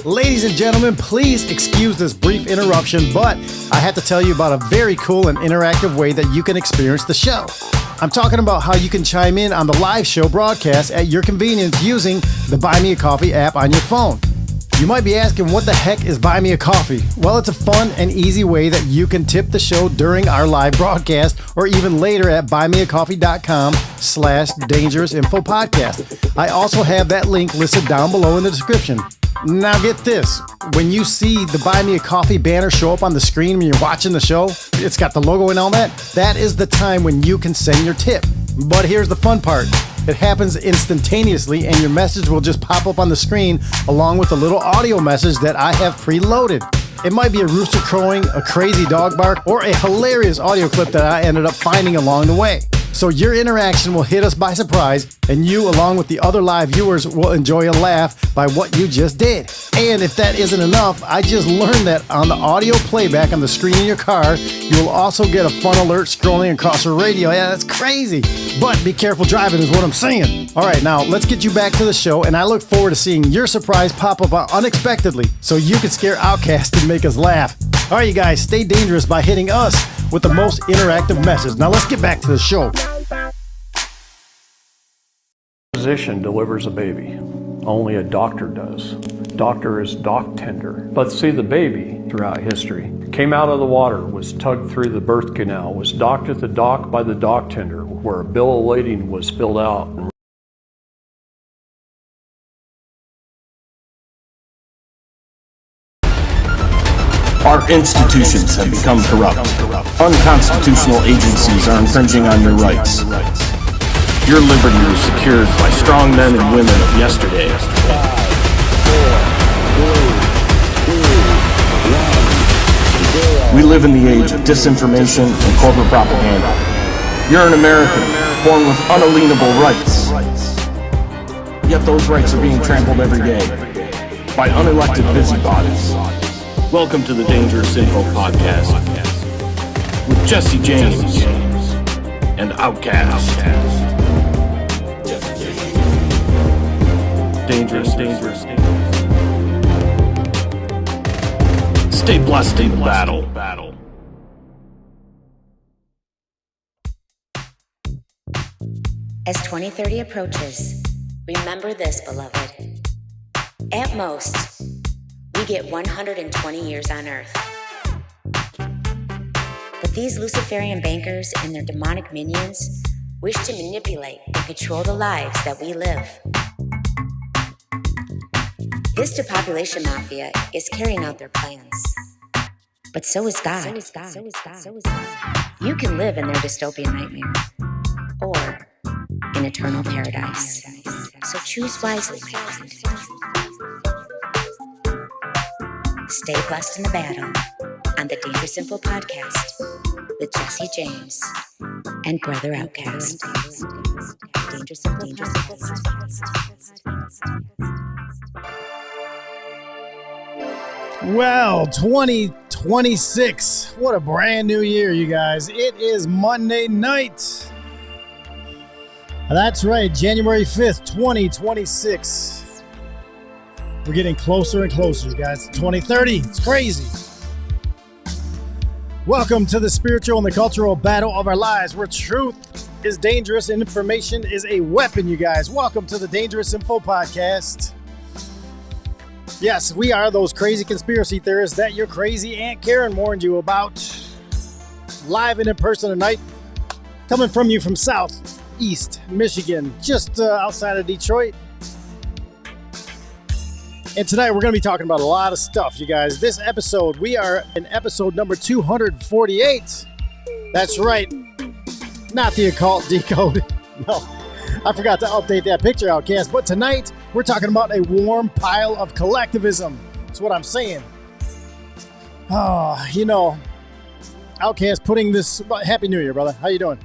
Ladies and gentlemen, please excuse this brief interruption, but I have to tell you about a very cool and interactive way that you can experience the show. I'm talking about how you can chime in on the live show broadcast at your convenience using the Buy Me a Coffee app on your phone. You might be asking, what the heck is Buy Me a Coffee? Well, it's a fun and easy way that you can tip the show during our live broadcast or even later at buymeacoffee.com/dangerousinfopodcast. I also have that link listed down below in the description. Now get this, when you see the Buy Me a Coffee banner show up on the screen when you're watching the show, it's got the logo and all that, that is the time when you can send your tip. But here's the fun part. It happens instantaneously and your message will just pop up on the screen along with a little audio message that I have preloaded. It might be a rooster crowing, a crazy dog bark, or a hilarious audio clip that I ended up finding along the way. So your interaction will hit us by surprise, and you, along with the other live viewers, will enjoy a laugh by what you just did. And if that isn't enough, I just learned that on the audio playback on the screen in your car, you will also get a fun alert scrolling across your radio. Yeah, that's crazy. But be careful driving is what I'm saying. All right, now let's get you back to the show, and I look forward to seeing your surprise pop up unexpectedly so you can scare Outcast and make us laugh. All right, you guys, stay dangerous by hitting us with the most interactive message. Now let's get back to the show. Physician delivers a baby. Only a doctor does. Doctor is dock tender. But see, the baby throughout history came out of the water, was tugged through the birth canal, was docked at the dock by the dock tender, where a bill of lading was filled out. Our institutions have become corrupt. Unconstitutional agencies are infringing on your rights. Your liberty was secured by strong men and women of yesterday. We live in the age of disinformation and corporate propaganda. You're an American, born with unalienable rights. Yet those rights are being trampled every day by unelected busybodies. Welcome to the Dangerous Info Podcast with Jesse, Jaymz, and Outcast. Dangerous. Stay blessed in the battle. As 2030 approaches, remember this, beloved. At most, we get 120 years on Earth. But these Luciferian bankers and their demonic minions wish to manipulate and control the lives that we live. This depopulation mafia is carrying out their plans. But so is God. You can live in their dystopian nightmare or in eternal paradise. So choose wisely, my friend. Stay blessed in the battle on the Dangerous Info Podcast with Jesse, Jaymz, and Brother Outcast. Dangerous Info Podcast. Well, 2026. What a brand new year, you guys. It is Monday night. That's right, January 5th, 2026. We're getting closer and closer, you guys, to 2030. It's crazy. Welcome to the spiritual and the cultural battle of our lives, where truth is dangerous and information is a weapon, you guys. Welcome to the Dangerous Info Podcast. Yes, we are those crazy conspiracy theorists that your crazy Aunt Karen warned you about. Live and in person tonight, coming from you from Southeast Michigan, just outside of Detroit. And tonight we're going to be talking about a lot of stuff, you guys. This episode, we are in episode number 248. That's right, not the occult decode. No, I forgot to update that picture, Outcast. But tonight, we're talking about a warm pile of collectivism. That's what I'm saying. Oh, you know, Outcast putting this... Happy New Year, brother. How you doing?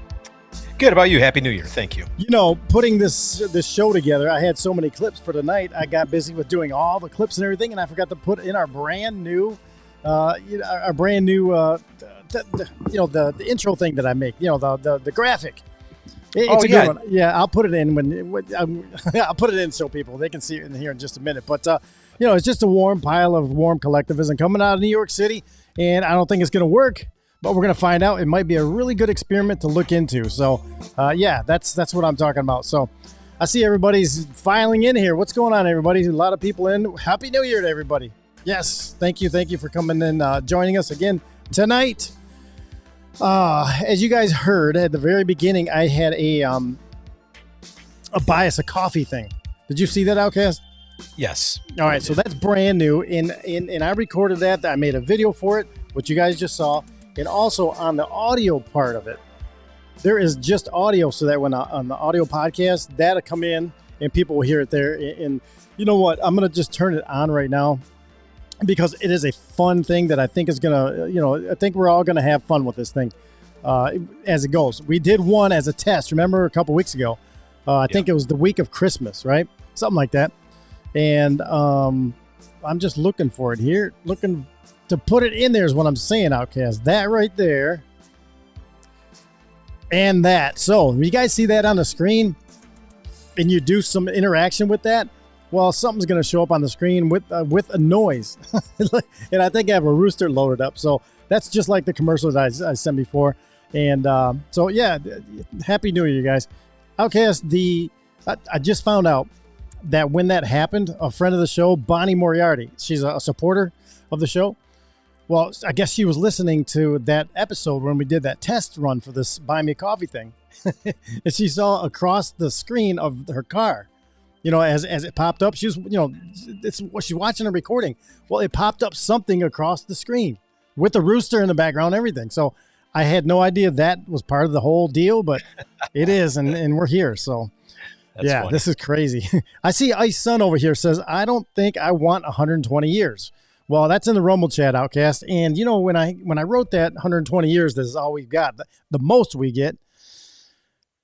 Good. About you? Happy New Year. Thank you. You know, putting this show together, I had so many clips for tonight. I got busy with doing all the clips and everything, and I forgot to put in our brand new, the intro thing that I make. You know, the graphic. It's a good one. Yeah, I'll put it in I'll put it in so people they can see it in here in just a minute. But it's just a warm pile of warm collectivism coming out of New York City, and I don't think it's going to work, but we're going to find out. It might be a really good experiment to look into. So, that's what I'm talking about. So, I see everybody's filing in here. What's going on, everybody? A lot of people in. Happy New Year to everybody. Yes, thank you for coming and joining us again tonight. As you guys heard at the very beginning, I had a bias, a coffee thing. Did you see that, Outcast? Yes. All right, so that's brand new, and I recorded that. I made a video for it, which you guys just saw, and also on the audio part of it, there is just audio, so that when on the audio podcast, that'll come in and people will hear it there. And you know what? I'm gonna just turn it on right now, because it is a fun thing that I think is going to, I think we're all going to have fun with this thing as it goes. We did one as a test, remember, a couple weeks ago. I think it was the week of Christmas, right? Something like that. And I'm just looking for it here. Looking to put it in there is what I'm saying, Outcast. That right there. And that. So, you guys see that on the screen? And you do some interaction with that? Well, something's going to show up on the screen with a noise. And I think I have a rooster loaded up. So that's just like the commercials I sent before. And Happy New Year, you guys. Outcast, I just found out that when that happened, a friend of the show, Bonnie Moriarty, she's a supporter of the show. Well, I guess she was listening to that episode when we did that test run for this Buy Me a Coffee thing. And she saw across the screen of her car, as it popped up, she was, it's what she's watching a recording. Well, it popped up something across the screen with the rooster in the background, and everything. So I had no idea that was part of the whole deal, but it is, and we're here. So that's funny. This is crazy. I see Ice Sun over here says, I don't think I want 120 years. Well, that's in the Rumble chat, Outcast. And when I wrote that 120 years, this is all we've got. The most we get,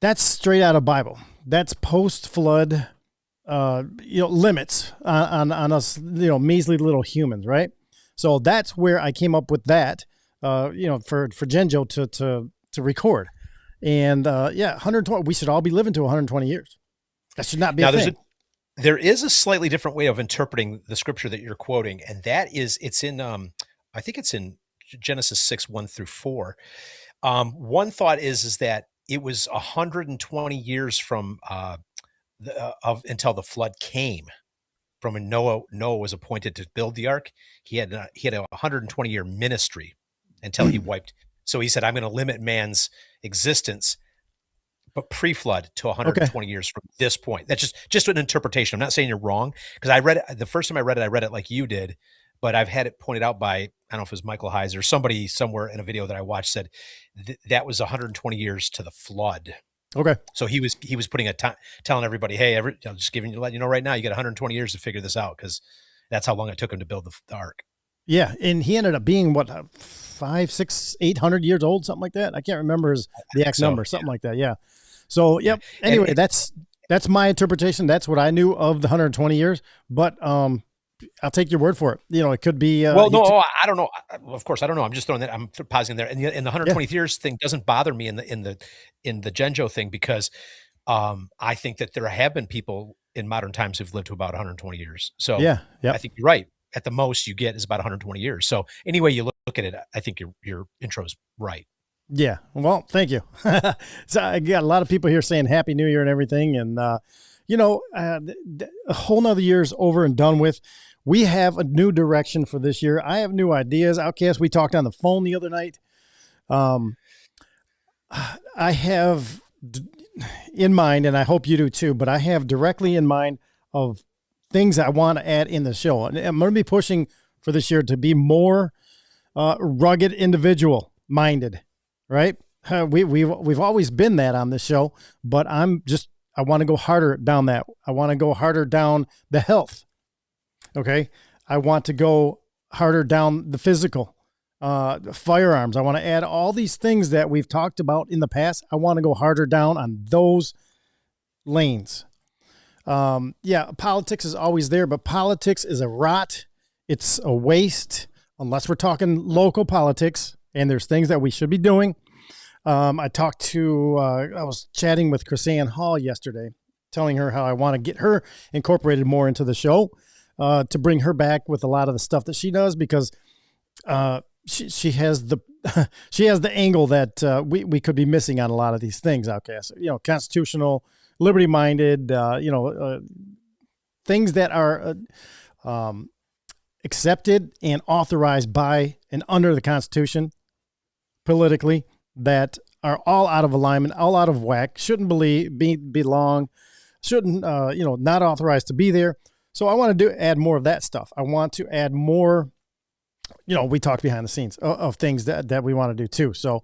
that's straight out of Bible. That's post-flood limits on us, measly little humans, right? So that's where I came up with that, for Genjo to record. And 120, we should all be living to 120 years. That should not be a thing. There is a slightly different way of interpreting the scripture that you're quoting, and that is, it's in, I think it's in Genesis 6, 1-4. One thought is that it was 120 years from until the flood came. From when Noah was appointed to build the ark, he had a 120-year ministry until he wiped. So he said, "I'm going to limit man's existence, but pre-flood to 120 years from this point." That's just an interpretation. I'm not saying you're wrong, because I read it the first time I read it like you did, but I've had it pointed out by, I don't know if it was Michael Heiser or somebody somewhere in a video that I watched said that was 120 years to the flood. Okay. So he was putting telling everybody, hey, letting you know right now, you got 120 years to figure this out, because that's how long it took him to build the ark. Yeah, and he ended up being 500, 600, 800 years old, something like that. I can't remember the exact number, something like that. Yeah. So yep. Anyway, that's my interpretation. That's what I knew of the 120 years. But I'll take your word for it. It could be. I don't know. Of course, I don't know. I'm just throwing that. I'm pausing there. And the 120 years thing doesn't bother me in the Genjo thing, because I think that there have been people in modern times who've lived to about 120 years. So I think you're right. At the most you get is about 120 years. So anyway you look at it, I think your intro is right. Yeah. Well, thank you. So I got a lot of people here saying Happy New Year and everything. And, a whole nother year's over and done with. We have a new direction for this year. I have new ideas. Outcast, we talked on the phone the other night. I have in mind, and I hope you do too, but I have directly in mind of things I want to add in the show. And I'm going to be pushing for this year to be more rugged individual minded, right? We've always been that on this show, but I want to go harder down that. I want to go harder down the health. Okay. I want to go harder down the physical, firearms. I want to add all these things that we've talked about in the past. I want to go harder down on those lanes. Politics is always there, but politics is a rot. It's a waste, unless we're talking local politics, and there's things that we should be doing. I was chatting with Chrisanne Hall yesterday, telling her how I want to get her incorporated more into the show, to bring her back with a lot of the stuff that she does, because she has the she has the angle that we could be missing on a lot of these things, Outcast. Constitutional, liberty-minded, things that are accepted and authorized by and under the Constitution politically, that are all out of alignment, all out of whack, shouldn't belong, shouldn't, not authorized to be there. So I want to add more of that stuff. I want to add more, we talked behind the scenes of things that we want to do too. So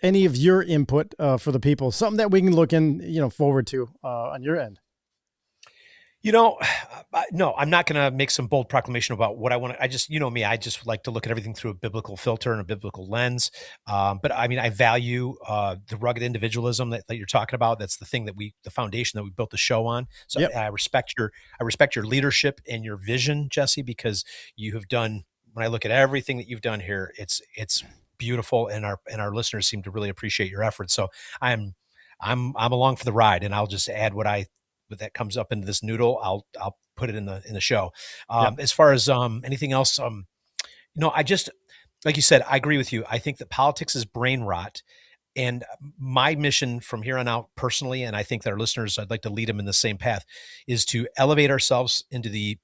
any of your input for the people, something that we can look forward to on your end. No, I'm not going to make some bold proclamation about what I want to. I just, me, I just like to look at everything through a biblical filter and a biblical lens. But I mean, I value the rugged individualism that you're talking about. That's the thing the foundation that we built the show on. So yep. I respect your leadership and your vision, Jesse, because you have done, when I look at everything that you've done here, it's beautiful, and our listeners seem to really appreciate your efforts. So I'm along for the ride, and I'll just add what that comes up into this noodle. I'll put it in the show. As far as anything else, I just, like you said, I agree with you. I think that politics is brain rot, and my mission from here on out personally, and I think that our listeners, I'd like to lead them in the same path, is to elevate ourselves into the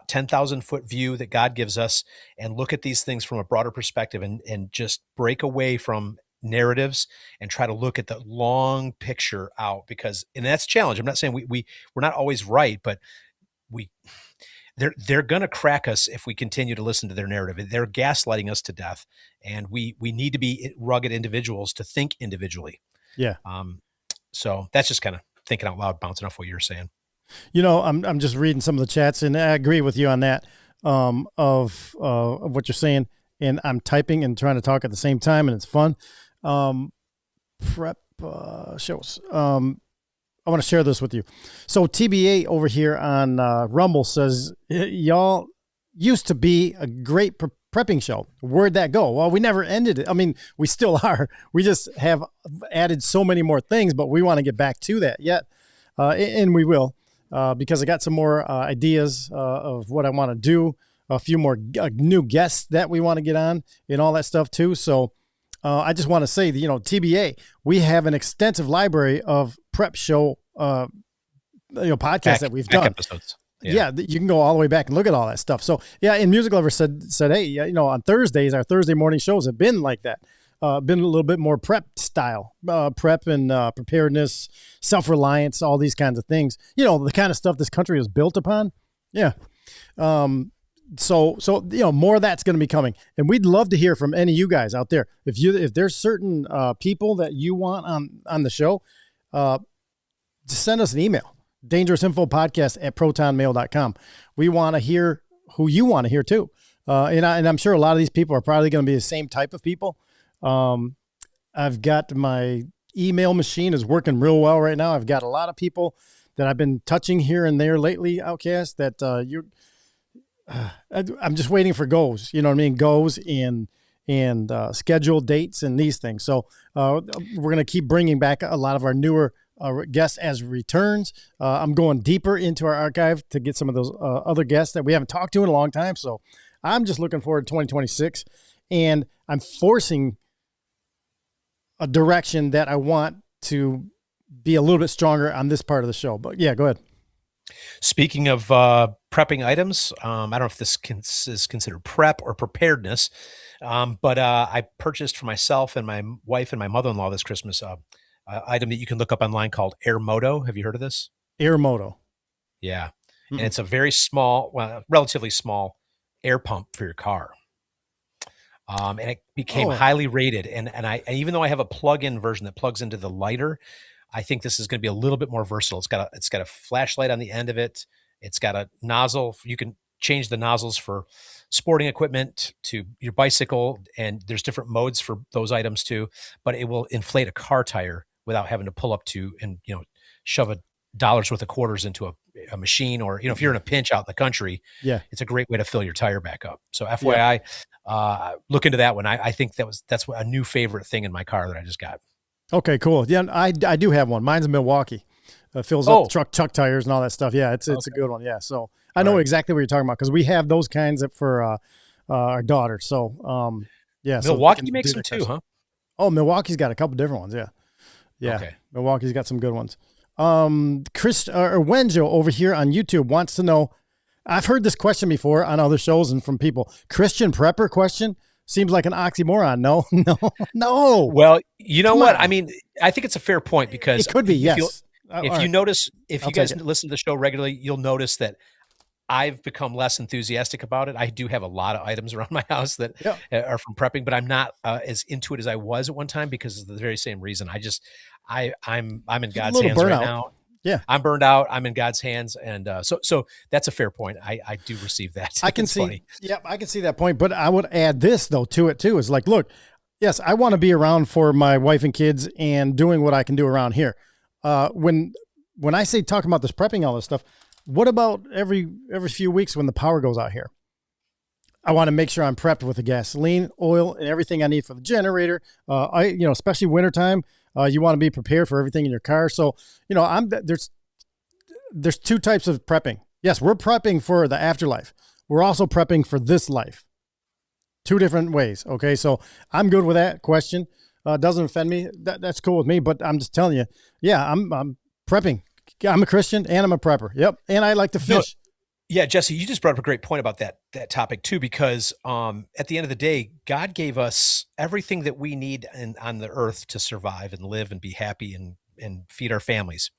10,000 foot view that God gives us, and look at these things from a broader perspective, and just break away from narratives and try to look at the long picture out, and that's a challenge. I'm not saying we're not always right, but they're going to crack us if we continue to listen to their narrative. They're gaslighting us to death, and we need to be rugged individuals to think individually. Yeah. So that's just kind of thinking out loud, bouncing off what you're saying. I'm just reading some of the chats, and I agree with you on that, of what you're saying, and I'm typing and trying to talk at the same time, and it's fun. Prep shows. I want to share this with you. So TBA over here on Rumble says, y'all used to be a great prepping show. Where'd that go? Well, we never ended it. I mean, we still are. We just have added so many more things, but we want to get back to that yet. And we will, because I got some more ideas of what I want to do, a few more new guests that we want to get on, and all that stuff too. So I just want to say that, TBA, we have an extensive library of prep show, podcasts that we've done. Episodes. Yeah, you can go all the way back and look at all that stuff. So yeah, and Music Lover said, hey, on Thursdays, our Thursday morning shows have been like that. Been a little bit more prep style, prep and preparedness, self-reliance, all these kinds of things. The kind of stuff this country is built upon. Yeah. So more of that's going to be coming, and we'd love to hear from any of you guys out there. If there's certain people that you want on the show, just send us an email, dangerousinfopodcast@protonmail.com. We want to hear who you want to hear too, and I'm sure a lot of these people are probably going to be the same type of people. I've got my email machine is working real well right now. I've got a lot of people that I've been touching here and there lately, Outcast, that I'm just waiting for goes, goes and scheduled dates and these things. So we're going to keep bringing back a lot of our newer guests as returns. I'm going deeper into our archive to get some of those other guests that we haven't talked to in a long time. So I'm just looking forward to 2026, and I'm forcing a direction that I want to be a little bit stronger on this part of the show. But yeah, go ahead. Speaking of prepping items, I don't know if this is considered prep or preparedness, but I purchased for myself and my wife and my mother-in-law this Christmas item that you can look up online called Air Moto. Have you heard of this? Air Moto. Yeah. Mm-hmm. And it's a very small, relatively small air pump for your car. And it became highly rated. And even though I have a plug-in version that plugs into the lighter, I think this is going to be a little bit more versatile. It's got a flashlight on the end of it. It's got a nozzle. You can change the nozzles for sporting equipment to your bicycle, and there's different modes for those items too. But it will inflate a car tire without having to pull up to and shove $1 worth of quarters into a machine, or if you're in a pinch out in the country, yeah, it's a great way to fill your tire back up. So FYI, look into that one. I think that's a new favorite thing in my car that I just got. Okay, cool. Yeah, I do have one. Mine's a Milwaukee. Fills up truck tires and all that stuff. Yeah, it's a good one. Yeah, so I know exactly what you're talking about because we have those kinds for our daughter. So yeah, Milwaukee makes them too, huh? Oh, Milwaukee's got a couple different ones. Yeah. Okay. Milwaukee's got some good ones. Chris or Wenjo over here on YouTube wants to know. I've heard this question before on other shows and from people. Christian prepper question seems like an oxymoron. No. Well, you know what? I mean, I think it's a fair point because it could be. Yes. If you notice, if you guys listen to the show regularly, you'll notice that I've become less enthusiastic about it. I do have a lot of items around my house that are from prepping, but I'm not as into it as I was at one time because of the very same reason. I'm in God's hands right now. Yeah, I'm burned out. I'm in God's hands, and so that's a fair point. I do receive that. I can see. Funny. Yep, I can see that point. But I would add this though to it too. Is like, look, yes, I want to be around for my wife and kids and doing what I can do around here. When I say talking about this prepping, all this stuff, what about every few weeks when the power goes out here? I want to make sure I'm prepped with the gasoline, oil, and everything I need for the generator. Especially wintertime, you want to be prepared for everything in your car. So, there's two types of prepping. Yes, we're prepping for the afterlife. We're also prepping for this life. Two different ways. Okay. So I'm good with that question. Doesn't offend me. That's cool with me, but I'm just telling you, I'm prepping. I'm a Christian and I'm a prepper. Yep. And I like to fish. Yeah, Jesse, you just brought up a great point about that topic too, because at the end of the day, God gave us everything that we need on the earth to survive and live and be happy and feed our families.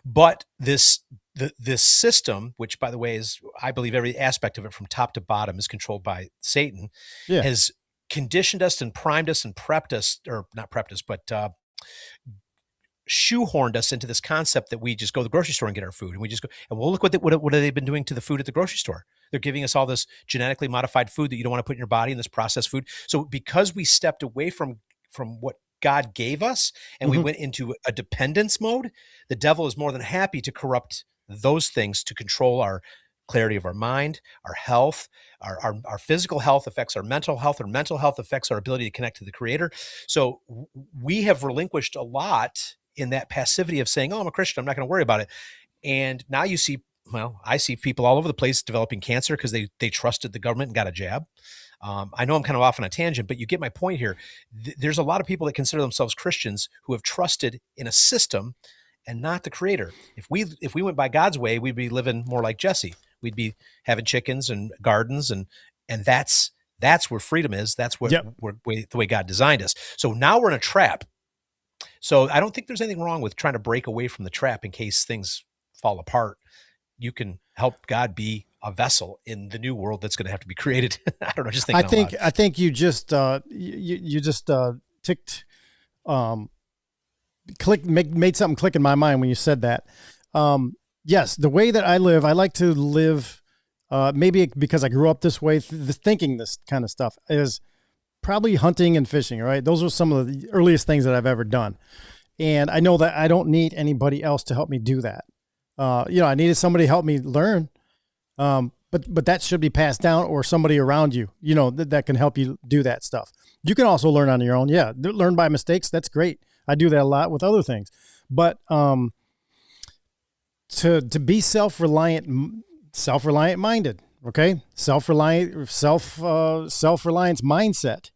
But this system, which by the way is, I believe every aspect of it from top to bottom is controlled by Satan, has conditioned us and primed us and prepped us, or not prepped us, but shoehorned us into this concept that we just go to the grocery store and get our food, and we just go, and well, look what have they been doing to the food at the grocery store. They're giving us all this genetically modified food that you don't want to put in your body, and this processed food. So because we stepped away from what God gave us and we went into a dependence mode, the devil is more than happy to corrupt those things to control our clarity of our mind, our health, our physical health affects our mental health, our mental health affects our ability to connect to the Creator. So we have relinquished a lot in that passivity of saying, oh, I'm a Christian, I'm not going to worry about it. And now you see, I see people all over the place developing cancer because they trusted the government and got a jab. I know I'm kind of off on a tangent, but you get my point here. There's a lot of people that consider themselves Christians who have trusted in a system and not the Creator. If we went by God's way, we'd be living more like Jesse. We'd be having chickens and gardens, and that's where freedom is. That's where the way God designed us. So now we're in a trap. So I don't think there's anything wrong with trying to break away from the trap in case things fall apart. You can help God be a vessel in the new world that's going to have to be created. I don't know. Just thinking. I think you just you just ticked made something click in my mind when you said that. Yes, the way that I live, I like to live. Maybe because I grew up this way, thinking this kind of stuff is probably hunting and fishing, right? Those are some of the earliest things that I've ever done. And I know that I don't need anybody else to help me do that. I needed somebody to help me learn. But that should be passed down, or somebody around you, that can help you do that stuff. You can also learn on your own. Yeah. Learn by mistakes. That's great. I do that a lot with other things, but, to be self-reliant minded. Okay. Self-reliance mindset.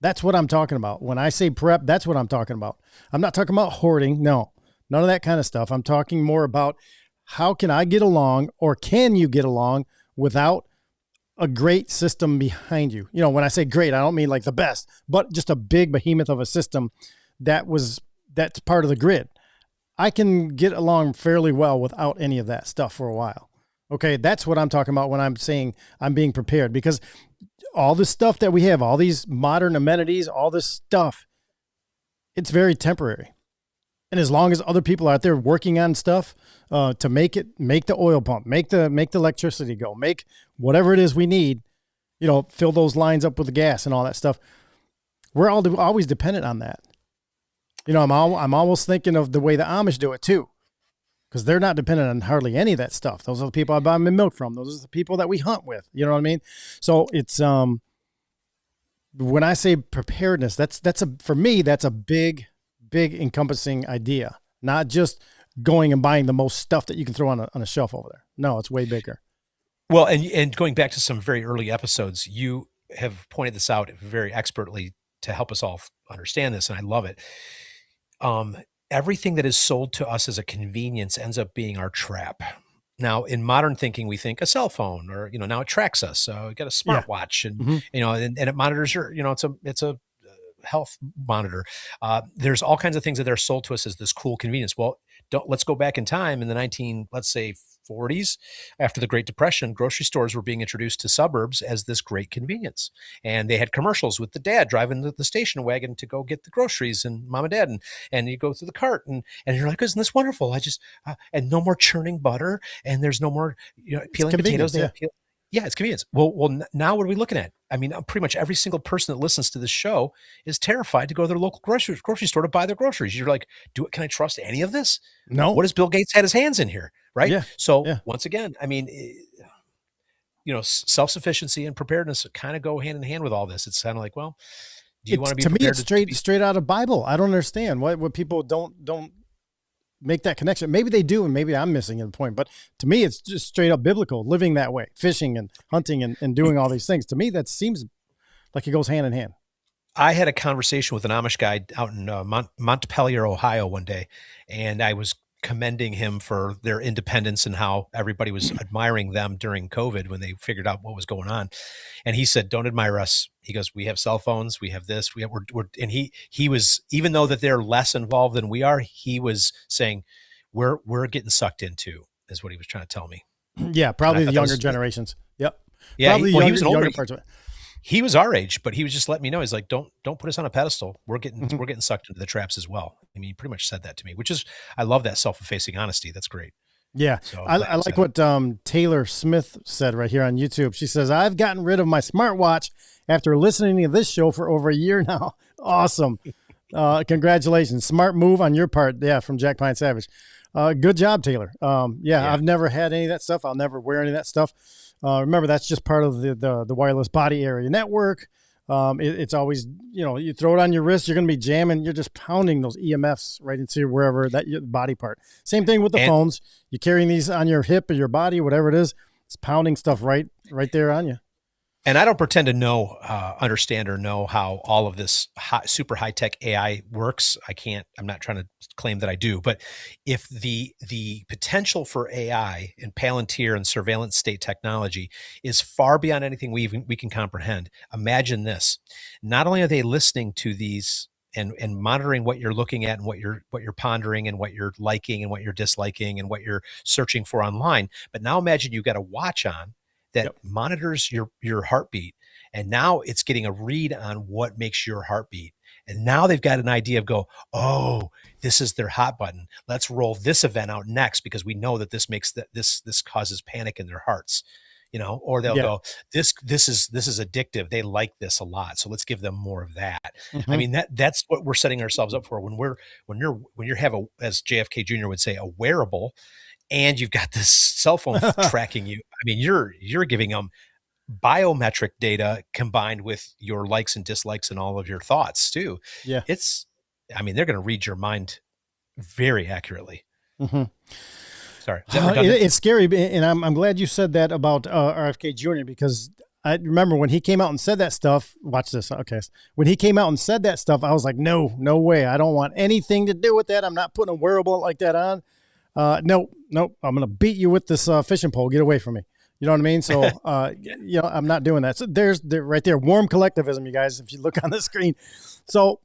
That's what I'm talking about. When I say prep, that's what I'm talking about. I'm not talking about hoarding. No, none of that kind of stuff. I'm talking more about how can I get along, or can you get along without a great system behind you? When I say great, I don't mean like the best, but just a big behemoth of a system that's part of the grid. I can get along fairly well without any of that stuff for a while. Okay, that's what I'm talking about when I'm saying I'm being prepared, because all this stuff that we have, all these modern amenities, all this stuff, it's very temporary. And as long as other people are out there working on stuff to make the oil pump, make the electricity go, make whatever it is we need, fill those lines up with the gas and all that stuff, we're always dependent on that. I'm almost thinking of the way the Amish do it too, because they're not dependent on hardly any of that stuff. Those are the people I buy my milk from. Those are the people that we hunt with. You know what I mean? So it's when I say preparedness, for me, that's a big encompassing idea, not just going and buying the most stuff that you can throw on a shelf over there. No, it's way bigger. Well, and going back to some very early episodes, you have pointed this out very expertly to help us all understand this, and I love it. Everything that is sold to us as a convenience ends up being our trap. Now, in modern thinking, we think a cell phone, or now it tracks us. So we got a smartwatch, and and it monitors your, it's a health monitor. There's all kinds of things that are sold to us as this cool convenience. Well, let's go back in time in the 40s, after the Great Depression. Grocery stores were being introduced to suburbs as this great convenience, and they had commercials with the dad driving the station wagon to go get the groceries, and mom and dad, and you go through the cart, and you're like, isn't this wonderful? I just and no more churning butter, and there's no more peeling potatoes. Yeah, it's convenience. Well, now what are we looking at? I mean, pretty much every single person that listens to this show is terrified to go to their local grocery store to buy their groceries. You're like, can I trust any of this? No. What has Bill Gates had his hands in here? Right. Yeah. So once again, I mean, self-sufficiency and preparedness kind of go hand in hand with all this. It's kind of like, well, do you want to be prepared? To me, it's straight out of Bible. I don't understand what people don't make that connection. Maybe they do, and maybe I'm missing the point. But to me, it's just straight up biblical, living that way, fishing and hunting and doing all these things. To me, that seems like it goes hand in hand. I had a conversation with an Amish guy out in Montpelier, Ohio one day, and I was commending him for their independence and how everybody was admiring them during COVID when they figured out what was going on. And he said, don't admire us. He goes, we have cell phones, we have this, we're and he was, even though that they're less involved than we are, he was saying we're getting sucked into, is what he was trying to tell me. Yeah. Probably the younger generations. Yep. Yeah. Probably he was an older parts of it. He was our age, but he was just letting me know. He's like, don't put us on a pedestal. We're getting sucked into the traps as well. I mean, he pretty much said that to me, which is, I love that self-effacing honesty. That's great. Yeah. So I like what Taylor Smith said right here on YouTube. She says, I've gotten rid of my smartwatch after listening to this show for over a year now. Awesome. Congratulations. Smart move on your part. Yeah. From Jack Pine Savage. Good job, Taylor. Yeah, I've never had any of that stuff. I'll never wear any of that stuff. Remember, that's just part of the wireless body area network. It's always, you throw it on your wrist, you're going to be jamming. You're just pounding those EMFs right into wherever your body part. Same thing with the phones. You're carrying these on your hip or your body, whatever it is. It's pounding stuff right there on you. And I don't pretend to understand or know how all of this super high-tech AI works. I'm not trying to claim that I do, but if the potential for AI and Palantir and surveillance state technology is far beyond anything we can comprehend, imagine this. Not only are they listening to these and monitoring what you're looking at and what you're pondering and what you're liking and what you're disliking and what you're searching for online, but now imagine you've got a watch on that monitors your heartbeat. And now it's getting a read on what makes your heartbeat. And now they've got an idea of oh, this is their hot button. Let's roll this event out next because we know that this makes this causes panic in their hearts, or they'll go, this is addictive. They like this a lot. So let's give them more of that. Mm-hmm. I mean, that's what we're setting ourselves up for when you have as JFK Jr. would say, a wearable, and you've got this cell phone tracking you. I mean, you're giving them biometric data combined with your likes and dislikes and all of your thoughts too. Yeah. They're going to read your mind very accurately. Mm-hmm. Sorry. It's scary. And I'm glad you said that about RFK Jr. because I remember when he came out and said that stuff, watch this. Okay. When he came out and said that stuff, I was like, no way. I don't want anything to do with that. I'm not putting a wearable like that on. Nope. I'm going to beat you with this fishing pole. Get away from me. You know what I mean? So, I'm not doing that. So there's right there, warm collectivism, you guys, if you look on the screen. So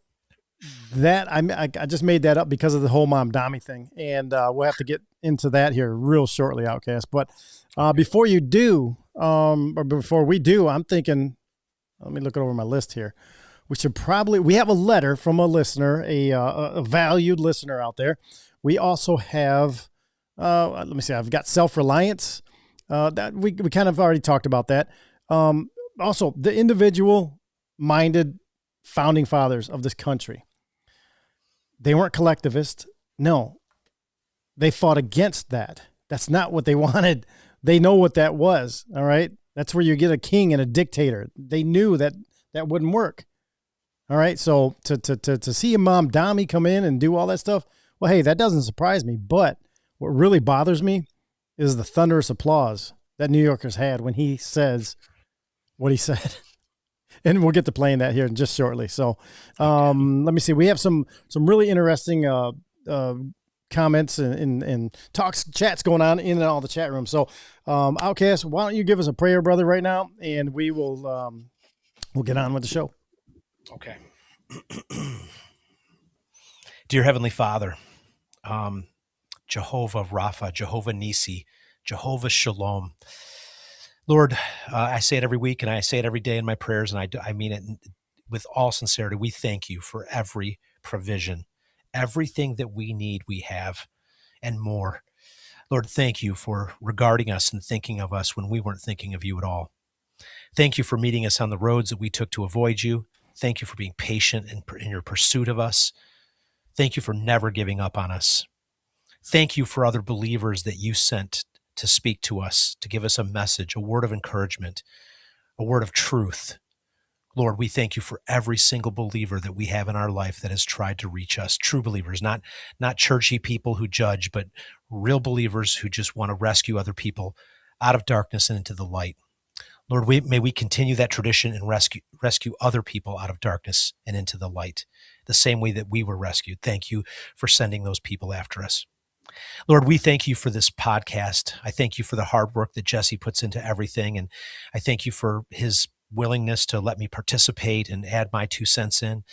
that I just made that up because of the whole Mamdani thing. And we'll have to get into that here real shortly, Outcast. But before we do, I'm thinking, let me look over my list here. We have a letter from a listener, a valued listener out there. We also have, let me see, I've got self-reliance. That we kind of already talked about that. Also, the individual-minded founding fathers of this country. They weren't collectivists. No, they fought against that. That's not what they wanted. They know what that was. All right. That's where you get a king and a dictator. They knew that that wouldn't work. All right. So to see Mamdani come in and do all that stuff, well, hey, that doesn't surprise me. But what really bothers me is the thunderous applause that New Yorkers had when he says what he said. And we'll get to playing that here just shortly. So let me see. We have some really interesting comments and talks, chats going on in all the chat rooms. So Outcast, why don't you give us a prayer, brother, right now, and we will we'll get on with the show. Okay. Dear Heavenly Father, Jehovah Rapha, Jehovah Nisi, Jehovah Shalom. Lord, I say it every week and I say it every day in my prayers, and I mean it with all sincerity. We thank you for every provision. Everything that we need, we have, and more. Lord, thank you for regarding us and thinking of us when we weren't thinking of you at all. Thank you for meeting us on the roads that we took to avoid you. Thank you for being patient in your pursuit of us. Thank you for never giving up on us. Thank you for other believers that you sent to speak to us, to give us a message, a word of encouragement, a word of truth. Lord, we thank you for every single believer that we have in our life that has tried to reach us, true believers, not churchy people who judge, but real believers who just want to rescue other people out of darkness and into the light. Lord, may we continue that tradition and rescue other people out of darkness and into the light, the same way that we were rescued. Thank you for sending those people after us. Lord, we thank you for this podcast. I thank you for the hard work that Jesse puts into everything, and I thank you for his willingness to let me participate and add my 2 cents in.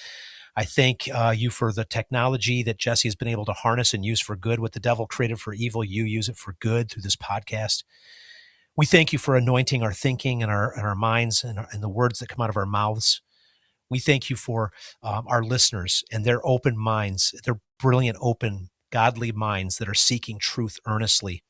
I thank you for the technology that Jesse has been able to harness and use for good. What the devil created for evil, you use it for good through this podcast. We thank you for anointing our thinking and our minds and the words that come out of our mouths. We thank you for our listeners and their open minds, their brilliant, open, godly minds that are seeking truth earnestly.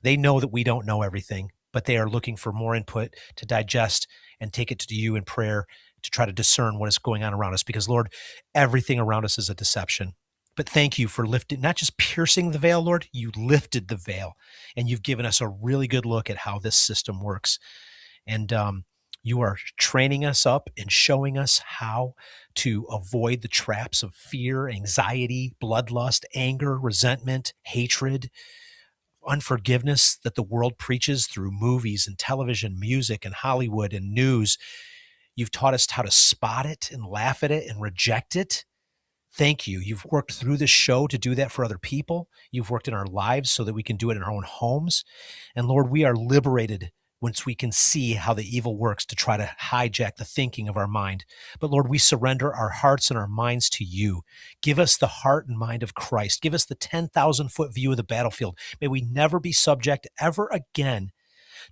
They know that we don't know everything, but they are looking for more input to digest and take it to you in prayer to try to discern what is going on around us. Because, Lord, everything around us is a deception. But thank you for lifting, not just piercing the veil, Lord, you lifted the veil, and you've given us a really good look at how this system works. And you are training us up and showing us how to avoid the traps of fear, anxiety, bloodlust, anger, resentment, hatred, unforgiveness that the world preaches through movies and television, music and Hollywood and news. You've taught us how to spot it and laugh at it and reject it. Thank you. You've worked through this show to do that for other people. You've worked in our lives so that we can do it in our own homes. And Lord, we are liberated once we can see how the evil works to try to hijack the thinking of our mind. But Lord, we surrender our hearts and our minds to you. Give us the heart and mind of Christ. Give us the 10,000-foot view of the battlefield. May we never be subject ever again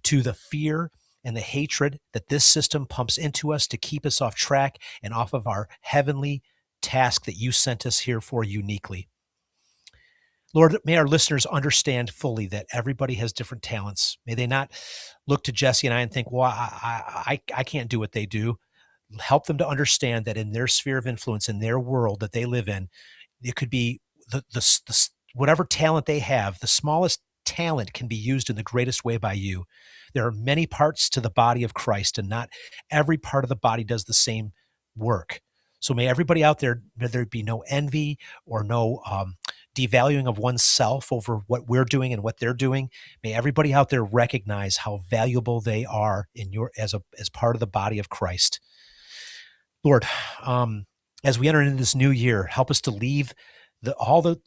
to the fear and the hatred that this system pumps into us to keep us off track and off of our heavenly task that you sent us here for uniquely. Lord, may our listeners understand fully that everybody has different talents. May they not look to Jesse and I and think, well, I can't do what they do. Help them to understand that in their sphere of influence, in their world that they live in, it could be the whatever talent they have, the smallest talent can be used in the greatest way by you. There are many parts to the body of Christ, and not every part of the body does the same work. So may everybody out there, may there be no envy or no devaluing of oneself over what we're doing and what they're doing. May everybody out there recognize how valuable they are in as part of the body of Christ. Lord, as we enter into this new year, help us to leave all the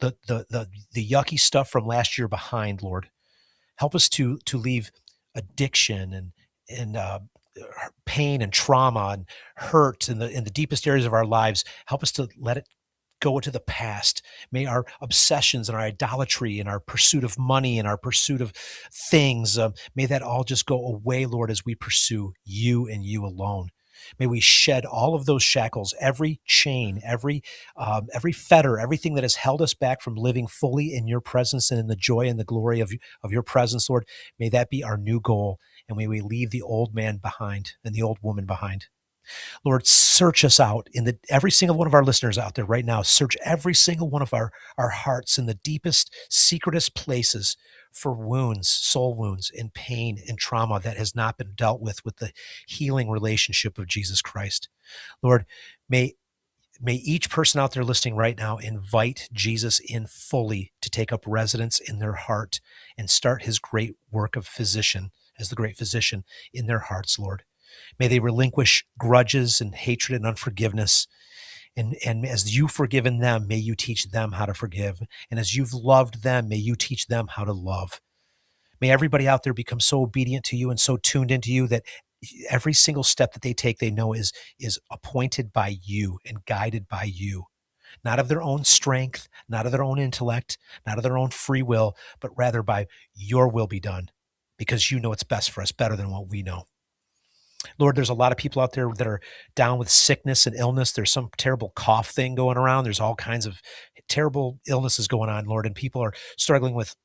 yucky stuff from last year behind, Lord. Help us to leave addiction and pain and trauma and hurt in the deepest areas of our lives. Help us to let it go into the past. May our obsessions and our idolatry and our pursuit of money and our pursuit of things, may that all just go away, Lord, as we pursue you and you alone. May we shed all of those shackles, every chain, every fetter, everything that has held us back from living fully in your presence and in the joy and the glory of your presence, Lord. May that be our new goal, and may we leave the old man behind and the old woman behind. Lord, search us out every single one of our listeners out there right now. Search every single one of our hearts in the deepest, secretest places for wounds, soul wounds and pain and trauma that has not been dealt with the healing relationship of Jesus Christ. Lord, may each person out there listening right now invite Jesus in fully to take up residence in their heart and start his great work of physician, as the great physician in their hearts, Lord. May they relinquish grudges and hatred and unforgiveness. And as you've forgiven them, may you teach them how to forgive. And as you've loved them, may you teach them how to love. May everybody out there become so obedient to you and so tuned into you that every single step that they take, they know is appointed by you and guided by you, not of their own strength, not of their own intellect, not of their own free will, but rather by your will be done, because you know it's best for us, better than what we know. Lord, there's a lot of people out there that are down with sickness and illness. There's some terrible cough thing going around. There's all kinds of terrible illnesses going on, Lord, and people are struggling with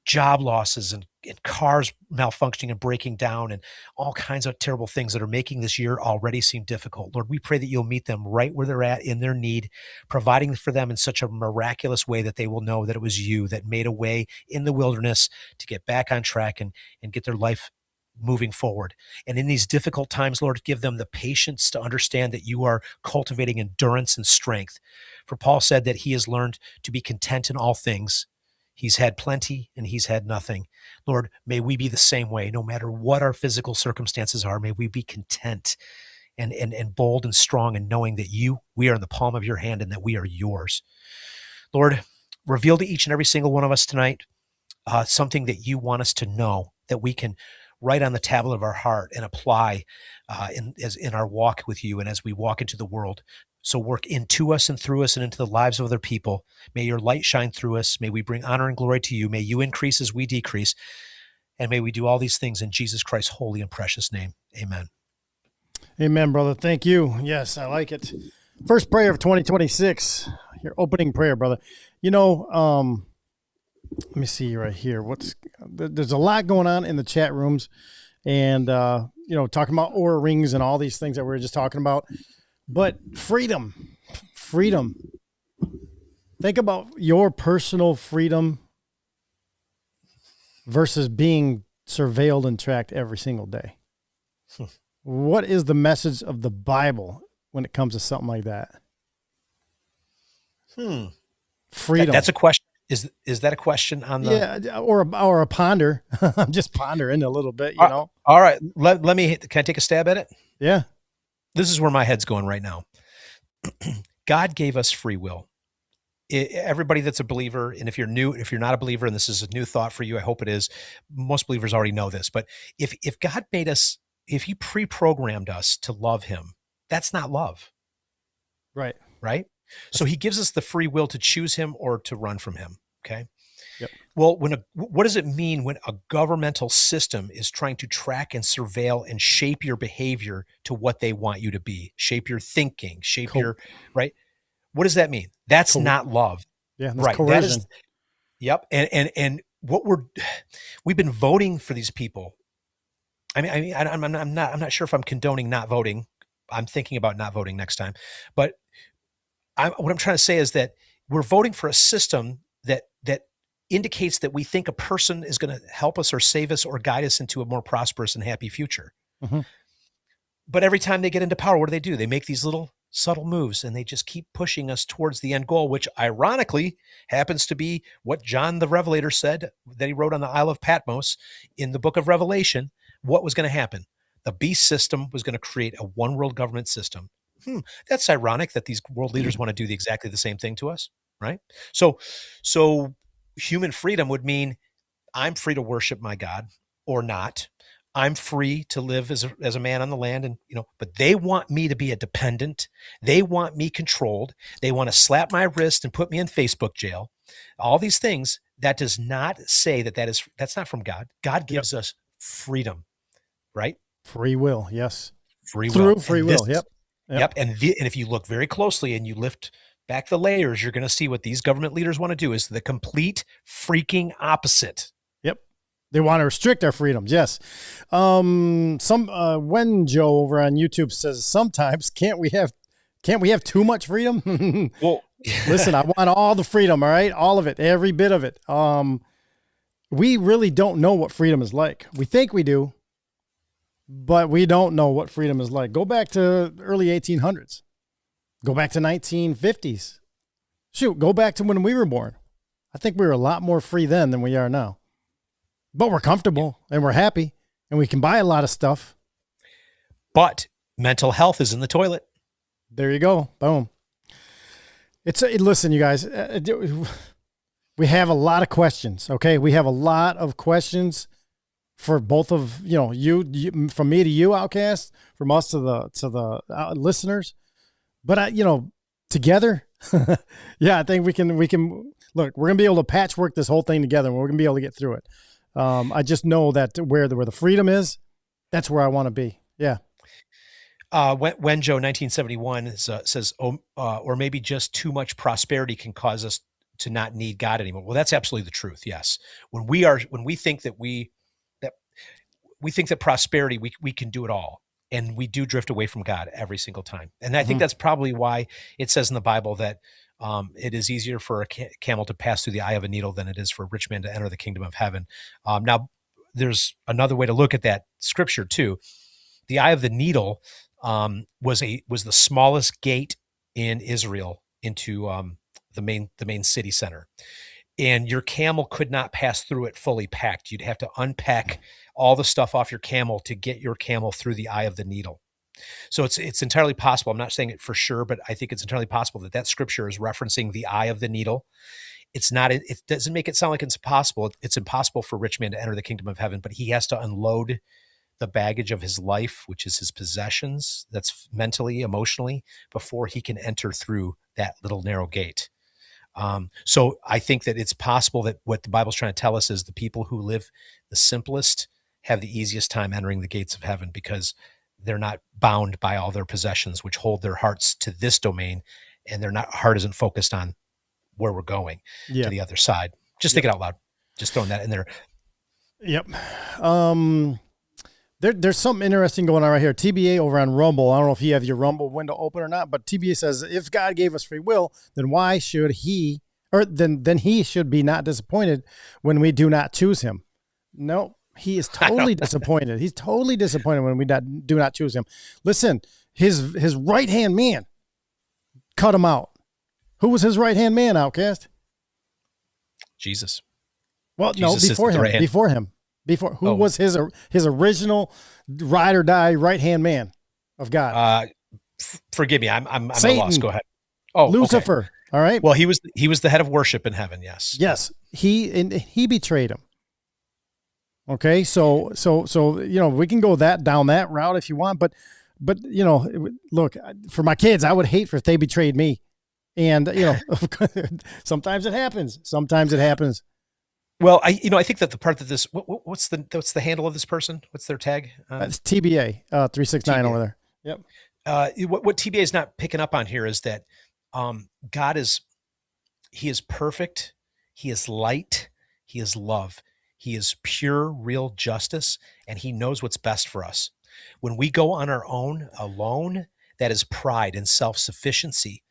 job losses and cars malfunctioning and breaking down and all kinds of terrible things that are making this year already seem difficult. Lord, we pray that you'll meet them right where they're at in their need, providing for them in such a miraculous way that they will know that it was you that made a way in the wilderness to get back on track and get their life moving forward. And in these difficult times, Lord, give them the patience to understand that you are cultivating endurance and strength. For Paul said that he has learned to be content in all things. He's had plenty and he's had nothing. Lord, may we be the same way, no matter what our physical circumstances are. May we be content and bold and strong in knowing that we are in the palm of your hand and that we are yours. Lord, reveal to each and every single one of us tonight something that you want us to know, that we can write on the tablet of our heart and apply in our walk with you and as we walk into the world. So work into us and through us and into the lives of other people. May your light shine through us. May we bring honor and glory to you. May you increase as we decrease. And may we do all these things in Jesus Christ's holy and precious name. Amen. Amen, brother. Thank you. Yes, I like it. First prayer of 2026. Your opening prayer, brother. You know, let me see right here. There's a lot going on in the chat rooms and, talking about Oura rings and all these things that we were just talking about. But freedom. Think about your personal freedom versus being surveilled and tracked every single day. What is the message of the Bible when it comes to something like that? Freedom. That's a question. Is that a question on the? Yeah, or a ponder. I'm just pondering a little bit, you know. All right, let me. Can I take a stab at it? Yeah. This is where my head's going right now. God gave us free will. Everybody that's a believer, and if you're not a believer, and this is a new thought for you, I hope it is. Most believers already know this, but if God made us, if he pre-programmed us to love him, that's not love. Right. Right. So he gives us the free will to choose him or to run from him. Okay. Yep. Well, what does it mean when a governmental system is trying to track and surveil and shape your behavior to what they want you to be, shape your thinking, shape your, right? What does that mean? That's not love. Yeah. That's right. coercion. That is, yep. And what we've been voting for these people. I'm not sure if I'm condoning not voting. I'm thinking about not voting next time, but what I'm trying to say is that we're voting for a system that indicates that we think a person is going to help us or save us or guide us into a more prosperous and happy future. Mm-hmm. But every time they get into power, what do? They make these little subtle moves and they just keep pushing us towards the end goal, which ironically happens to be what John the Revelator said that he wrote on the Isle of Patmos in the book of Revelation. What was going to happen? The beast system was going to create a one world government system. That's ironic that these world leaders want to do exactly the same thing to us, right? So human freedom would mean I'm free to worship my God or not. I'm free to live as a man on the land, and but they want me to be a dependent. They want me controlled. They want to slap my wrist and put me in Facebook jail. All these things. That does not say that's not from God. God gives us freedom, right? Free will, yes. Free will. Through free will, yep. Yep. And if you look very closely and you lift back the layers, you're going to see what these government leaders want to do is the complete freaking opposite. Yep. They want to restrict our freedoms. Yes. When Joe over on YouTube says sometimes can't we have too much freedom? Well, listen, I want all the freedom. All right. All of it, every bit of it. we really don't know what freedom is like. We think we do, but we don't know what freedom is like. Go back to early 1800s. Go back to 1950s. Shoot, go back to when we were born. I think we were a lot more free then than we are now. But we're comfortable and we're happy and we can buy a lot of stuff. But mental health is in the toilet. There you go. Boom. Listen, you guys, we have a lot of questions. Okay. We have a lot of questions for both of, you from me to you, Outcast, from us to the listeners. But together, yeah, I think we can look, we're going to be able to patchwork this whole thing together and we're going to be able to get through it. I just know that where the freedom is, that's where I want to be. Yeah. Wenjo 1971 says, or maybe just too much prosperity can cause us to not need God anymore. Well, that's absolutely the truth. Yes. When we think that we think that prosperity, we can do it all. And we do drift away from God every single time. And I think that's probably why it says in the Bible that it is easier for a camel to pass through the eye of a needle than it is for a rich man to enter the kingdom of heaven. Now, there's another way to look at that scripture too. The eye of the needle was the smallest gate in Israel into the main city center. And your camel could not pass through it fully packed. You'd have to unpack all the stuff off your camel to get your camel through the eye of the needle. So it's entirely possible. I'm not saying it for sure, but I think it's entirely possible that scripture is referencing the eye of the needle. It's not, it doesn't make it sound like it's impossible. It's impossible for a rich man to enter the kingdom of heaven, but he has to unload the baggage of his life, which is his possessions, that's mentally, emotionally, before he can enter through that little narrow gate. So I think that it's possible that what the Bible's trying to tell us is the people who live the simplest have the easiest time entering the gates of heaven because they're not bound by all their possessions, which hold their hearts to this domain, and their heart isn't focused on where we're going to the other side. Just think it out loud. Just throwing that in there. Yep. There's something interesting going on right here. TBA over on Rumble. I don't know if you have your Rumble window open or not, but TBA says, if God gave us free will, then why should he, or then he should be not disappointed when we do not choose him. No, he is totally disappointed. He's totally disappointed when we do not choose him. Listen, his right-hand man cut him out. Who was his right-hand man, Outcast? Jesus. Well, Jesus before him. Who was his original ride or die right-hand man of God? Forgive me. I'm at a Satan. loss. Go ahead. Oh, Lucifer. Okay. All right. Well, he was the head of worship in heaven. Yes. Yes. He betrayed him. Okay. So, we can go down that route if you want, but look, for my kids, I would hate if they betrayed me. And, sometimes it happens. Well, I think that the part that this, what's the handle of this person? What's their tag? It's TBA 369 over there. Yep. What TBA is not picking up on here is that God he is perfect. He is light. He is love. He is pure, real justice, and he knows what's best for us. When we go on our own, alone, that is pride and self-sufficiency.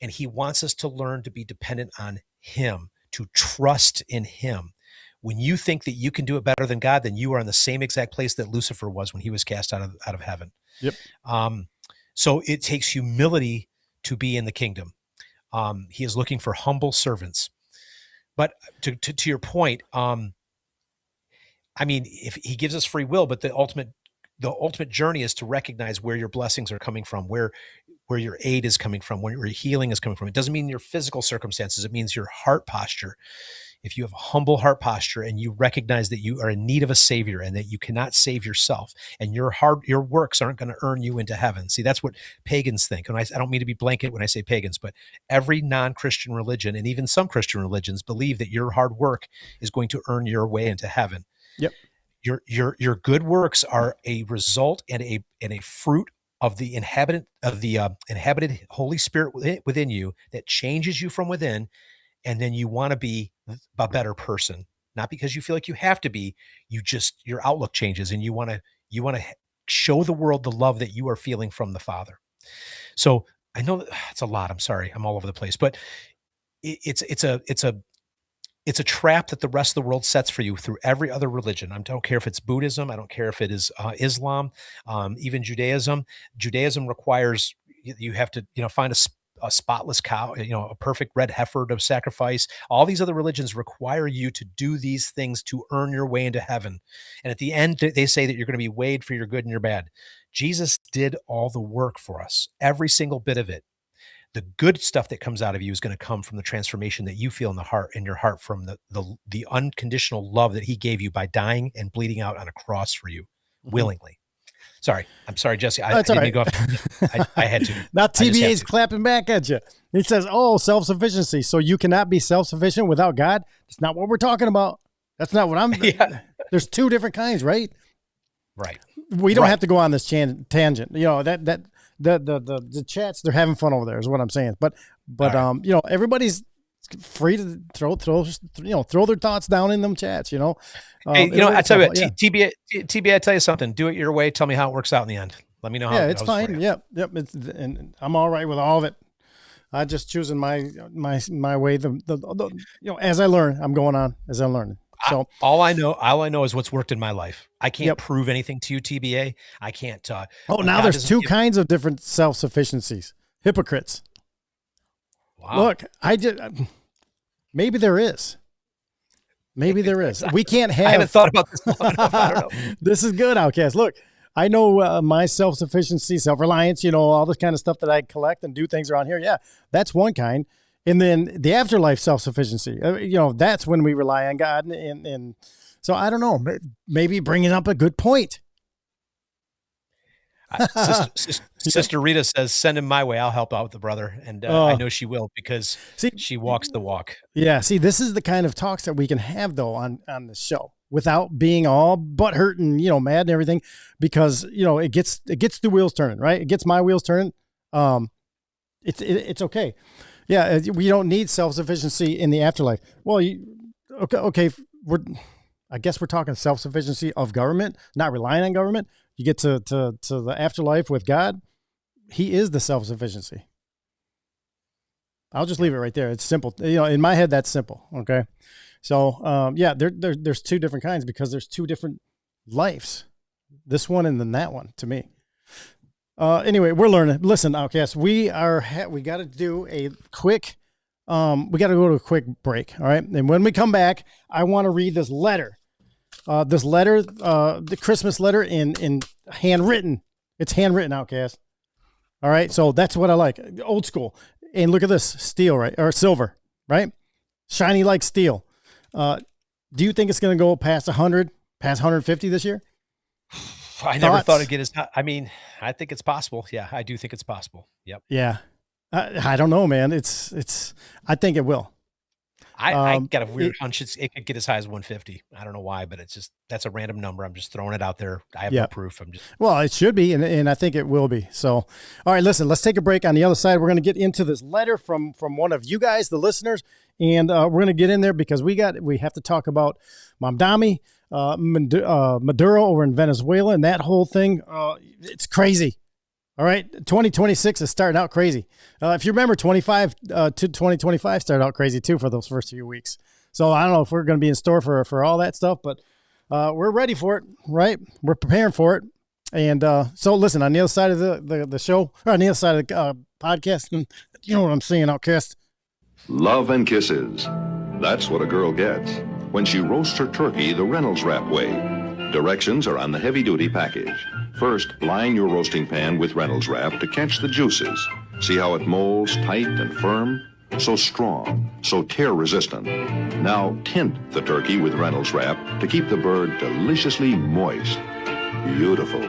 And he wants us to learn to be dependent on him, to trust in him. When you think that you can do it better than God, then you are in the same exact place that Lucifer was when he was cast out of heaven. Yep. So it takes humility to be in the kingdom. He is looking for humble servants. But to your point, if he gives us free will, but the ultimate journey is to recognize where your blessings are coming from, where your aid is coming from, where your healing is coming from. It doesn't mean your physical circumstances. It means your heart posture. If you have a humble heart posture and you recognize that you are in need of a savior and that you cannot save yourself and your works aren't going to earn you into heaven. See, that's what pagans think. And I don't mean to be blanket when I say pagans, but every non-Christian religion and even some Christian religions believe that your hard work is going to earn your way into heaven. Yep. Your good works are a result and a fruit of the inhabited Holy Spirit within you that changes you from within, and then you want to be a better person, not because you feel like you have to be. Your outlook changes, and you want to show the world the love that you are feeling from the Father. So I know it's a lot. I'm sorry, I'm all over the place, but it's It's a trap that the rest of the world sets for you through every other religion. I don't care if it's Buddhism. I don't care if it is Islam, even Judaism. Judaism requires you have to, find a spotless cow, a perfect red heifer to sacrifice. All these other religions require you to do these things to earn your way into heaven. And at the end, they say that you're going to be weighed for your good and your bad. Jesus did all the work for us, every single bit of it. The good stuff that comes out of you is going to come from the transformation that you feel in your heart from the unconditional love that he gave you by dying and bleeding out on a cross for you willingly. Sorry. I'm sorry, Jesse. I didn't mean to go off. I had to. Now TBA's clapping back at you. He says, self-sufficiency. So you cannot be self-sufficient without God? That's not what we're talking about. That's not what I'm There's two different kinds, right? Right. We don't have to go on this tangent. The chats, they're having fun over there is what I'm saying. But right. Everybody's free to throw their thoughts down in them chats, Hey, I tell you what, TBA, I tell you something, do it your way. Tell me how it works out in the end. Let me know how it goes. It's fine. Yep. And I'm all right with all of it. I just choosing my way. As I learn, I'm going on as I'm learning. So all I know is what's worked in my life. I can't prove anything to you, TBA. I can't. Now there's two kinds of different self-sufficiencies. Hypocrites. Wow. Look, maybe there is. Maybe there is. We can't have. I haven't thought about this long enough. I don't know. This is good, Outcast. Look, I know my self-sufficiency, self-reliance, all this kind of stuff that I collect and do things around here. Yeah, that's one kind. And then the afterlife self-sufficiency, that's when we rely on God. And so I don't know, maybe bringing up a good point. Sister Rita says, send him my way. I'll help out with the brother. And I know she will because she walks the walk. Yeah. See, this is the kind of talks that we can have though on the show without being all butthurt and, mad and everything, because, it gets the wheels turning, right? It gets my wheels turning. It's okay. Yeah, we don't need self-sufficiency in the afterlife. Well, okay. I guess we're talking self-sufficiency of government, not relying on government. You get to the afterlife with God. He is the self-sufficiency. I'll just leave it right there. It's simple. In my head, that's simple. Okay. So, there's two different kinds because there's two different lives. This one and then that one to me. Anyway, we're learning. Listen, Outcast, we got to do a quick, we got to go to a quick break. All right. And when we come back, I want to read this letter, the Christmas letter in handwritten. It's handwritten, Outcast. All right. So that's what I like. Old school. And look at this, steel, right? Or silver, right? Shiny like steel. Do you think it's going to go past 100, past 150 this year? I never thought it'd get as high. I mean, I think it's possible. Yeah, I do think it's possible. Yep. Yeah. I don't know, man. I think it will. I got a weird hunch it could get as high as 150. I don't know why, but that's a random number. I'm just throwing it out there. I have no proof. Well, it should be, and I think it will be. So, all right, listen, let's take a break. On the other side, we're going to get into this letter from one of you guys, the listeners, and we're going to get in there because we have to talk about Mamdani, Maduro over in Venezuela, and that whole thing. It's crazy. All right, 2026 is starting out crazy. If you remember, 25 to 2025 started out crazy too for those first few weeks. So I don't know if we're going to be in store for all that stuff, but we're ready for it, right? We're preparing for it. And so listen, on the other side of the show, or on the other side of the podcast, you know what I'm saying, Outcast? Love and kisses. That's what a girl gets when she roasts her turkey the Reynolds Wrap way. Directions are on the heavy-duty package. First, line your roasting pan with Reynolds Wrap to catch the juices. See how it molds tight and firm? So strong, so tear-resistant. Now tint the turkey with Reynolds Wrap to keep the bird deliciously moist. Beautiful.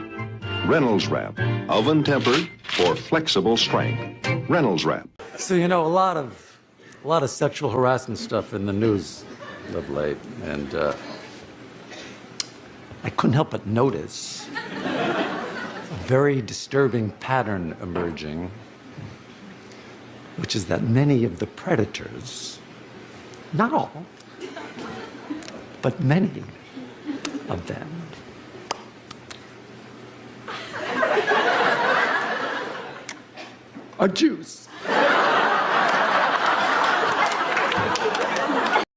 Reynolds Wrap, oven-tempered for flexible strength. Reynolds Wrap. So, a lot of sexual harassment stuff in the news of late, and I couldn't help but notice a very disturbing pattern emerging, which is that many of the predators, not all, but many of them, are Jews.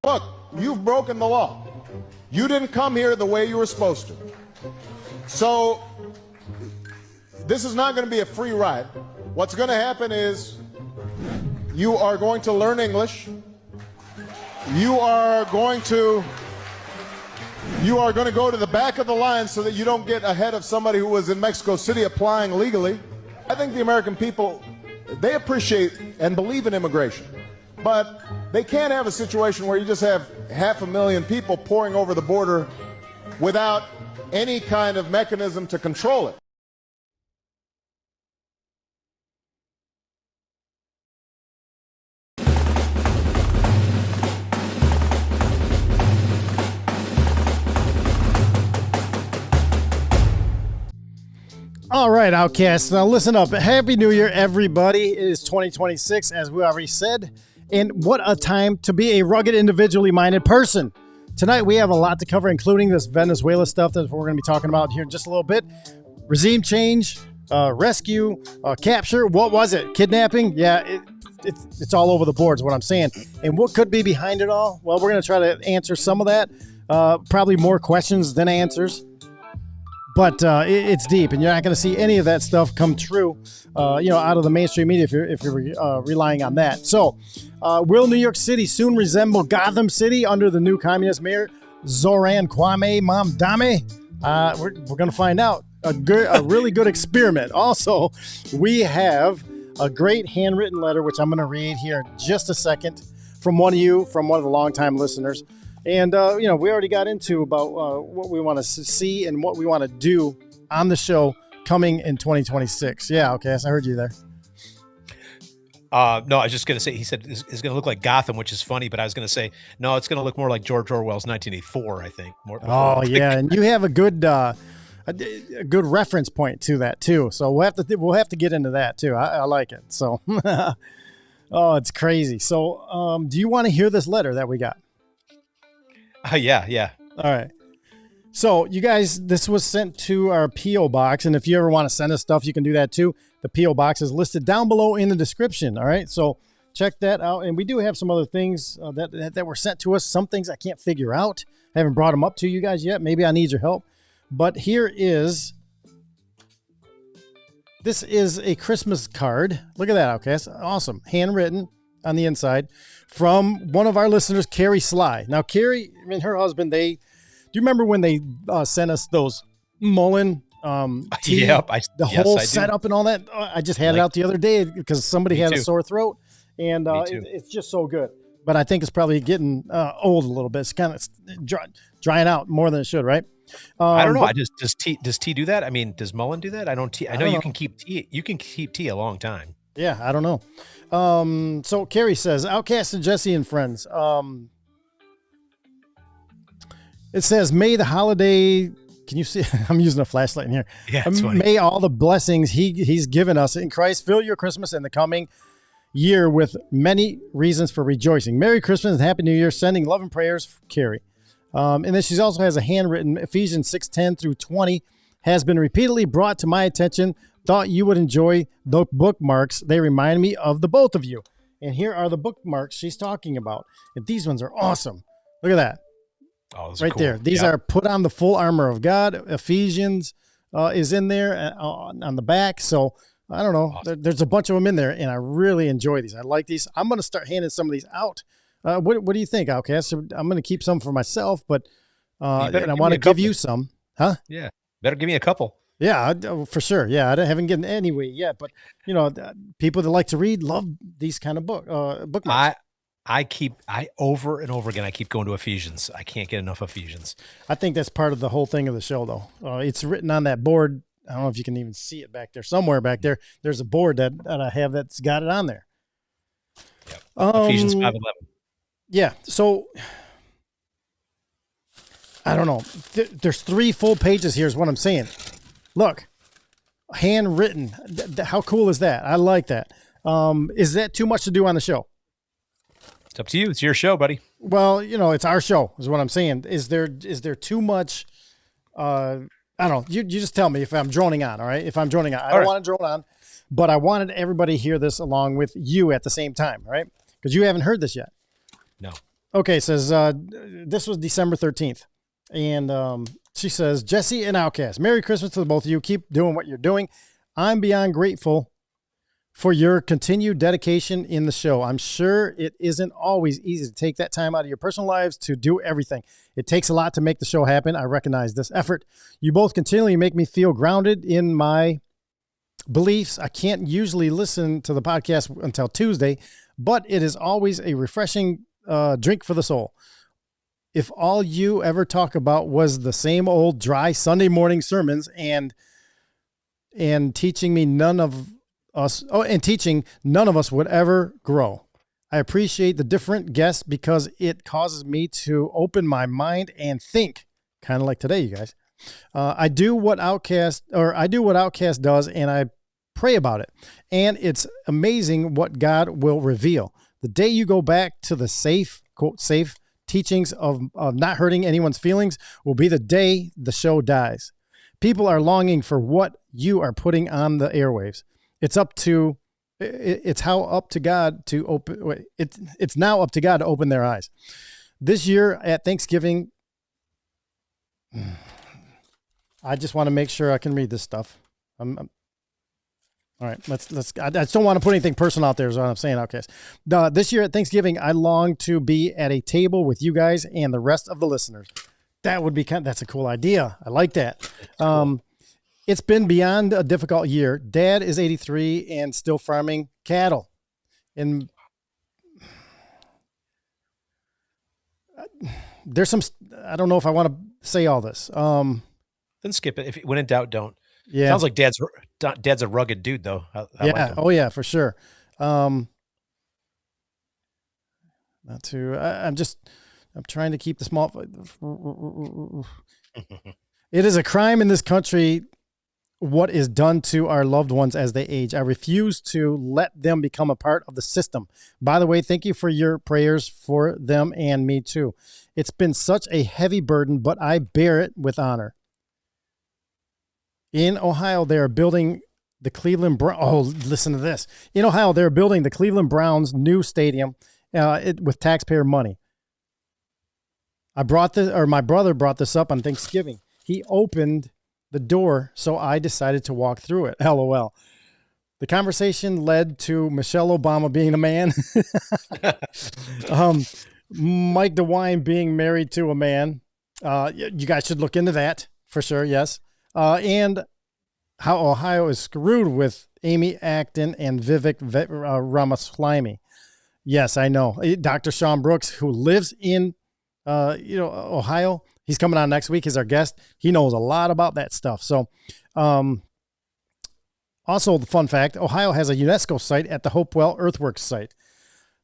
Look, broken the law. You didn't come here the way you were supposed to. So this is not going to be a free ride. What's going to happen is you are going to learn English. You are going to go to the back of the line so that you don't get ahead of somebody who was in Mexico City applying legally. I think the American people, they appreciate and believe in immigration, but they can't have a situation where you just have 500,000 people pouring over the border without any kind of mechanism to control it. All right, Outcasts. Now listen up. Happy New Year, everybody. It is 2026, as we already said. And what a time to be a rugged, individually minded person. Tonight, we have a lot to cover, including this Venezuela stuff that we're going to be talking about here in just a little bit. Regime change, rescue, capture. What was it? Kidnapping? Yeah, it's all over the board is what I'm saying. And what could be behind it all? Well, we're going to try to answer some of that. Probably more questions than answers. But it's deep, and you're not going to see any of that stuff come true, out of the mainstream media if you're relying on that. So, will New York City soon resemble Gotham City under the new communist mayor Zohran Kwame Mamdani? We're going to find out. A really good experiment. Also, we have a great handwritten letter, which I'm going to read here in just a second, from one of the longtime listeners. And, we already got into about what we want to see and what we want to do on the show coming in 2026. Yeah, okay, so I heard you there. No, I was just going to say, he said it's going to look like Gotham, which is funny, but I was going to say, no, it's going to look more like George Orwell's 1984, I think. Oh, yeah, and you have a good reference point to that, too. So we'll have to get into that, too. I like it. So, oh, it's crazy. So do you want to hear this letter that we got? Yeah. All right. So, you guys, this was sent to our P.O. box, and if you ever want to send us stuff, you can do that too. The P.O. box is listed down below in the description. All right. So, check that out. And we do have some other things that were sent to us. Some things I can't figure out. I haven't brought them up to you guys yet. Maybe I need your help. But this is a Christmas card. Look at that, Outcast. Awesome. Handwritten on the inside from one of our listeners, Carrie Sly. Now, Carrie and her husband, do you remember when they sent us those Mullen tea? Yep. Whole setup and all that? I just had it out the other day because somebody had a sore throat, and it's just so good. But I think it's probably getting old a little bit. It's kind of drying out more than it should, right? I don't know. Does tea do that? I mean, does Mullen do that? I know you can keep tea. You can keep tea a long time. Yeah, I don't know. So Carrie says, Outcast and Jesse and friends. It says, may the holiday, can you see? I'm using a flashlight in here. Yeah, it's funny. May all the blessings he's given us in Christ fill your Christmas and the coming year with many reasons for rejoicing. Merry Christmas and Happy New Year. Sending love and prayers, Carrie. And then she also has a handwritten Ephesians 6:10 through 20 has been repeatedly brought to my attention. Thought you would enjoy the bookmarks. They remind me of the both of you. And here are the bookmarks she's talking about. And these ones are awesome. Look at that. Oh, those right are cool. there. These are put on the full armor of God. Ephesians is in there on the back. So I don't know. Awesome. There's a bunch of them in there, and I really enjoy these. I like these. I'm going to start handing some of these out. What do you think, Outcast? I'm going to keep some for myself, but and I want to give you some. Huh? Yeah. Better give me a couple. Yeah, for sure. Yeah, I haven't gotten any yet, but people that like to read love these kind of bookmarks. I over and over again, I keep going to Ephesians. I can't get enough Ephesians. I think that's part of the whole thing of the show, though. It's written on that board. I don't know if you can even see it back there. Somewhere back there, there's a board that I have that's got it on there. Yep. Ephesians 5:11. Yeah. So I don't know. There's 3 full pages here is what I'm saying. Look, handwritten. How cool is that? I like that. Is that too much to do on the show? It's up to you. It's your show, buddy. Well, it's our show is what I'm saying. Is there too much? I don't know. You just tell me if I'm droning on. All right. If I'm droning on, I don't want to drone on, but I wanted everybody to hear this along with you at the same time. All right. Because you haven't heard this yet. No. Okay, it says, this was December 13th. And she says, Jesse and Outcast, Merry Christmas to the both of you. Keep doing what you're doing. I'm beyond grateful for your continued dedication in the show. I'm sure it isn't always easy to take that time out of your personal lives to do everything. It takes a lot to make the show happen. I recognize this effort. You both continually make me feel grounded in my beliefs. I can't usually listen to the podcast until Tuesday, but it is always a refreshing drink for the soul. If all you ever talk about was the same old dry Sunday morning sermons and teaching none of us would ever grow. I appreciate the different guests because it causes me to open my mind and think, kind of like today, you guys. I do what Outcast does, and I pray about it. And it's amazing what God will reveal. The day you go back to the safe, quote, safe teachings of not hurting anyone's feelings will be the day the show dies. People are longing for what you are putting on the airwaves. It's now up to God to open their eyes. This year at Thanksgiving, I just want to make sure I can read this stuff. All right, let's. I just don't want to put anything personal out there, is what I'm saying, Outcast. This year at Thanksgiving, I long to be at a table with you guys and the rest of the listeners. That's a cool idea. I like that. Cool. It's been beyond a difficult year. Dad is 83 and still farming cattle. And there's some, I don't know if I want to say all this. Then skip it. When in doubt, don't. Yeah. Sounds like Dad's a rugged dude, though. I yeah. like him. Oh yeah, for sure. I'm trying to keep the small. It is a crime in this country what is done to our loved ones as they age. I refuse to let them become a part of the system. By the way, thank you for your prayers for them and me too. It's been such a heavy burden, but I bear it with honor. In Ohio, they are building the Cleveland Browns. Oh, listen to this. In Ohio, they're building the Cleveland Browns' new stadium with taxpayer money. My brother brought this up on Thanksgiving. He opened the door, so I decided to walk through it. LOL. The conversation led to Michelle Obama being a man, Mike DeWine being married to a man. You guys should look into that for sure. Yes. And how Ohio is screwed with Amy Acton and Vivek Ramaswamy. Yes, I know. Dr. Sean Brooks, who lives in Ohio, he's coming on next week as our guest. He knows a lot about that stuff. So, also the fun fact, Ohio has a UNESCO site at the Hopewell Earthworks site.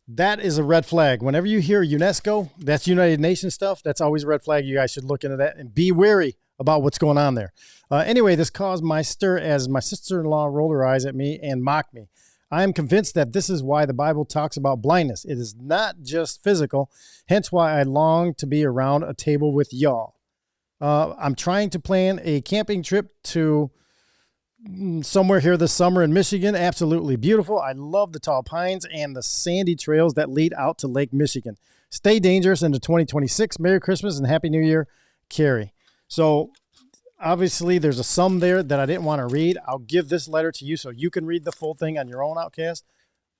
That is a red flag. Whenever you hear UNESCO, that's United Nations stuff. That's always a red flag. You guys should look into that and be wary about what's going on there. Anyway, this caused my stir as my sister-in-law rolled her eyes at me and mocked me. I am convinced that this is why the Bible talks about blindness. It is not just physical, hence why I long to be around a table with y'all. I'm trying to plan a camping trip to somewhere here this summer in Michigan. Absolutely beautiful. I love the tall pines and the sandy trails that lead out to Lake Michigan. Stay dangerous into 2026. Merry Christmas and Happy New Year, Carrie. So obviously there's a sum there that I didn't want to read. I'll give this letter to you so you can read the full thing on your own, Outcast.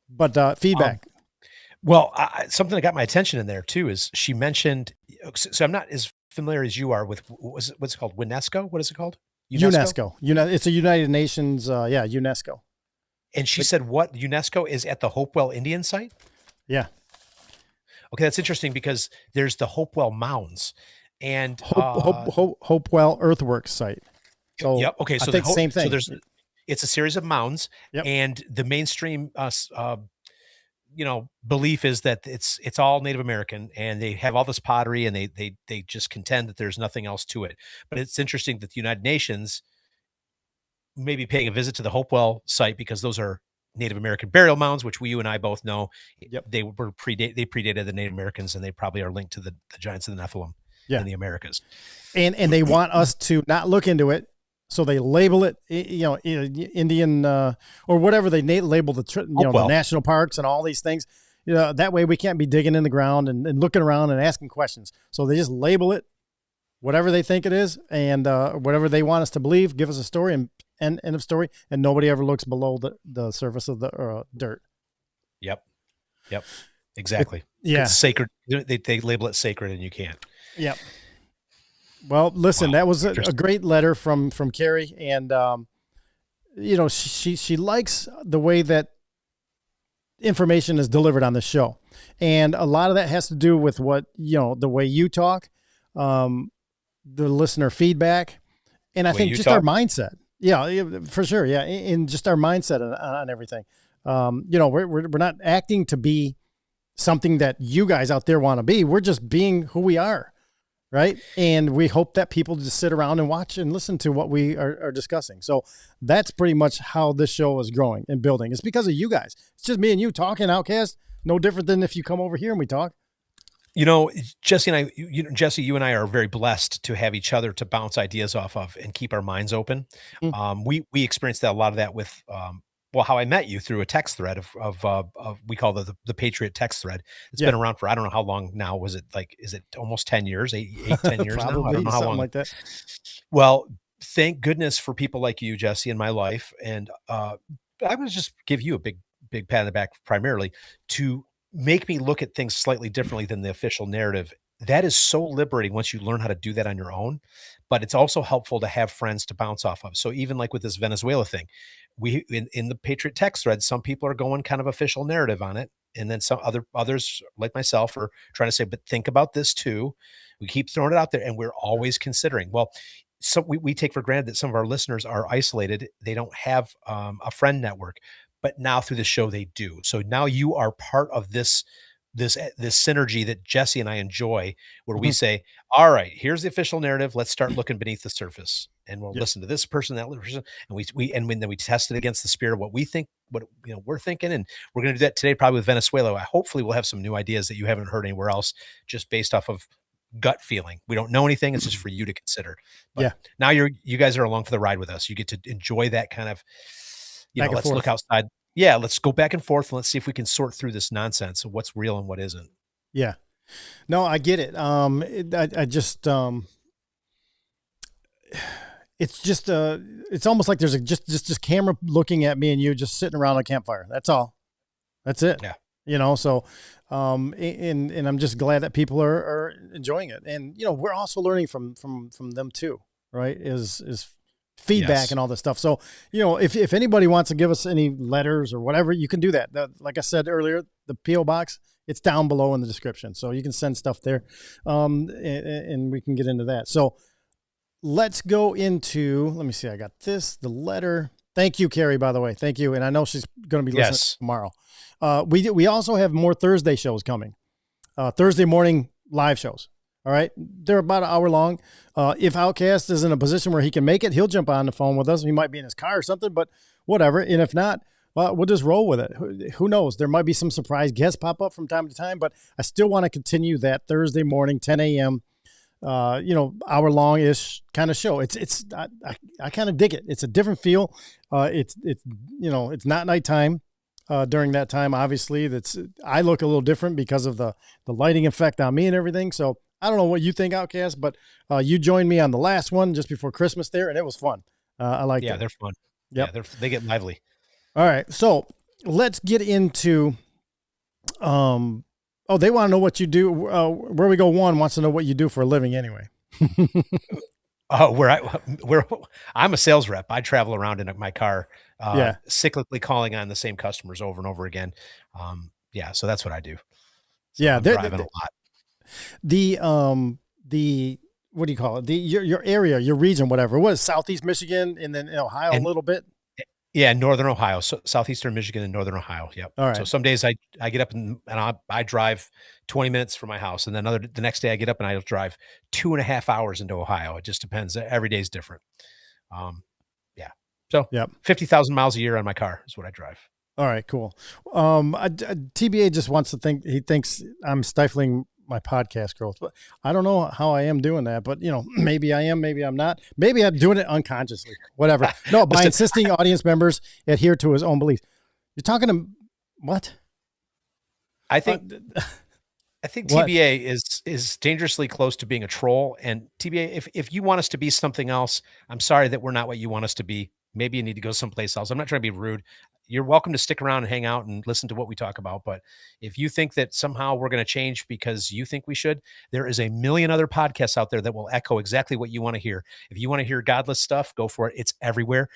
But feedback. Something that got my attention in there too is she mentioned, so I'm not as familiar as you are with what's it called? UNESCO? What is it called? UNESCO. It's a United Nations. UNESCO. And she said what UNESCO is at the Hopewell Indian site? Yeah. Okay. That's interesting because there's the Hopewell Mounds and Hopewell Earthworks site. So yep. Okay. So I think same thing. So it's a series of mounds, yep. And the mainstream, belief is that it's all Native American, and they have all this pottery, and they just contend that there's nothing else to it. But it's interesting that the United Nations may be paying a visit to the Hopewell site because those are Native American burial mounds, which you and I both know. Yep. They predated the Native Americans, and they probably are linked to the giants of the Nephilim in the Americas. And they want us to not look into it. So they label it, Indian or whatever they label the national parks and all these things. that way we can't be digging in the ground and looking around and asking questions. So they just label it whatever they think it is, and whatever they want us to believe, give us a story, and end of story, and nobody ever looks below the surface of the dirt. Yep. Exactly. It's sacred. They label it sacred, and you can't. Yep. Well, listen, that was a great letter from Carrie, and she likes the way that information is delivered on the show, and a lot of that has to do with what the way you talk, the listener feedback, and I think just our mindset. Yeah, for sure. Yeah, and just our mindset on everything. We're not acting to be something that you guys out there want to be. We're just being who we are. Right. And we hope that people just sit around and watch and listen to what we are discussing. So that's pretty much how this show is growing and building. It's because of you guys. It's just me and you talking, Outcast. No different than if you come over here and we talk. Jesse and I, Jesse, you and I are very blessed to have each other to bounce ideas off of and keep our minds open. We experienced a lot of that with, how I met you through a text thread of we call the Patriot text thread. It's been around for, I don't know how long now. Is it almost 10 years, 10 years now? I don't know how long. Like that. Well, thank goodness for people like you, Jesse, in my life. And I would just give you a big pat on the back primarily to make me look at things slightly differently than the official narrative. That is so liberating once you learn how to do that on your own, but it's also helpful to have friends to bounce off of. So even like with this Venezuela thing, we in the Patriot text thread, some people are going kind of official narrative on it. And then some others like myself are trying to say, but think about this too. We keep throwing it out there and we're always considering. Well, so we take for granted that some of our listeners are isolated. They don't have a friend network, but now through the show they do. So now you are part of this synergy that Jesse and I enjoy, where we say, all right, here's the official narrative. Let's start looking beneath the surface, and we'll listen to this person, that person. And then we test it against the spirit of what we think, what we're thinking. And we're going to do that today, probably with Venezuela. Hopefully we'll have some new ideas that you haven't heard anywhere else, just based off of gut feeling. We don't know anything. It's just for you to consider. But now you guys are along for the ride with us. You get to enjoy that kind of, let's look outside. Yeah, let's go back and forth and let's see if we can sort through this nonsense of what's real and what isn't. Yeah. No, I get it. I just, it's just, it's almost like there's just camera looking at me and you just sitting around a campfire. That's all. That's it. Yeah. So, and I'm just glad that people are enjoying it. And, we're also learning from them too, right? Is feedback and all this stuff. So, if anybody wants to give us any letters or whatever, you can do that. Like I said earlier, the P.O. box, it's down below in the description. So you can send stuff there. And we can get into that. So let's go into, let me see. I got the letter. Thank you, Carrie, by the way. Thank you. And I know she's going to be listening tomorrow. We also have more Thursday shows coming, Thursday morning live shows. All right. They're about an hour long. If Outcast is in a position where he can make it, he'll jump on the phone with us. He might be in his car or something, but whatever. And if not, well, we'll just roll with it. Who knows? There might be some surprise guests pop up from time to time, but I still want to continue that Thursday morning, 10 a.m., hour long ish kind of show. I kind of dig it. It's a different feel. It's not nighttime. During that time, obviously I look a little different because of the lighting effect on me and everything. So I don't know what you think, Outcast, but you joined me on the last one just before Christmas there, and it was fun. I like it. Yeah, they're fun. Yep. Yeah, they get lively. All right, so let's get into. They want to know what you do. Where we go one wants to know what you do for a living, anyway. I'm a sales rep. I travel around in my car, cyclically calling on the same customers over and over again. So that's what I do. So I'm driving a lot. The what do you call it? Your area, your region, whatever. What is Southeast Michigan and then Ohio a little bit? Yeah, Northern Ohio, so Southeastern Michigan and Northern Ohio. Yep. All right. So some days I get up and I drive 20 minutes from my house, and then the next day I get up and I drive 2.5 hours into Ohio. It just depends. Every day is different. So 50,000 miles a year on my car is what I drive. All right, cool. TBA just wants to he thinks I'm stifling my podcast growth, but I don't know how I am doing that, but maybe I am, maybe I'm not, maybe I'm doing it unconsciously, whatever. No, by insisting audience members adhere to his own beliefs. You're talking to what? I think What? TBA is dangerously close to being a troll. And TBA, if you want us to be something else, I'm sorry that we're not what you want us to be. Maybe you need to go someplace else. I'm not trying to be rude. You're welcome to stick around and hang out and listen to what we talk about. But if you think that somehow we're going to change because you think we should, there is a million other podcasts out there that will echo exactly what you want to hear. If you want to hear godless stuff, go for it. It's everywhere.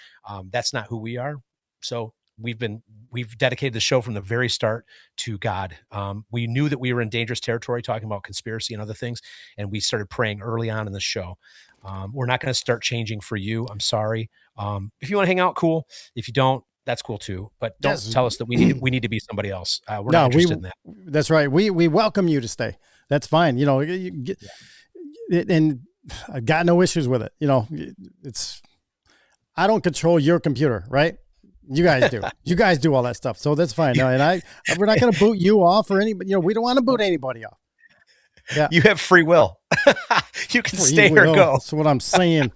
That's not who we are. So we've dedicated the show from the very start to God. We knew that we were in dangerous territory talking about conspiracy and other things, and we started praying early on in the show. We're not going to start changing for you. I'm sorry. If you want to hang out, cool. If you don't, that's cool too. But don't tell us that we need to be somebody else. We're not interested in that. That's right. We welcome you to stay. That's fine. You know, and I got no issues with it. You know, I don't control your computer, right? You guys do. You guys do all that stuff, so that's fine. And we're not going to boot you off or anybody. You know, we don't want to boot anybody off. Yeah, you have free will. You can stay or go. That's what I'm saying.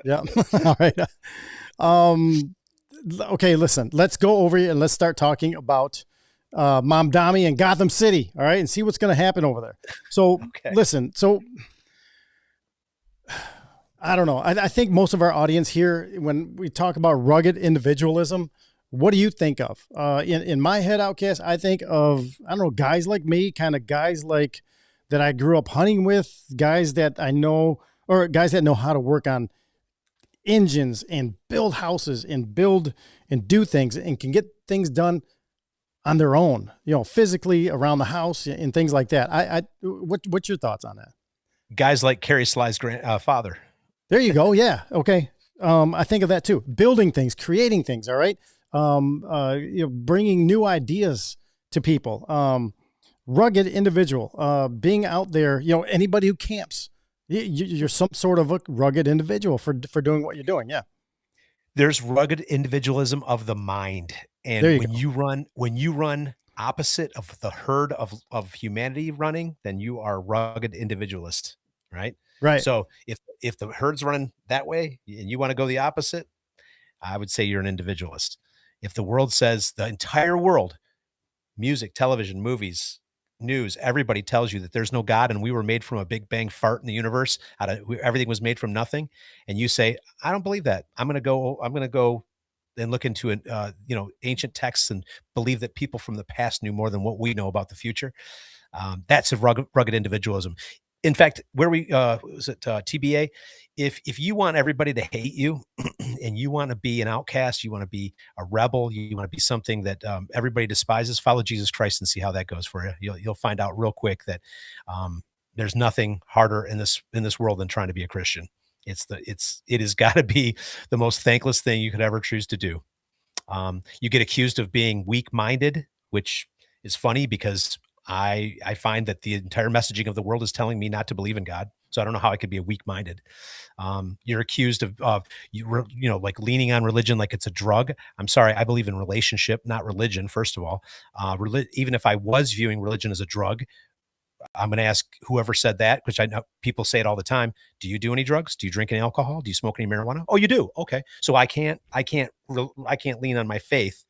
Yeah. All right. Okay. Listen. Let's go over here and let's start talking about Mamdani and Gotham City. All right, and see what's going to happen over there. So listen. So. I don't know. I think most of our audience here, when we talk about rugged individualism, what do you think of? In my head, Outcast, I think of, I don't know, guys like me, kind of guys like that I grew up hunting with, guys that I know, or guys that know how to work on engines and build houses and build and do things and can get things done on their own, you know, physically around the house and things like that. What's your thoughts on that? Guys like Carrie Sly's father. There you go. Yeah. Okay. I think of that too. Building things, creating things. All right. Bringing new ideas to people. Rugged individual. Being out there. You know, anybody who camps, you're some sort of a rugged individual for doing what you're doing. Yeah. There's rugged individualism of the mind, and when you run opposite of the herd of humanity running, then you are rugged individualist. Right. Right. So if the herd's running that way and you want to go the opposite, I would say you're an individualist. If the world says, the entire world, music, television, movies, news, everybody tells you that there's no God and we were made from a big bang fart in the universe, everything was made from nothing, and you say, I don't believe that. I'm going to go and look into ancient texts and believe that people from the past knew more than what we know about the future. That's a rugged individualism. In fact, where TBA, if you want everybody to hate you and you want to be an outcast, you want to be a rebel, you want to be something that everybody despises, follow Jesus Christ and see how that goes for you. You'll find out real quick that there's nothing harder in this world than trying to be a Christian. It has got to be the most thankless thing you could ever choose to do. You get accused of being weak-minded, which is funny because I find that the entire messaging of the world is telling me not to believe in God. So I don't know how I could be a weak-minded. You're accused of like leaning on religion like it's a drug. I'm sorry. I believe in relationship, not religion. First of all, even if I was viewing religion as a drug, I'm going to ask whoever said that, which I know people say it all the time. Do you do any drugs? Do you drink any alcohol? Do you smoke any marijuana? Oh, you do. Okay. So I can't lean on my faith.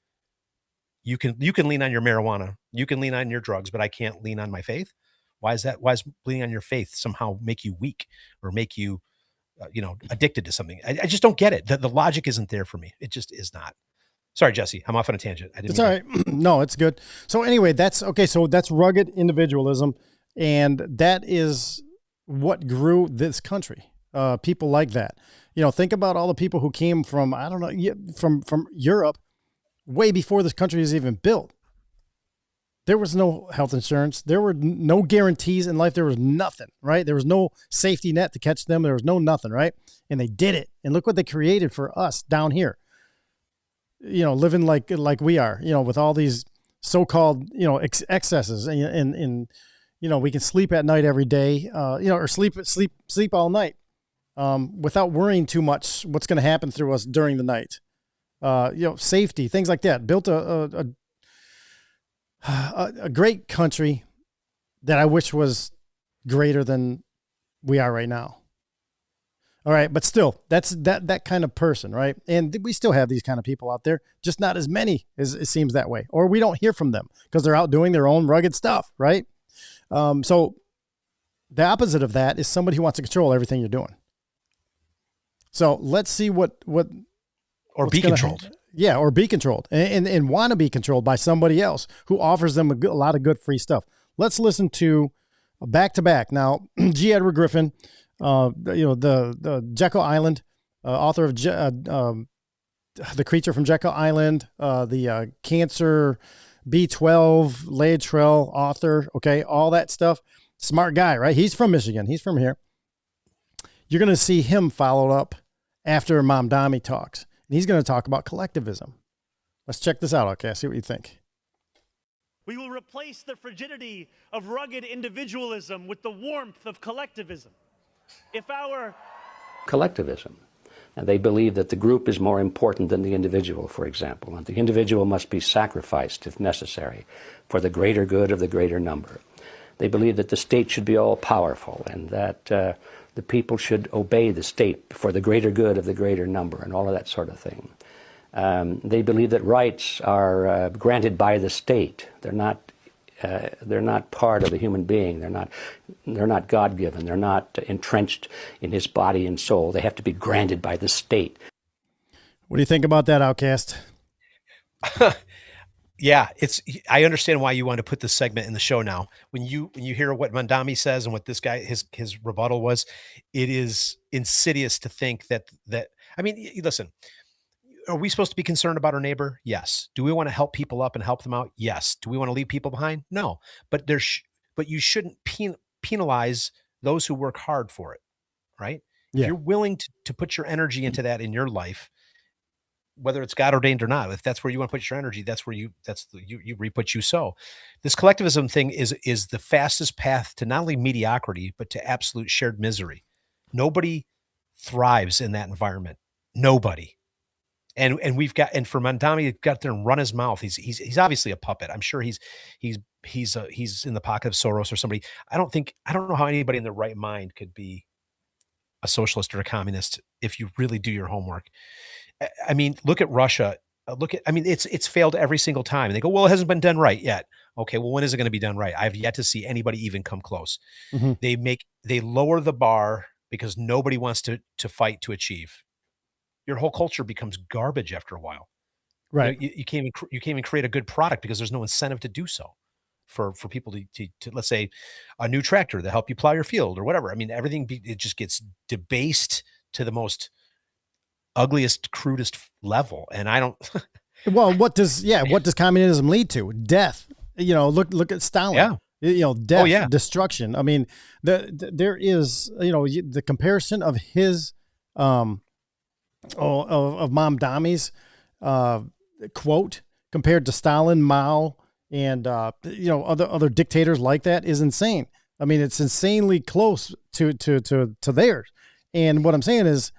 You can lean on your marijuana. You can lean on your drugs, but I can't lean on my faith. Why is that? Why is leaning on your faith somehow make you weak or make you, addicted to something? I just don't get it. The logic isn't there for me. It just is not. Sorry, Jesse, I'm off on a tangent. It's all right. No, it's good. So anyway, that's okay. So that's rugged individualism. And that is what grew this country. People like that, think about all the people who came from, I don't know, from Europe way before this country was even built. There was no health insurance. There were no guarantees in life. There was nothing, right? There was no safety net to catch them. There was no nothing, right? And they did it. And look what they created for us down here, living like we are, with all these so-called, excesses and we can sleep at night every day, or sleep all night, without worrying too much what's going to happen through us during the night. Safety, things like that. Built a great country that I wish was greater than we are right now. All right, but still, that's that kind of person, right? And we still have these kind of people out there, just not as many as it seems that way, or we don't hear from them because they're out doing their own rugged stuff, right? So the opposite of that is somebody who wants to control everything you're doing. So let's see what or be controlled. Yeah, or be controlled and want to be controlled by somebody else who offers them a lot of good free stuff. Let's listen to back to back now. G. Edward Griffin. The Jekyll Island, author of The Creature from Jekyll Island, the Cancer B12, Latrell author, okay, all that stuff. Smart guy, right? He's from Michigan. He's from here. You're going to see him followed up after Mamdani talks. And he's going to talk about collectivism. Let's check this out, okay? See what you think. We will replace the frigidity of rugged individualism with the warmth of collectivism. If our collectivism, and they believe that the group is more important than the individual, for example, and the individual must be sacrificed if necessary for the greater good of the greater number. They believe that the state should be all powerful and that the people should obey the state for the greater good of the greater number and all of that sort of thing. They believe that rights are granted by the state. They're not part of the human being. They're not God-given. They're not entrenched in his body and soul. They have to be granted by the state. What do you think about that, Outcast? Yeah, I understand why you want to put this segment in the show now. When you hear what Mamdani says and what this guy his rebuttal was, it is insidious to think that I mean, listen. Are we supposed to be concerned about our neighbor? Yes. Do we want to help people up and help them out? Yes. Do we want to leave people behind? No. But but you shouldn't penalize those who work hard for it, right? Yeah. If you're willing to put your energy into that in your life, whether it's God ordained or not, if that's where you want to put your energy, that's where you reap what you sow. This collectivism thing is the fastest path to not only mediocrity, but to absolute shared misery. Nobody thrives in that environment. Nobody. And for Mamdani got there and run his mouth. He's obviously a puppet. I'm sure he's in the pocket of Soros or somebody. I don't know how anybody in their right mind could be a socialist or a communist if you really do your homework. I mean, look at Russia. It's failed every single time. And they go, well, it hasn't been done right yet. Okay, well, when is it going to be done right? I've yet to see anybody even come close. Mm-hmm. They lower the bar because nobody wants to fight to achieve. Your whole culture becomes garbage after a while. Right. You can't even create a good product because there's no incentive to do so for people to let's say a new tractor to help you plow your field or whatever. I mean, it just gets debased to the most ugliest, crudest level. And I don't. Well, what does communism lead to? Death. Look at Stalin. Yeah. Death, destruction. I mean, there is, the comparison of his, of Mamdani's quote compared to Stalin, Mao, and other dictators like that is insane. I mean, it's insanely close to theirs. And what I'm saying is,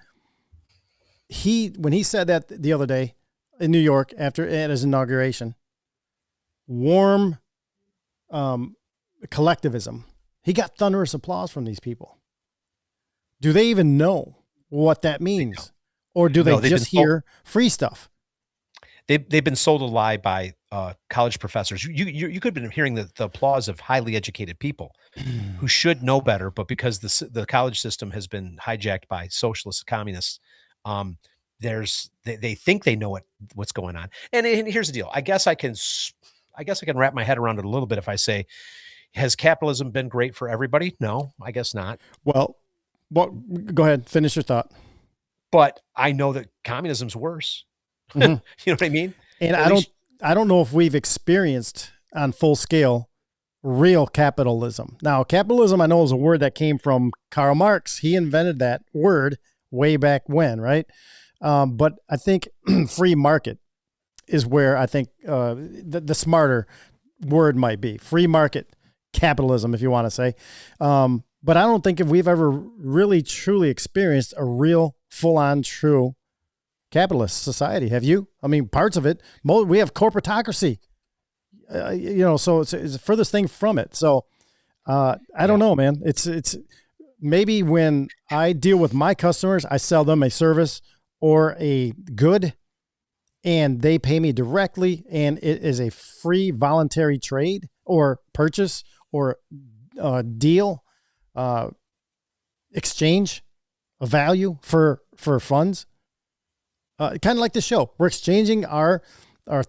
when he said that the other day in New York at his inauguration, warm collectivism, he got thunderous applause from these people. Do they even know what that means? Or do they just hear free stuff? They've been sold a lie by college professors. You could have been hearing the applause of highly educated people who should know better, but because the college system has been hijacked by socialists, communists, they think they know what's going on. And here's the deal. I guess I can wrap my head around it a little bit if I say, has capitalism been great for everybody? No, I guess not. Well, go ahead, finish your thought. But I know that communism's worse. Mm-hmm. You know what I mean? And I don't know if we've experienced on full scale real capitalism. Now, capitalism, I know, is a word that came from Karl Marx. He invented that word way back when, right? But I think free market is where I think the smarter word might be. Free market capitalism, if you want to say. But I don't think if we've ever really truly experienced a real full-on true capitalist society. Have you? I mean, parts of it. We have corporatocracy. So it's the furthest thing from it. So I don't know, man. It's maybe when I deal with my customers, I sell them a service or a good, and they pay me directly, and it is a free voluntary trade or purchase or deal, exchange of value for funds. Kind of like the show. We're exchanging our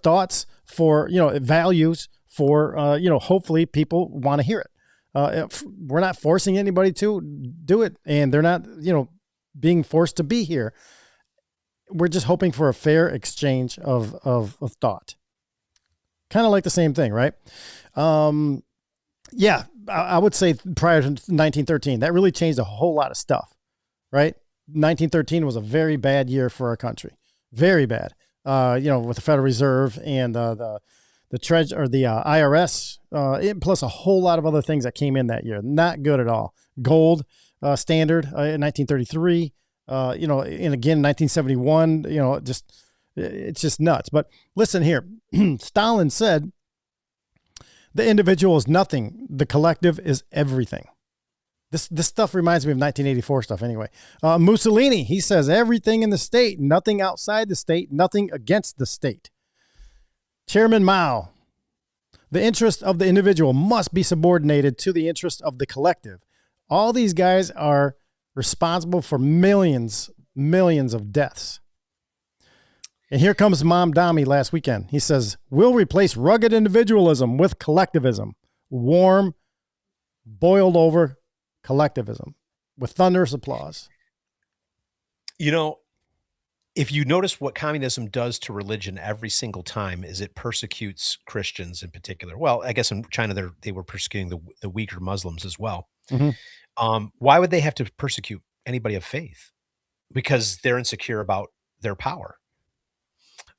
thoughts for, values for, hopefully people want to hear it. We're not forcing anybody to do it, and they're not, being forced to be here. We're just hoping for a fair exchange of thought. Kind of like the same thing, right? Yeah, I would say prior to 1913, that really changed a whole lot of stuff, right? 1913 was a very bad year for our country. Very bad. With the Federal Reserve and the Treasury or the IRS, plus a whole lot of other things that came in that year. Not good at all. Gold standard in 1933, and again, 1971, it's just nuts. But listen here, Stalin said, the individual is nothing. The collective is everything. This stuff reminds me of 1984 stuff anyway. Mussolini, he says everything in the state, nothing outside the state, nothing against the state. Chairman Mao, the interest of the individual must be subordinated to the interest of the collective. All these guys are responsible for millions of deaths. And here comes Mamdani last weekend. He says, we'll replace rugged individualism with collectivism. Warm, boiled over collectivism with thunderous applause. If you notice what communism does to religion every single time is it persecutes Christians in particular. Well, I guess in China, they were persecuting the weaker Muslims as well. Mm-hmm. Why would they have to persecute anybody of faith? Because they're insecure about their power.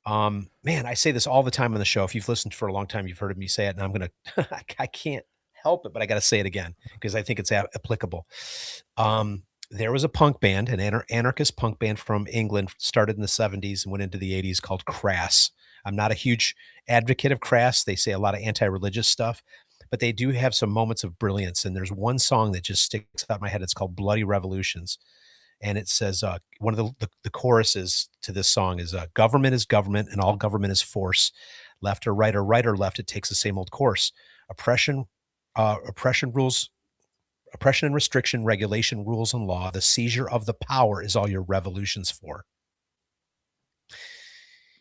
Man, I say this all the time on the show. If you've listened for a long time, you've heard me say it, and I'm going to, I can't help it, but I got to say it again because I think it's applicable. There was a punk band, an anarchist punk band from England, started in the 70s and went into the 80s, called Crass. I'm not a huge advocate of Crass. They say a lot of anti-religious stuff, but they do have some moments of brilliance. And there's one song that just sticks out in my head. It's called Bloody Revolutions. And it says, one of the choruses to this song is, government is government and all government is force. Left or right or left, it takes the same old course. Oppression and restriction, regulation, rules, and law. The seizure of the power is all your revolutions for.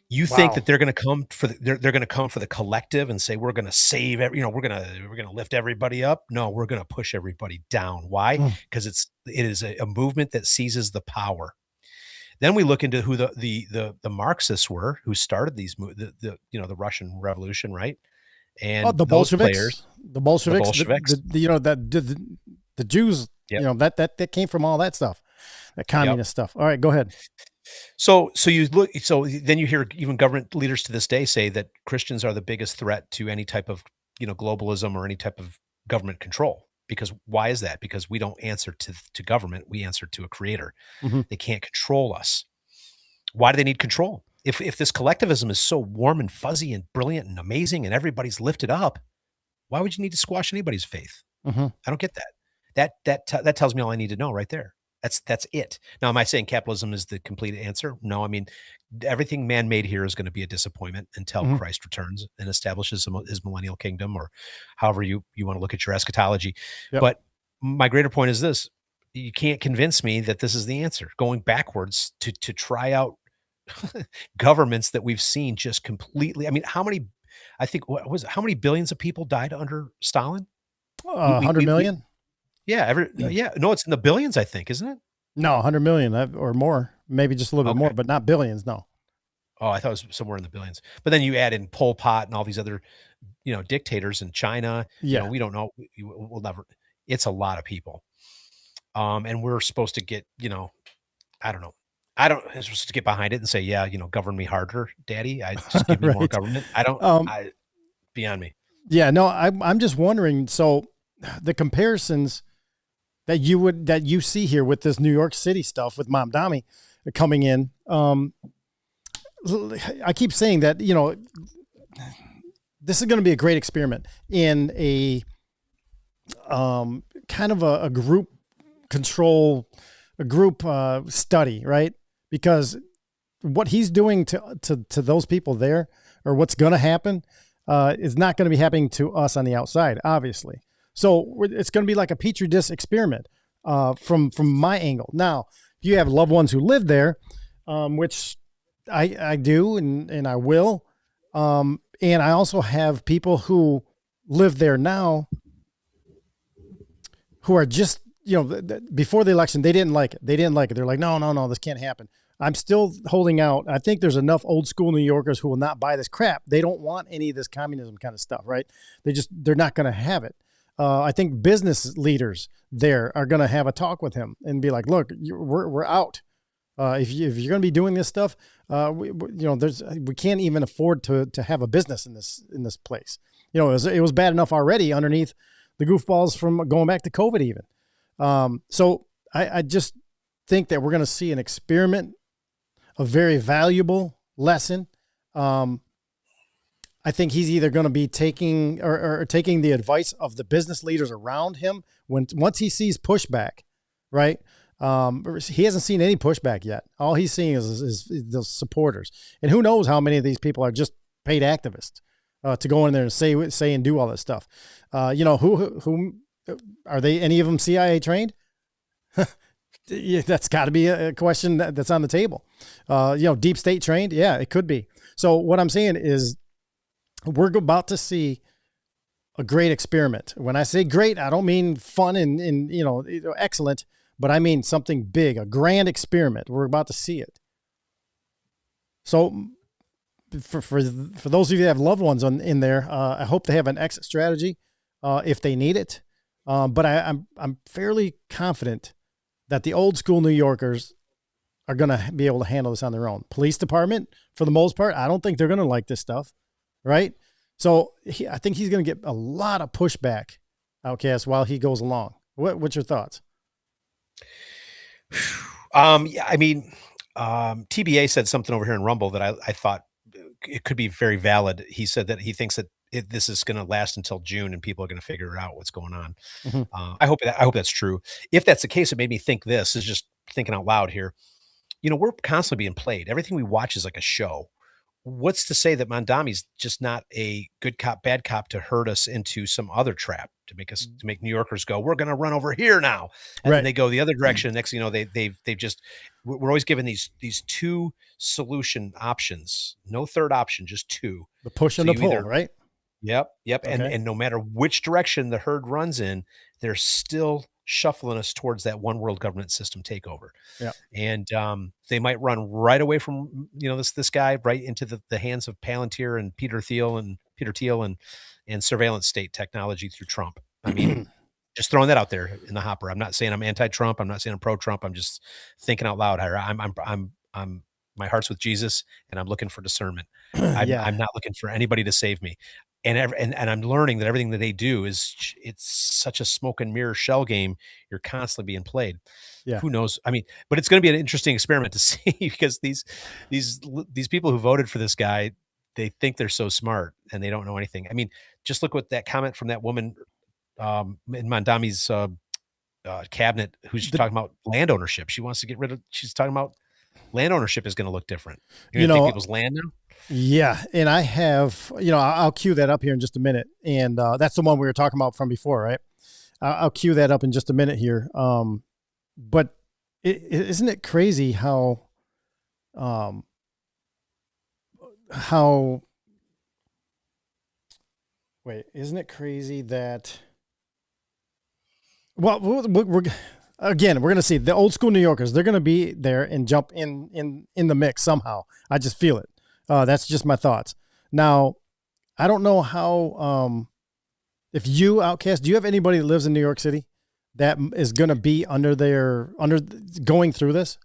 You think that they're going to come for they're going to come for the collective and say we're going to save we're going to lift everybody up? No, we're going to push everybody down. Why? Because it is a movement that seizes the power. Then we look into who the Marxists were, who started the Russian Revolution, right? And the Bolsheviks, the Jews, that came from all that stuff, that communist stuff. All right, go ahead. So then you hear even government leaders to this day say that Christians are the biggest threat to any type of, globalism or any type of government control. Because why is that? Because we don't answer to government. We answer to a creator. Mm-hmm. They can't control us. Why do they need control? If this collectivism is so warm and fuzzy and brilliant and amazing and everybody's lifted up, why would you need to squash anybody's faith? Mm-hmm. I don't get that. That tells me all I need to know right there. That's it. Now, am I saying capitalism is the complete answer? No, I mean, everything man made here is going to be a disappointment until Mm-hmm. Christ returns and establishes his millennial kingdom, or however you want to look at your eschatology. Yep. But my greater point is this: you can't convince me that this is the answer. Going backwards to try out governments that we've seen just completely. I mean, how many billions of people died under Stalin? 100 million? No, it's in the billions, I think, isn't it? No, 100 million or more, maybe just a little bit more, but not billions. No. Oh, I thought it was somewhere in the billions. But then you add in Pol Pot and all these other, dictators in China. Yeah. We don't know. We'll never. It's a lot of people. And we're supposed to get, I don't know. I'm supposed to get behind it and say, govern me harder, Daddy. Just give me more government. I don't. Beyond me. Yeah. No, I'm just wondering. So the comparisons that you see here with this New York City stuff with Mamdani coming in. I keep saying that, this is going to be a great experiment in a kind of a group control group study, right? Because what he's doing to those people there, or what's going to happen, is not going to be happening to us on the outside, obviously. So it's going to be like a petri dish experiment from my angle. Now, if you have loved ones who live there, which I do and I will, and I also have people who live there now who are just, before the election, they didn't like it. They're like, no, this can't happen. I'm still holding out. I think there's enough old school New Yorkers who will not buy this crap. They don't want any of this communism kind of stuff, right? They're not going to have it. I think business leaders there are going to have a talk with him and be like, look, we're out. If you're going to be doing this stuff, we can't even afford to have a business in this place. It was bad enough already underneath the goofballs from going back to COVID even. So I just think that we're going to see an experiment, a very valuable lesson. I think he's either going to be taking or taking the advice of the business leaders around him once he sees pushback, right? He hasn't seen any pushback yet. All he's seeing is the supporters, and who knows how many of these people are just paid activists to go in there and say and do all this stuff. Who are they? Any of them CIA trained? Yeah, that's got to be a question that's on the table. Deep state trained? Yeah, it could be. So what I'm saying is we're about to see a great experiment. When I say great, I don't mean fun and excellent, but I mean something big, a grand experiment. We're about to see it. So for those of you that have loved ones in there, I hope they have an exit strategy if they need it. But I'm fairly confident that the old school New Yorkers are going to be able to handle this on their own. Police department, for the most part, I don't think they're going to like this stuff, right? So I think he's going to get a lot of pushback, Outcast, while he goes along. What's your thoughts? TBA said something over here in Rumble that I thought it could be very valid. He said that he thinks that this is going to last until June and people are going to figure out what's going on. Mm-hmm. I hope that's true. If that's the case, it made me think this is just thinking out loud here. We're constantly being played. Everything we watch is like a show. What's to say that Mamdani's just not a good cop, bad cop to herd us into some other trap to make New Yorkers go, we're going to run over here now. And then they go the other direction. Next thing you know, we're always given these two solution options, no third option, just two. The push and the pull, right? Yep. Okay. And no matter which direction the herd runs in, they're still shuffling us towards that one world government system takeover. Yeah. And they might run right away from, this guy right into the hands of Palantir and Peter Thiel and surveillance state technology through Trump. I mean, just throwing that out there in the hopper. I'm not saying I'm anti-Trump. I'm not saying I'm pro-Trump. I'm just thinking out loud here. I'm my heart's with Jesus and I'm looking for discernment. I'm not looking for anybody to save me. And I'm learning that everything that they do it's such a smoke and mirror shell game. You're constantly being played. Yeah. Who knows? I mean, but it's going to be an interesting experiment to see because these people who voted for this guy, they think they're so smart and they don't know anything. I mean, just look at that comment from that woman in Mamdani's cabinet who's talking about land ownership. She wants to she's talking about land ownership is going to look different. You're going to take people's land now? Yeah. And I have, I'll cue that up here in just a minute. And that's the one we were talking about from before, right? I'll cue that up in just a minute here. But isn't it crazy how isn't it crazy that, well, we're going to see the old school New Yorkers. They're going to be there and jump in the mix somehow. I just feel it. That's just my thoughts. Now, I don't know how, if you, Outcast, do you have anybody that lives in New York City that is going to be going through this?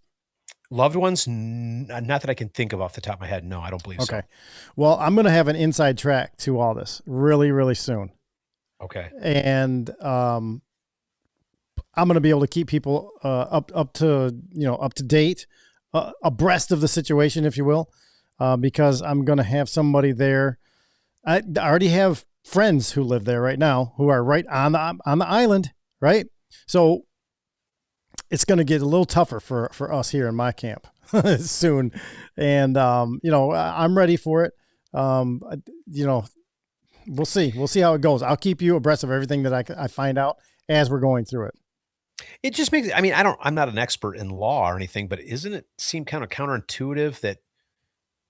Loved ones? Not that I can think of off the top of my head. No, I don't believe so. Okay. Well, I'm going to have an inside track to all this really, really soon. Okay. And, I'm going to be able to keep people up to date, abreast of the situation, if you will, because I'm going to have somebody there. I already have friends who live there right now who are right on the island, right? So it's going to get a little tougher for us here in my camp soon. And, I'm ready for it. We'll see. We'll see how it goes. I'll keep you abreast of everything that I find out as we're going through it. It just makes, I'm not an expert in law or anything, but isn't it seem kind of counterintuitive that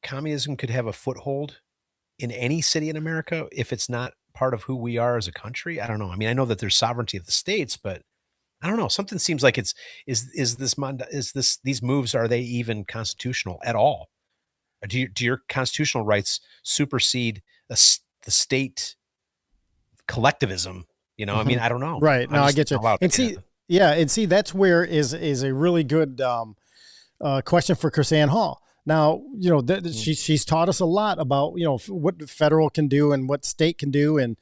communism could have a foothold in any city in America if it's not part of who we are as a country? I don't know. I know that there's sovereignty of the states, but I don't know. Something seems like these moves, are they even constitutional at all? Do your constitutional rights supersede the state collectivism? I don't know. Right. No, I get you. And see, that's where is a really good question for KrisAnne Hall. Now, she's taught us a lot about, what federal can do and what state can do. And,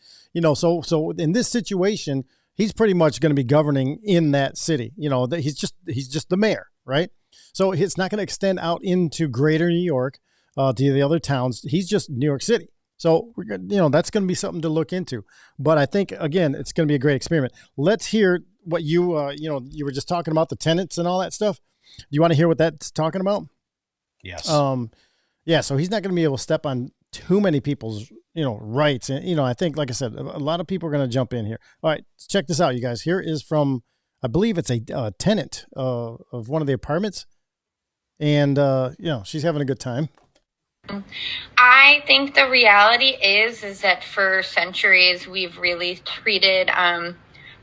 so in this situation, he's pretty much going to be governing in that city. He's just the mayor, right? So it's not going to extend out into greater New York to the other towns. He's just New York City. So, that's going to be something to look into. But I think, again, it's going to be a great experiment. Let's hear what you were just talking about, the tenants and all that stuff. Do you want to hear what that's talking about? Yes. So he's not going to be able to step on too many people's, rights. And, I think, like I said, a lot of people are going to jump in here. All right, check this out, you guys. Here is from, I believe it's a tenant of one of the apartments. And, she's having a good time. I think the reality is that for centuries we've really treated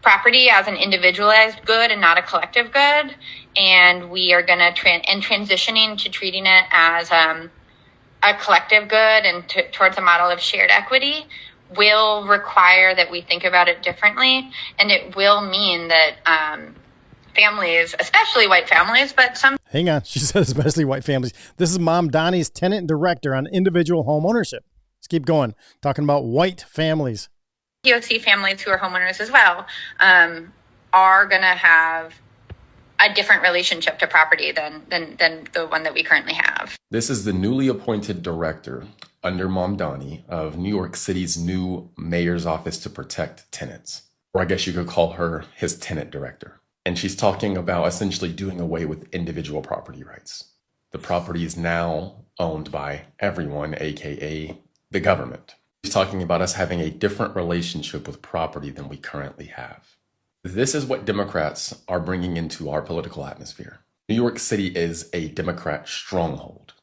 property as an individualized good and not a collective good, and we are going to transitioning to treating it as a collective good and towards a model of shared equity will require that we think about it differently, and it will mean that families, especially white families, but some... Hang on. She said especially white families. This is Mamdani's tenant and director on individual home ownership. Let's keep going. Talking about white families. POC families who are homeowners as well are going to have a different relationship to property than the one that we currently have. This is the newly appointed director under Mamdani of New York City's new mayor's office to protect tenants. Or I guess you could call her his tenant director. And she's talking about essentially doing away with individual property rights. The property is now owned by everyone, aka the government. She's talking about us having a different relationship with property than we currently have. This is what Democrats are bringing into our political atmosphere. New York City is a Democrat stronghold,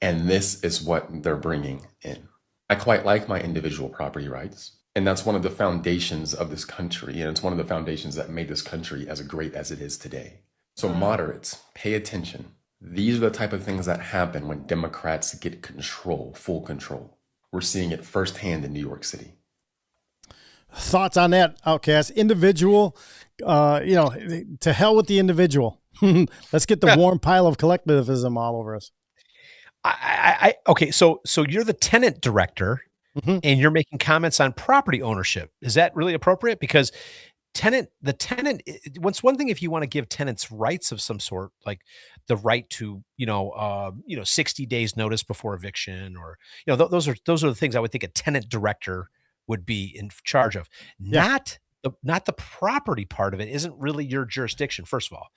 and this is what they're bringing in. I quite like my individual property rights. And that's one of the foundations of this country. And it's one of the foundations that made this country as great as it is today. So moderates, pay attention. These are the type of things that happen when Democrats get control, full control. We're seeing it firsthand in New York City. Thoughts on that, Outcast? Individual, to hell with the individual. Let's get the warm pile of collectivism all over us. Okay, so you're the tenant director. Mm-hmm. And you're making comments on property ownership. Is that really appropriate? Because the tenant, it's one thing if you want to give tenants rights of some sort, like the right to, 60 days notice before eviction, or, those are the things I would think a tenant director would be in charge of. Yeah. Not the property part of it isn't really your jurisdiction, first of all.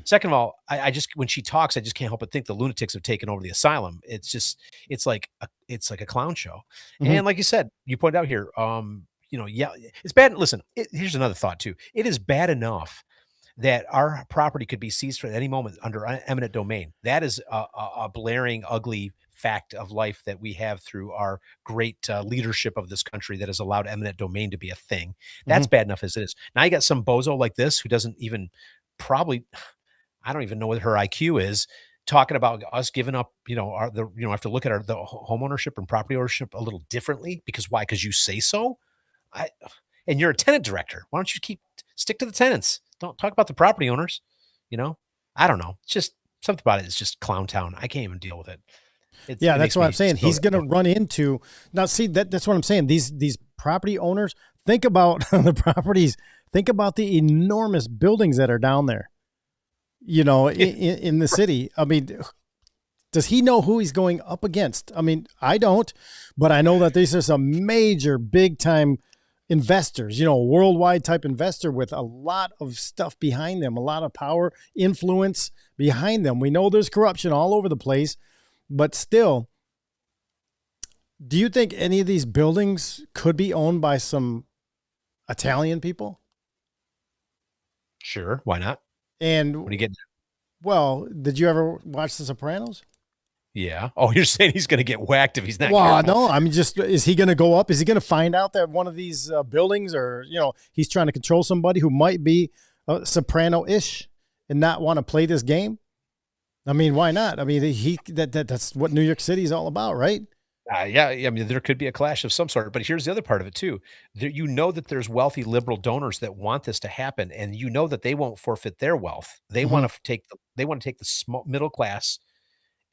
Second of all, I just, when she talks, I just can't help but think the lunatics have taken over the asylum. It's like a clown show. Mm-hmm. And like you said, you pointed out here, it's bad. Listen, here's another thought too. It is bad enough that our property could be seized at any moment under eminent domain. That is a blaring, ugly fact of life that we have through our great leadership of this country that has allowed eminent domain to be a thing. That's bad enough as it is. Now you got some bozo like this who doesn't even I don't even know what her IQ is, talking about us giving up, have to look at the home ownership and property ownership a little differently. Because why? Because you say so. And you're a tenant director. Why don't you stick to the tenants? Don't talk about the property owners. I don't know. It's just something about it. It's just clown town. I can't even deal with it. That's what I'm saying. He's going to run into now. See, that's what I'm saying. These property owners, think about the properties. Think about the enormous buildings that are down there, in the city. I mean, does he know who he's going up against? I mean, I don't, but I know that these are some major big time, investors, worldwide type investor with a lot of stuff behind them, a lot of power, influence behind them. We know there's corruption all over the place, but still, do you think any of these buildings could be owned by some Italian people? Sure. Why not? And what are you getting? Well, did you ever watch The Sopranos? Yeah. Oh, you're saying he's going to get whacked if he's not Well, careful. no, I mean, is he going to go up? Is he going to find out that one of these buildings or, he's trying to control somebody who might be soprano-ish and not want to play this game? I mean, why not? I mean, that's what New York City is all about, right? Yeah. I mean, there could be a clash of some sort, but here's the other part of it too. That there's wealthy liberal donors that want this to happen, and that they won't forfeit their wealth. They want to take the small middle class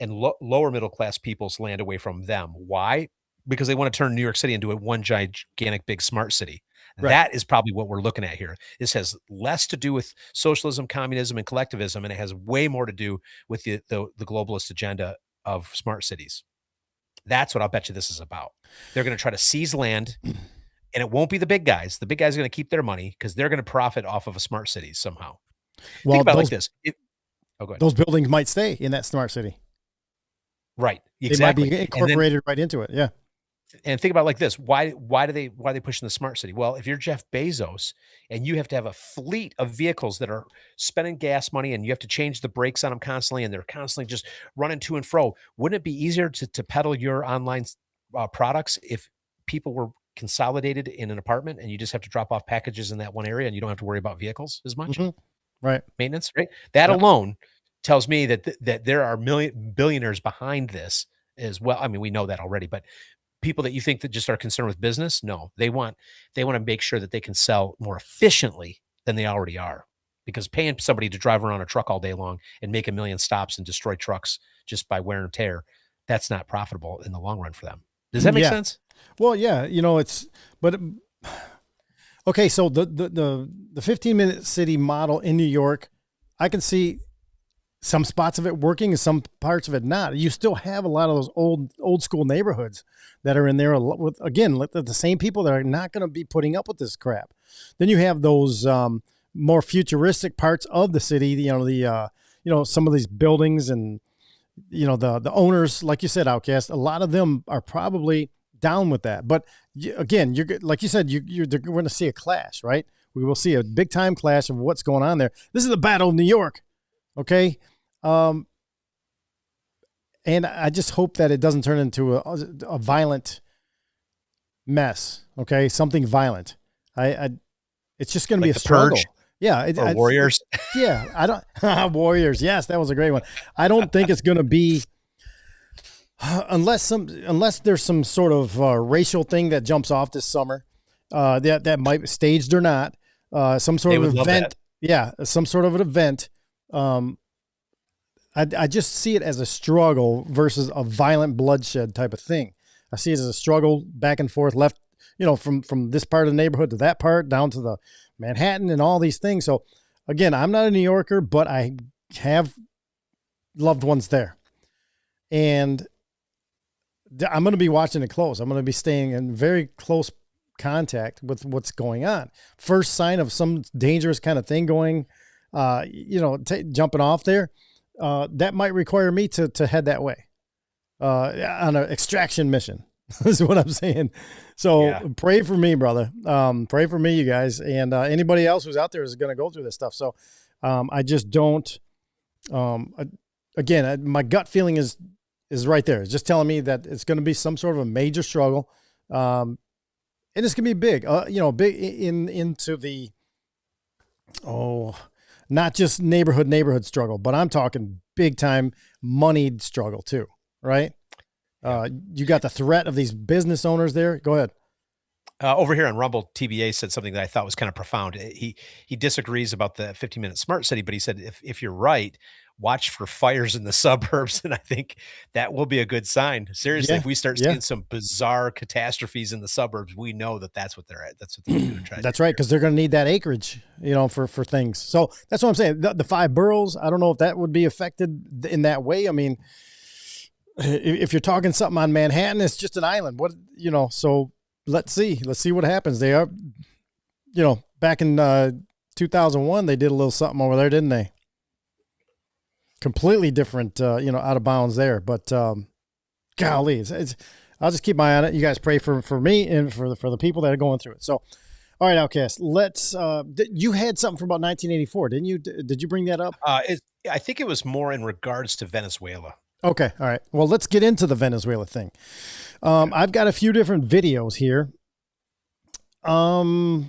and lower middle class people's land away from them. Why? Because they want to turn New York City into one gigantic big smart city. Right. That is probably what we're looking at here. This has less to do with socialism, communism, and collectivism, and it has way more to do with the globalist agenda of smart cities. That's what I'll bet you this is about. They're going to try to seize land, and it won't be the big guys. The big guys are going to keep their money because they're going to profit off of a smart city somehow. Well, think about it like this. Go ahead. Those buildings might stay in that smart city. Right. Exactly. They might be incorporated right into it. Yeah. And think about it like this. Why are they pushing the smart city? Well, if you're Jeff Bezos and you have to have a fleet of vehicles that are spending gas money and you have to change the brakes on them constantly and they're constantly just running to and fro, wouldn't it be easier to peddle your online products if people were consolidated in an apartment and you just have to drop off packages in that one area and you don't have to worry about vehicles as much? Mm-hmm. Right. Maintenance, right? That alone tells me that there are billionaires behind this as well. I mean, we know that already, but people that you think that just are concerned with business, no, they want to make sure that they can sell more efficiently than they already are, because paying somebody to drive around a truck all day long and make 1 million stops and destroy trucks just by wear and tear, that's not profitable in the long run for them. Does that make sense? Well, yeah, okay. So the 15-minute city model in New York, I can see some spots of it working and some parts of it not. You still have a lot of those old school neighborhoods that are in there with, again, the same people that are not going to be putting up with this crap. Then you have those more futuristic parts of the city, some of these buildings and, the owners, like you said, Outcast, a lot of them are probably down with that. But again, like you said, we're going to see a clash, right? We will see a big time clash of what's going on there. This is the Battle of New York. Okay. And I just hope that it doesn't turn into a violent mess. Okay. Something violent. It's just going to be a struggle. Purge? Yeah. Or Warriors. Yeah. I don't, Warriors. Yes. That was a great one. I don't think it's going to be, unless there's some sort of racial thing that jumps off this summer, that might be staged or not, some sort of event. Yeah. Some sort of an event. I just see it as a struggle versus a violent bloodshed type of thing. I see it as a struggle back and forth, left, from this part of the neighborhood to that part, down to the Manhattan and all these things. So again, I'm not a New Yorker, but I have loved ones there. And I'm going to be watching it close. I'm going to be staying in very close contact with what's going on. First sign of some dangerous kind of thing going, jumping off there, that might require me to head that way, on an extraction mission. Is what I'm saying. So pray for me, brother. Pray for me, you guys, and anybody else who's out there is going to go through this stuff. So I just don't. Again, my gut feeling is right there. It's just telling me that it's going to be some sort of a major struggle, and it's going to be big. Big into the not just neighborhood struggle, but I'm talking big time moneyed struggle too, right? You got the threat of these business owners there. Go ahead. Over here on Rumble, TBA said something that I thought was kind of profound. He disagrees about the 15-minute smart city, but he said, if you're right, watch for fires in the suburbs. And I think that will be a good sign. Seriously, if we start seeing some bizarre catastrophes in the suburbs, we know that's what they're at. That's what they're going to try. That's right. Cause they're going to need that acreage, for things. So that's what I'm saying. The 5 boroughs, I don't know if that would be affected in that way. I mean, if you're talking something on Manhattan, it's just an island. So let's see what happens. They are, back in 2001, they did a little something over there, didn't they? Completely different, out of bounds there. But golly, I'll just keep my eye on it. You guys pray for me and for the people that are going through it. So, all right, Outcast, let's. You had something from about 1984, didn't you? Did you bring that up? I think it was more in regards to Venezuela. Okay, all right. Well, let's get into the Venezuela thing. I've got a few different videos here. The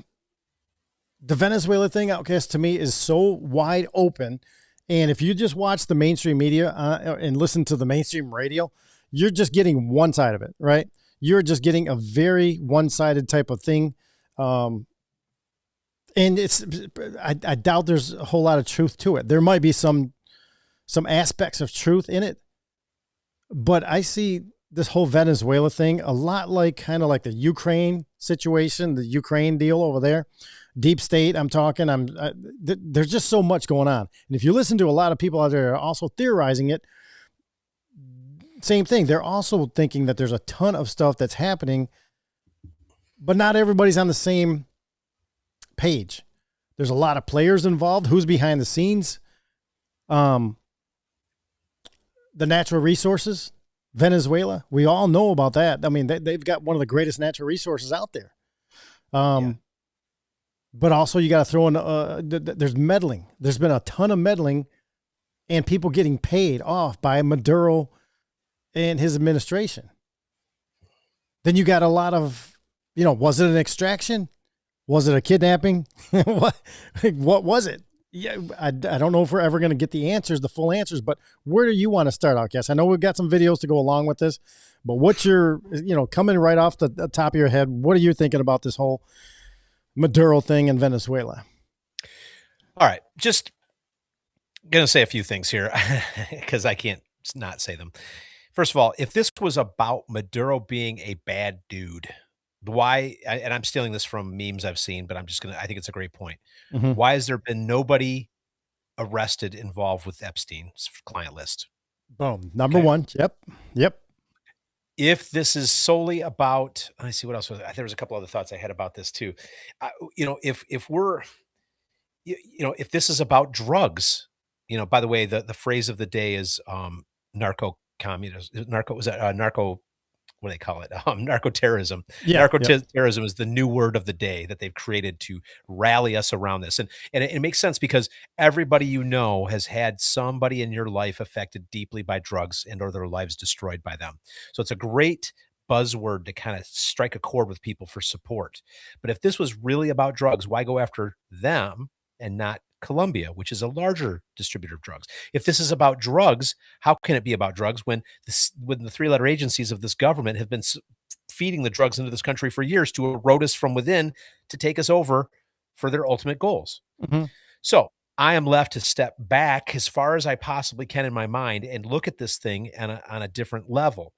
Venezuela thing, Outcast, to me is so wide open. And if you just watch the mainstream media and listen to the mainstream radio, you're just getting one side of it, right? You're just getting a very one-sided type of thing. And I doubt there's a whole lot of truth to it. There might be some aspects of truth in it, but I see this whole Venezuela thing a lot kind of like the Ukraine situation, the Ukraine deal over there. Deep state, I'm talking. There's just so much going on. And if you listen to a lot of people out there are also theorizing it, same thing. They're also thinking that there's a ton of stuff that's happening, but not everybody's on the same page. There's a lot of players involved. Who's behind the scenes? The natural resources, Venezuela. We all know about that. I mean, they've got one of the greatest natural resources out there. But also you got to throw in, there's meddling. There's been a ton of meddling and people getting paid off by Maduro and his administration. Then you got a lot of, was it an extraction? Was it a kidnapping? What was it? Yeah, I don't know if we're ever going to get the full answers, but where do you want to start, Outcast? I know we've got some videos to go along with this, but what's your, coming right off the top of your head, what are you thinking about this whole Maduro thing in Venezuela? All right. Just going to say a few things here because I can't not say them. First of all, if this was about Maduro being a bad dude, why, and I'm stealing this from memes I've seen, but I think it's a great point. Mm-hmm. Why has there been nobody arrested involved with Epstein's client list? Boom. Number one. Yep. If this is solely about, I see what else was, there was a couple other thoughts I had about this too. If this is about drugs, by the way, the phrase of the day is narco what do they call it? Narco-terrorism. Yeah, Narco-terrorism is the new word of the day that they've created to rally us around this. And it makes sense because everybody has had somebody in your life affected deeply by drugs and or their lives destroyed by them. So it's a great buzzword to kind of strike a chord with people for support. But if this was really about drugs, why go after them and not Colombia, which is a larger distributor of drugs? If this is about drugs, how can it be about drugs when the three-letter agencies of this government have been feeding the drugs into this country for years to erode us from within to take us over for their ultimate goals? Mm-hmm. So I am left to step back as far as I possibly can in my mind and look at this thing on a different level.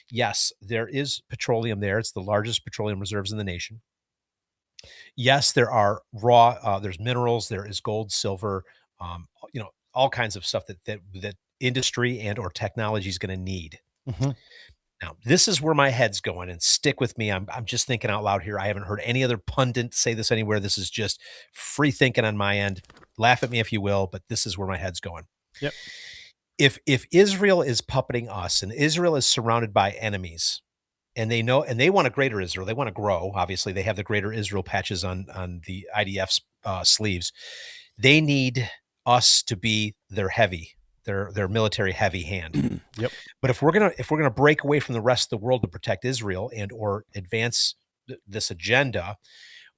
Yes, there is petroleum there. It's the largest petroleum reserves in the nation. Yes, there are there's minerals, there is gold, silver, all kinds of stuff that industry and or technology is going to need. Mm-hmm. Now, this is where my head's going, and stick with me. I'm just thinking out loud here. I haven't heard any other pundit say this anywhere. This is just free thinking on my end. Laugh at me if you will, but this is where my head's going. Yep. If Israel is puppeting us and Israel is surrounded by enemies, and they want a greater Israel. They want to grow. Obviously, they have the greater Israel patches on the IDF's sleeves. They need us to be their military heavy hand. Yep. But if we're gonna break away from the rest of the world to protect Israel and or advance this agenda,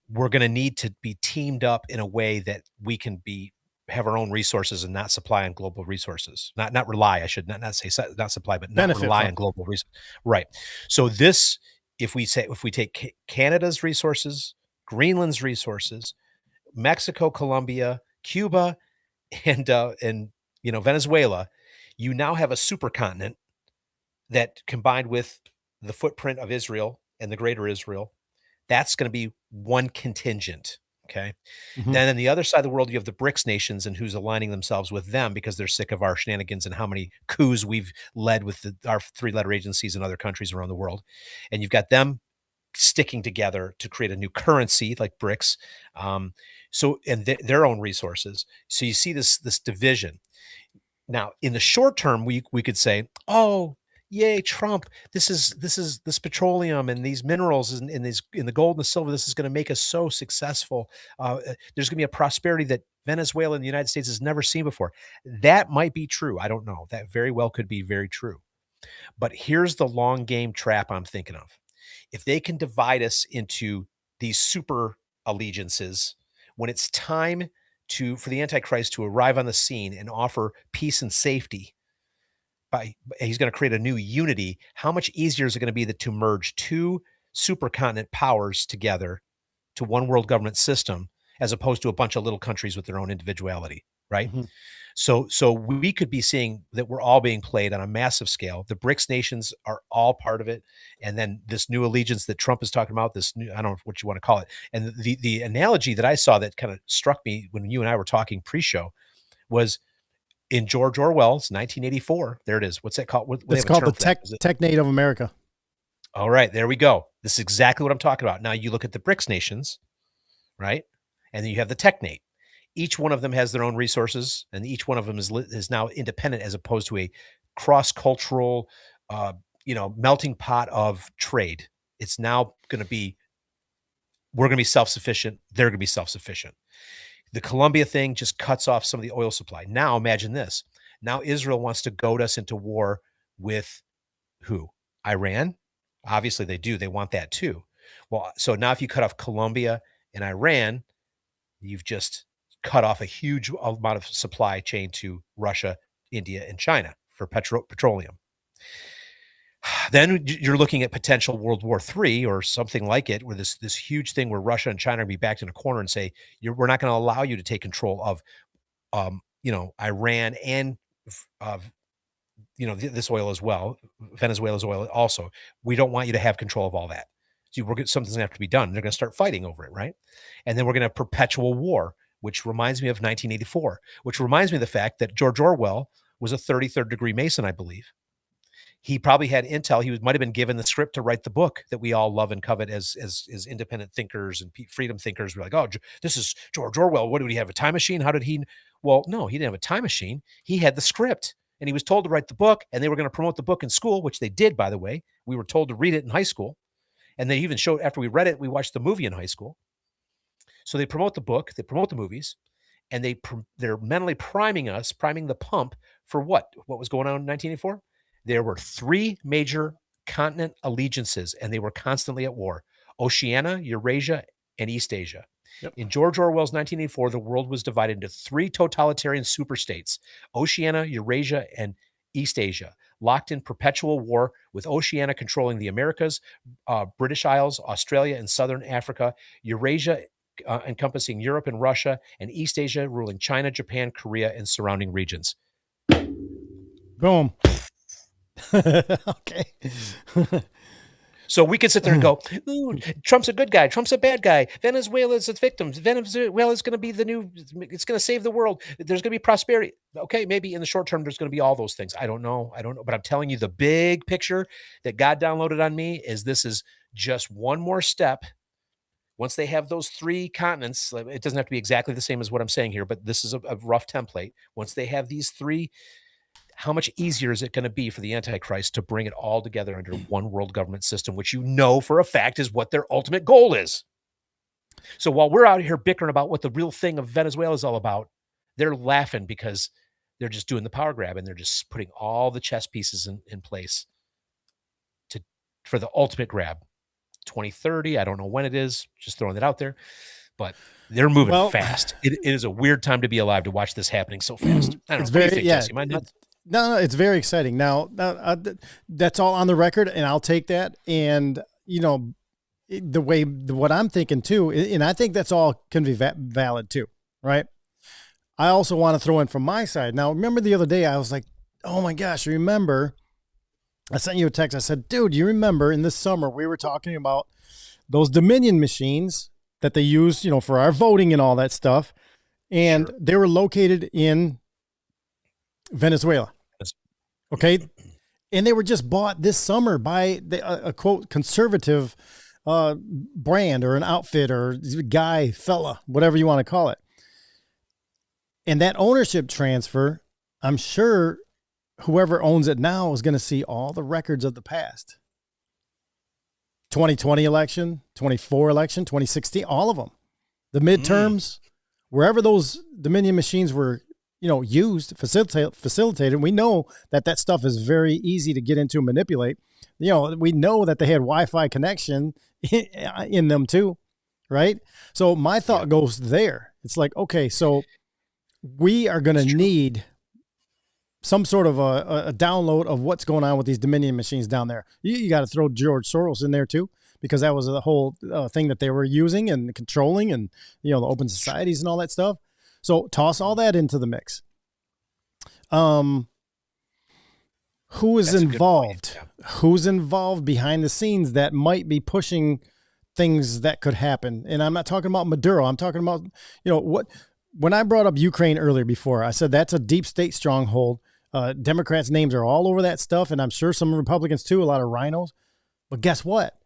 we're gonna need to be teamed up in a way that we can have our own resources and not supply on global resources. Not rely, I should not say not supply, but not benefit rely from on global resources. Right. So this, if we take Canada's resources, Greenland's resources, Mexico, Colombia, Cuba, and Venezuela, you now have a supercontinent that, combined with the footprint of Israel and the greater Israel, that's going to be one contingent. Okay. Mm-hmm. Then on the other side of the world, you have the BRICS nations and who's aligning themselves with them because they're sick of our shenanigans and how many coups we've led with our three-letter agencies in other countries around the world. And you've got them sticking together to create a new currency like BRICS. And their own resources. So you see this division. Now, in the short term, we could say, oh, yay, Trump! This petroleum and these minerals and in the gold and the silver. This is going to make us so successful. There's going to be a prosperity that Venezuela and the United States has never seen before. That might be true. I don't know. That very well could be very true. But here's the long game trap I'm thinking of. If they can divide us into these super allegiances, when it's time for the Antichrist to arrive on the scene and offer peace and safety, he's going to create a new unity. How much easier is it going to be to merge two supercontinent powers together to one world government system, as opposed to a bunch of little countries with their own individuality, right? Mm-hmm. So we could be seeing that we're all being played on a massive scale. The BRICS nations are all part of it. And then this new allegiance that Trump is talking about, this new, I don't know what you want to call it. And the analogy that I saw that kind of struck me when you and I were talking pre-show was in George Orwell's 1984. There it is. What's that called? It's called the Technate of America. All right, there we go. This is exactly what I'm talking about. Now you look at the BRICS nations, right? And then you have the Technate. Each one of them has their own resources, and each one of them is now independent, as opposed to a cross-cultural, melting pot of trade. It's now going to be, we're going to be self-sufficient. They're going to be self-sufficient. The Colombia thing just cuts off some of the oil supply. Now imagine this. Now Israel wants to goad us into war with who? Iran? Obviously they do. They want that too. Well, so now if you cut off Colombia and Iran, you've just cut off a huge amount of supply chain to Russia, India, and China for petroleum. Then you're looking at potential World War III or something like it, where this huge thing where Russia and China are going to be backed in a corner and say, we're not going to allow you to take control of, Iran and, this oil as well, Venezuela's oil also. We don't want you to have control of all that. So something's going to have to be done. They're going to start fighting over it, right? And then we're going to have perpetual war, which reminds me of 1984, which reminds me of the fact that George Orwell was a 33rd degree Mason, I believe. He probably had intel. He might have been given the script to write the book that we all love and covet as independent thinkers and freedom thinkers. We're like, oh, this is George Orwell. What did he have, a time machine? How did he? Well, no, he didn't have a time machine. He had the script, and he was told to write the book, and they were going to promote the book in school, which they did, by the way. We were told to read it in high school. And they even showed, after we read it, we watched the movie in high school. So they promote the book, they promote the movies, and they're mentally priming the pump for what was going on in 1984. There were 3 major continent allegiances, and they were constantly at war: Oceania, Eurasia, and East Asia. Yep. In George Orwell's 1984, the world was divided into 3 totalitarian superstates: Oceania, Eurasia, and East Asia, locked in perpetual war, with Oceania controlling the Americas, British Isles, Australia, and Southern Africa, Eurasia encompassing Europe and Russia, and East Asia ruling China, Japan, Korea, and surrounding regions. Boom. Okay. So we could sit there and go, ooh, Trump's a good guy. Trump's a bad guy. Venezuela's its victims. Venezuela's going to be it's going to save the world. There's going to be prosperity. Okay, maybe in the short term, there's going to be all those things. I don't know. But I'm telling you, the big picture that God downloaded on me is this is just one more step. Once they have those 3 continents, it doesn't have to be exactly the same as what I'm saying here, but this is a rough template. Once they have these 3, how much easier is it going to be for the Antichrist to bring it all together under one world government system, which for a fact is what their ultimate goal is? So while we're out here bickering about what the real thing of Venezuela is all about, they're laughing because they're just doing the power grab, and they're just putting all the chess pieces in place for the ultimate grab. 2030, I don't know when it is, just throwing that out there, but they're moving fast. It is a weird time to be alive to watch this happening so fast. I don't know. What do you think, Jesse? Am I nuts? No, it's very exciting. Now, that's all on the record, and I'll take that. And, what I'm thinking too, and I think that's all can be valid too, right? I also want to throw in from my side. Now, remember the other day, I was like, oh my gosh, remember? I sent you a text. I said, dude, you remember in this summer, we were talking about those Dominion machines that they use, for our voting and all that stuff. And sure. They were located in Venezuela. Okay. And they were just bought this summer by a quote conservative brand or an outfit or guy, fella, whatever you want to call it. And that ownership transfer, I'm sure whoever owns it now is going to see all the records of the past. 2020 election, 24 election, 2016, all of them. The midterms, wherever those Dominion machines were, used, facilitated. We know that stuff is very easy to get into and manipulate. We know that they had Wi-Fi connection in them too, right? So my thought goes there. It's like, okay, so we are going to need some sort of a download of what's going on with these Dominion machines down there. You got to throw George Soros in there too, because that was the whole thing that they were using and controlling, and the open societies and all that stuff. So toss all that into the mix. Who is involved? Yeah. Who's involved behind the scenes that might be pushing things that could happen? And I'm not talking about Maduro. I'm talking about, when I brought up Ukraine earlier before, I said that's a deep state stronghold. Democrats' names are all over that stuff, and I'm sure some Republicans too, a lot of rhinos. But guess what?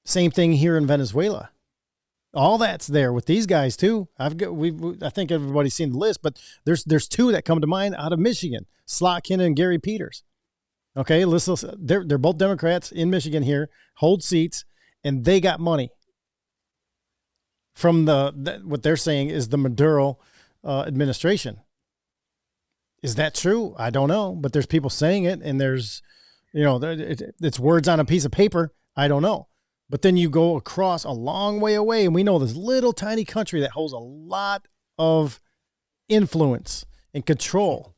Same thing here in Venezuela. All that's there with these guys too. I think everybody's seen the list, but there's two that come to mind out of Michigan: Slotkin and Gary Peters. Okay, listen, they're both Democrats in Michigan here, hold seats, and they got money from what they're saying is the Maduro administration. Is that true? I don't know, but there's people saying it, and there's, it's words on a piece of paper. I don't know. But then you go across a long way away, and we know this little tiny country that holds a lot of influence and control.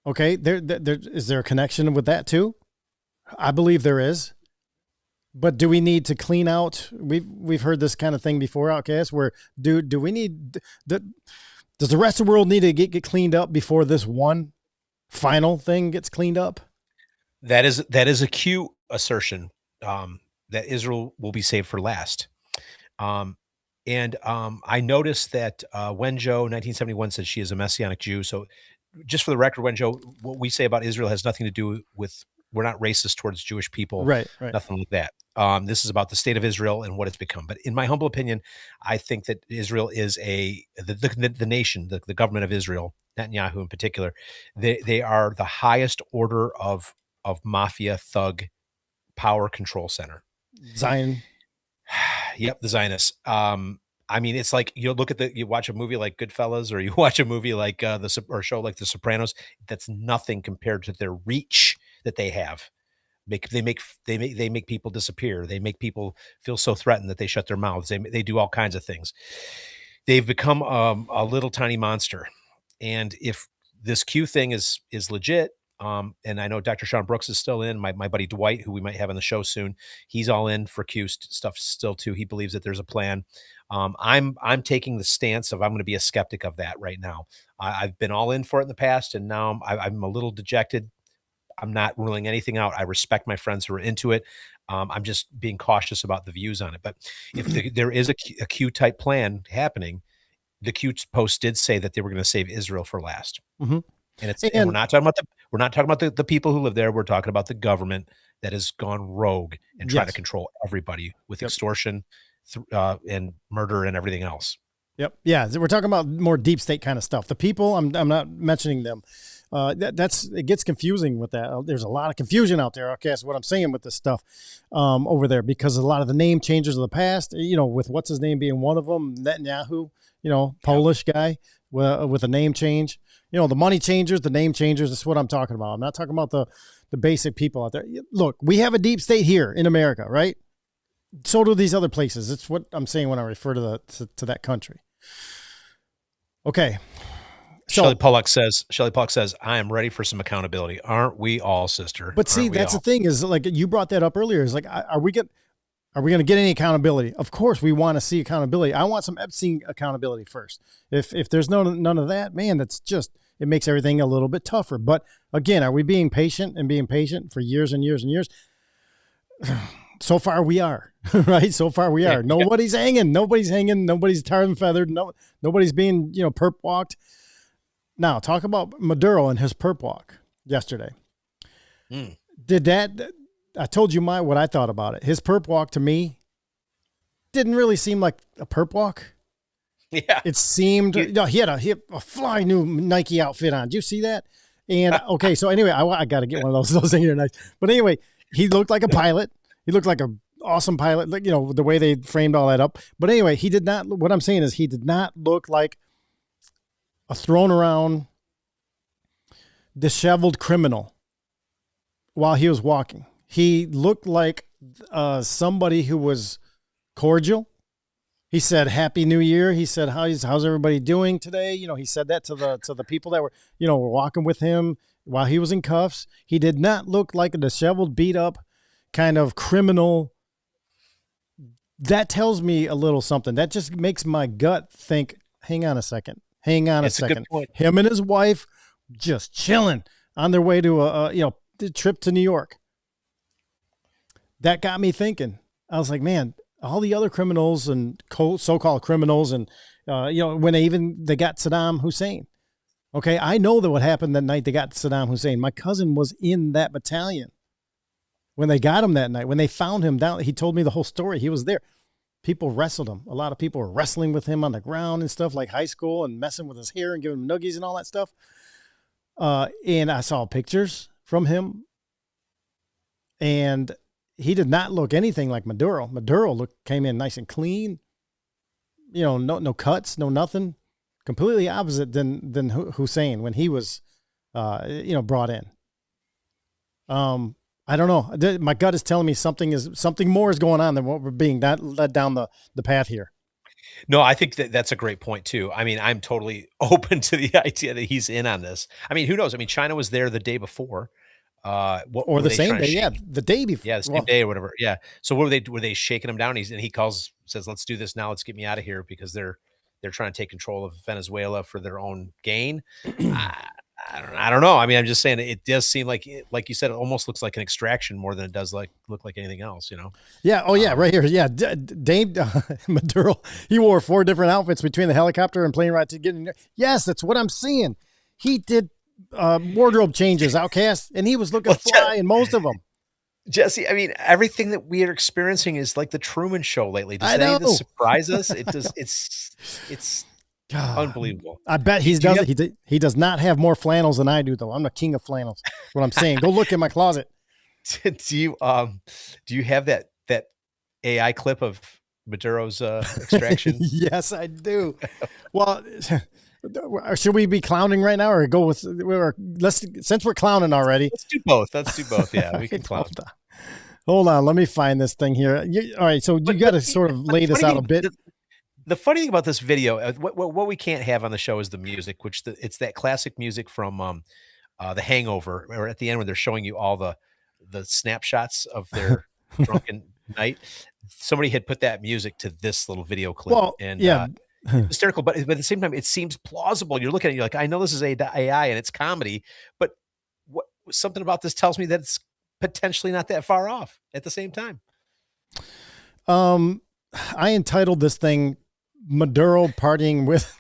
Okay, is there a connection with that too? I believe there is. But do we need to clean out? We've heard this kind of thing before, Outcast, where do we need does the rest of the world need to get cleaned up before this one final thing gets cleaned up? That is a cute assertion, that Israel will be saved for last. I noticed that Wenjo 1971 said she is a Messianic Jew. So just for the record, Wenjo, what we say about Israel has nothing to do with, we're not racist towards Jewish people. Right. Nothing like that. This is about the state of Israel and what it's become. But in my humble opinion, I think that Israel is the nation, the government of Israel, Netanyahu in particular. They are the highest order of mafia thug power control center. Zion. Yep, the Zionists. I mean, it's like you watch a movie like Goodfellas, or you watch a movie like or a show like The Sopranos. That's nothing compared to their reach that they have. They make people disappear. They make people feel so threatened that they shut their mouths. They do all kinds of things. They've become a little tiny monster. And if this Q thing is legit, and I know Dr. Sean Brooks is still in, my buddy Dwight, who we might have on the show soon, he's all in for Q stuff still too. He believes that there's a plan. I'm taking the stance of I'm going to be a skeptic of that right now. I've been all in for it in the past, and now I'm a little dejected. I'm not ruling anything out. I respect my friends who are into it. I'm just being cautious about the views on it. But if there is a Q type plan happening, the Q post did say that they were going to save Israel for last. Mm-hmm. And we're not talking about the people who live there. We're talking about the government that has gone rogue and trying to control everybody with extortion and murder and everything else. Yep. Yeah. We're talking about more deep state kind of stuff. The people, I'm not mentioning them. It gets confusing with that. There's a lot of confusion out there. Okay. So what I'm saying with this stuff, over there, because a lot of the name changers of the past, with what's his name being one of them, Netanyahu, Polish guy with a name change, the money changers, the name changers. That's what I'm talking about. I'm not talking about the basic people out there. Look, we have a deep state here in America, right? So do these other places. It's what I'm saying when I refer to that country. Okay. So, Shelley Pollack says, I am ready for some accountability. Aren't we all, sister? But see, that's the thing is, like, you brought that up earlier. Is like, are we going to get any accountability? Of course we want to see accountability. I want some Epstein accountability first. If there's none of that, man, it makes everything a little bit tougher. But again, are we being patient for years and years and years? So far we are, right? So far we are. Nobody's hanging. Nobody's tarred and feathered. Nobody's being, perp walked. Now talk about Maduro and his perp walk yesterday. Did that, I told you what I thought about it. His perp walk to me didn't really seem like a perp walk. Yeah. It seemed, he had a fly new Nike outfit on. Did you see that? And okay, so anyway, I got to get one of those things here next. But anyway, he looked like a pilot. He looked like an awesome pilot, like, the way they framed all that up. But anyway, he did not, what I'm saying is he did not look like a thrown around, disheveled criminal while he was walking. He looked like somebody who was cordial. He said, "Happy New Year." He said, "How's everybody doing today?" He said that to the people that were walking with him while he was in cuffs. He did not look like a disheveled, beat up kind of criminal. That tells me a little something. That just makes my gut think, hang on a second. It's a good point. Him and his wife just chilling on their way to a trip to New York. That got me thinking. I was like, man, all the other criminals and so-called criminals and, when they got Saddam Hussein. Okay, I know that what happened that night they got Saddam Hussein. My cousin was in that battalion when they got him that night. When they found him down, he told me the whole story. He was there. People wrestled him. A lot of people were wrestling with him on the ground and stuff, like high school, and messing with his hair and giving him noogies and all that stuff. And I saw pictures from him, and he did not look anything like Maduro. Maduro came in nice and clean, no cuts, no nothing. Completely opposite than Hussein when he was, brought in. I don't know. My gut is telling me something more is going on than what we're being led down the path here. No, I think that's a great point too. I mean, I'm totally open to the idea that he's in on this. I mean, who knows? I mean, China was there the day before. Or the same day, the day before. Yeah, the same day or whatever. Yeah. So were they shaking him down? And he says, "Let's do this now. Let's get me out of here," because they're trying to take control of Venezuela for their own gain. I don't know. I mean, I'm just saying it does seem like you said, it almost looks like an extraction more than it does look like anything else, Yeah. Oh yeah. Right here. Yeah. Dave Maduro, he wore 4 different outfits between the helicopter and plane ride to get in there. Yes. That's what I'm seeing. He did wardrobe changes, Outcast, and he was looking fly in most of them. Jesse, I mean, everything that we are experiencing is like the Truman Show lately. Does any of this surprise us? It does. It's unbelievable. I bet he does not have more flannels than I do, though. I'm the king of flannels. That's what I'm saying. Go look in my closet. Do you have that AI clip of Maduro's extraction? Yes, I do. Well, should we be clowning right now, or go with since we're clowning already? Let's do both. Yeah, we can clown. Hold on, let me find this thing here. All right, so you got to sort of lay this out a bit. The funny thing about this video, what we can't have on the show is the music, which it's that classic music from The Hangover, or at the end when they're showing you all the snapshots of their drunken night. Somebody had put that music to this little video clip, hysterical, but at the same time, it seems plausible. You're looking at it, you're like, I know this is AI and it's comedy, but something about this tells me that it's potentially not that far off at the same time. I entitled this thing Maduro partying with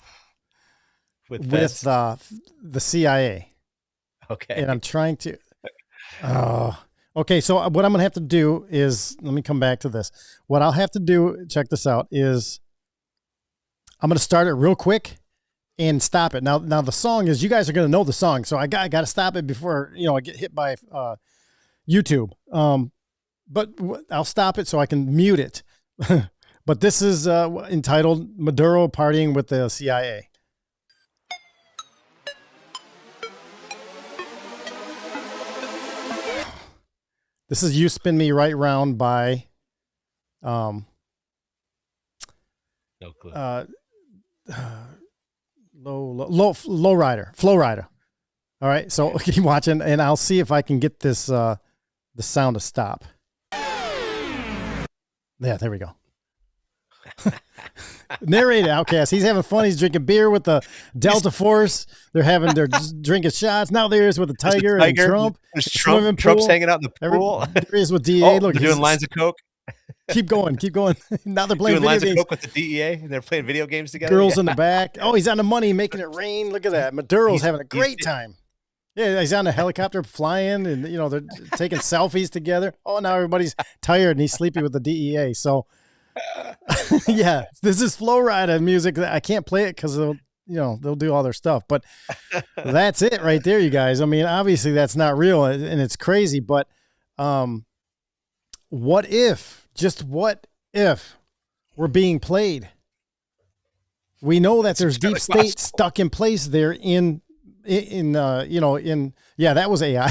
the CIA. Okay. And I'm trying to, okay. So what I'm going to have to do is, let me come back to this. What I'll have to do, check this out, is I'm going to start it real quick and stop it. Now the song is, you guys are going to know the song. So I got to stop it before, I get hit by, YouTube. But I'll stop it so I can mute it. But this is entitled Maduro Partying with the CIA. This is You Spin Me Right Round by no clue. Flow Rider. All right, so keep watching, and I'll see if I can get this the sound to stop. Yeah, there we go. Narrated Outcast. He's having fun. He's drinking beer with the Delta Force. They're drinking shots. Now there's with the Tiger and Trump. There's Trump's hanging out in the pool. There he is with DEA. Look, they're doing lines of coke. Keep going. Now they're playing doing lines video games. of coke with the DEA, and they're playing video games together. Girls in the back. Oh, he's on the money, making it rain. Look at that. Maduro's having a great time. Yeah, he's on a helicopter flying, and they're taking selfies together. Oh, now everybody's tired and he's sleepy with the DEA. So, yeah, this is Flow Rida music. I can't play it because they'll do all their stuff. But that's it right there, you guys. I mean, obviously that's not real and it's crazy. But what if we're being played? We know that there's deep state stuck in place there that was AI.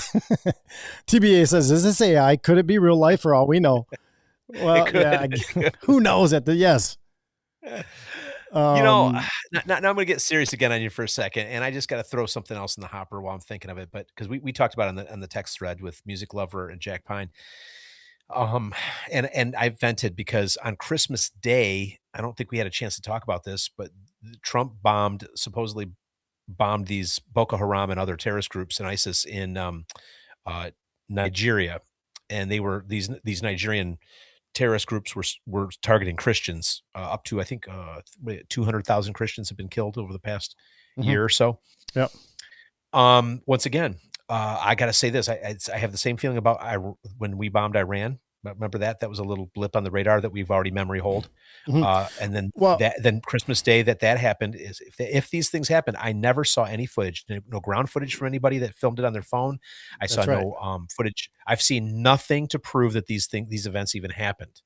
TBA says, is this AI? Could it be real life for all we know? Well, who knows yes. Now I'm going to get serious again on you for a second. And I just got to throw something else in the hopper while I'm thinking of it. But because we talked about it on the text thread with Music Lover and Jack Pine. And I vented because on Christmas Day, I don't think we had a chance to talk about this, but Trump supposedly bombed these Boko Haram and other terrorist groups and ISIS in Nigeria. And they were these Nigerian terrorist groups were targeting Christians. Up to, I think, 200,000 Christians have been killed over the past year or so. Yep. Once again, I got to say this. I have the same feeling about when we bombed Iran. Remember that was a little blip on the radar that we've already memory hold. And then Christmas Day that happened is if these things happen, I never saw any footage, no ground footage from anybody that filmed it on their phone. I saw no footage. I've seen nothing to prove that these events even happened.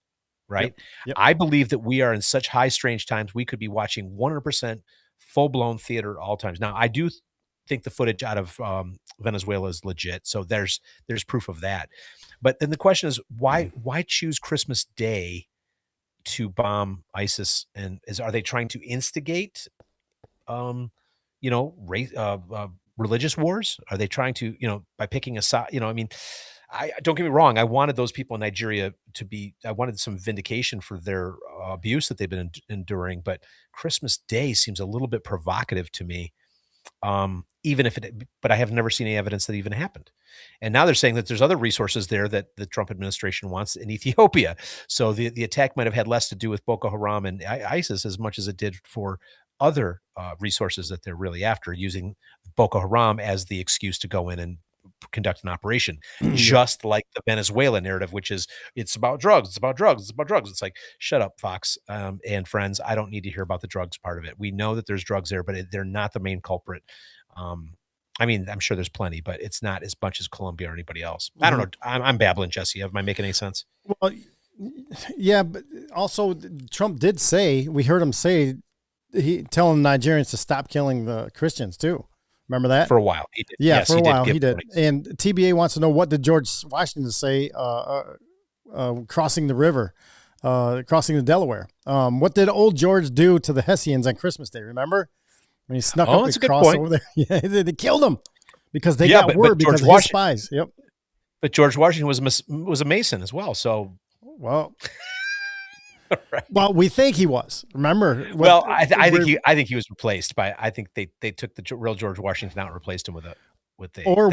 Right. Yep. I believe that we are in such high strange times. We could be watching 100% full blown theater at all times. Now, I do think the footage out of Venezuela is legit. So there's proof of that. But then the question is, why choose Christmas Day to bomb ISIS? And are they trying to instigate, religious wars? Are they trying to, by picking a side? I don't get me wrong. I wanted those people in Nigeria I wanted some vindication for their abuse that they've been enduring. But Christmas Day seems a little bit provocative to me. But I have never seen any evidence that even happened. And now they're saying that there's other resources there that the Trump administration wants in Ethiopia. So the attack might have had less to do with Boko Haram and ISIS as much as it did for other resources that they're really after, using Boko Haram as the excuse to go in and conduct an operation, just like the Venezuela narrative, which is it's about drugs. It's like, shut up, Fox and friends. I don't need to hear about the drugs part of it. We know that there's drugs there, but they're not the main culprit. I'm sure there's plenty, but it's not as much as Colombia or anybody else. I don't know. I'm babbling, Jesse. Am I making any sense? Well, yeah, but also Trump did say, we heard him say, telling Nigerians to stop killing the Christians too. Remember that? For a while. He did. Yeah, yes, for a while he did. Warnings. And TBA wants to know, what did George Washington say crossing the river, crossing the Delaware? What did old George do to the Hessians on Christmas Day? Remember? When he snuck up across over there. Yeah, they killed him because they got word because of his spies. Yep. But George Washington was a Mason as well. So, well, right. Well, we think he was. Remember? I think he was replaced by. I think they took the real George Washington out and replaced him with a. Or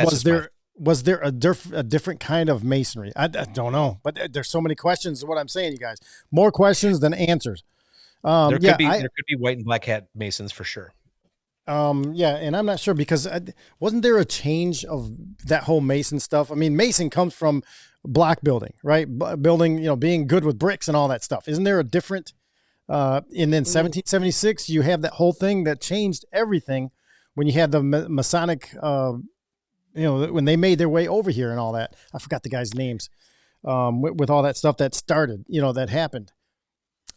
was there a different kind of masonry? I don't know, but there's so many questions. Is what I'm saying, you guys. More questions than answers. There could be white and black hat Masons for sure. And I'm not sure because wasn't there a change of that whole Mason stuff? I mean, Mason comes from block building, right? Building, being good with bricks and all that stuff. Isn't there a different, and then 1776, you have that whole thing that changed everything when you had the Masonic, when they made their way over here and all that. I forgot the guys' names, with all that stuff that started, that happened.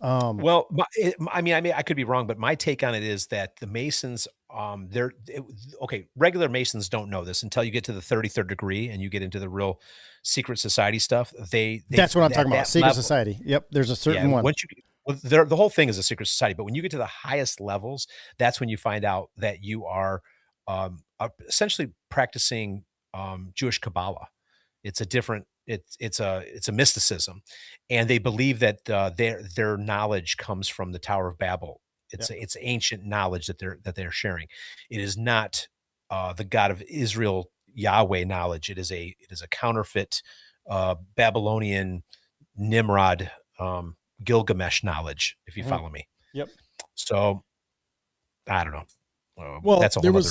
I could be wrong, but my take on it is that the Masons, regular Masons don't know this until you get to the 33rd degree and you get into the real secret society stuff. That's what I'm talking about. Secret society. Yep. There's a certain one. The whole thing is a secret society, but when you get to the highest levels, that's when you find out that you are essentially practicing Jewish Kabbalah. It's a different. It's a mysticism, and they believe that their knowledge comes from the Tower of Babel. It's ancient knowledge that they're sharing. It is not the God of Israel Yahweh knowledge. It is a counterfeit Babylonian Nimrod Gilgamesh knowledge. If you follow me. Yep. So I don't know. Well, that's a whole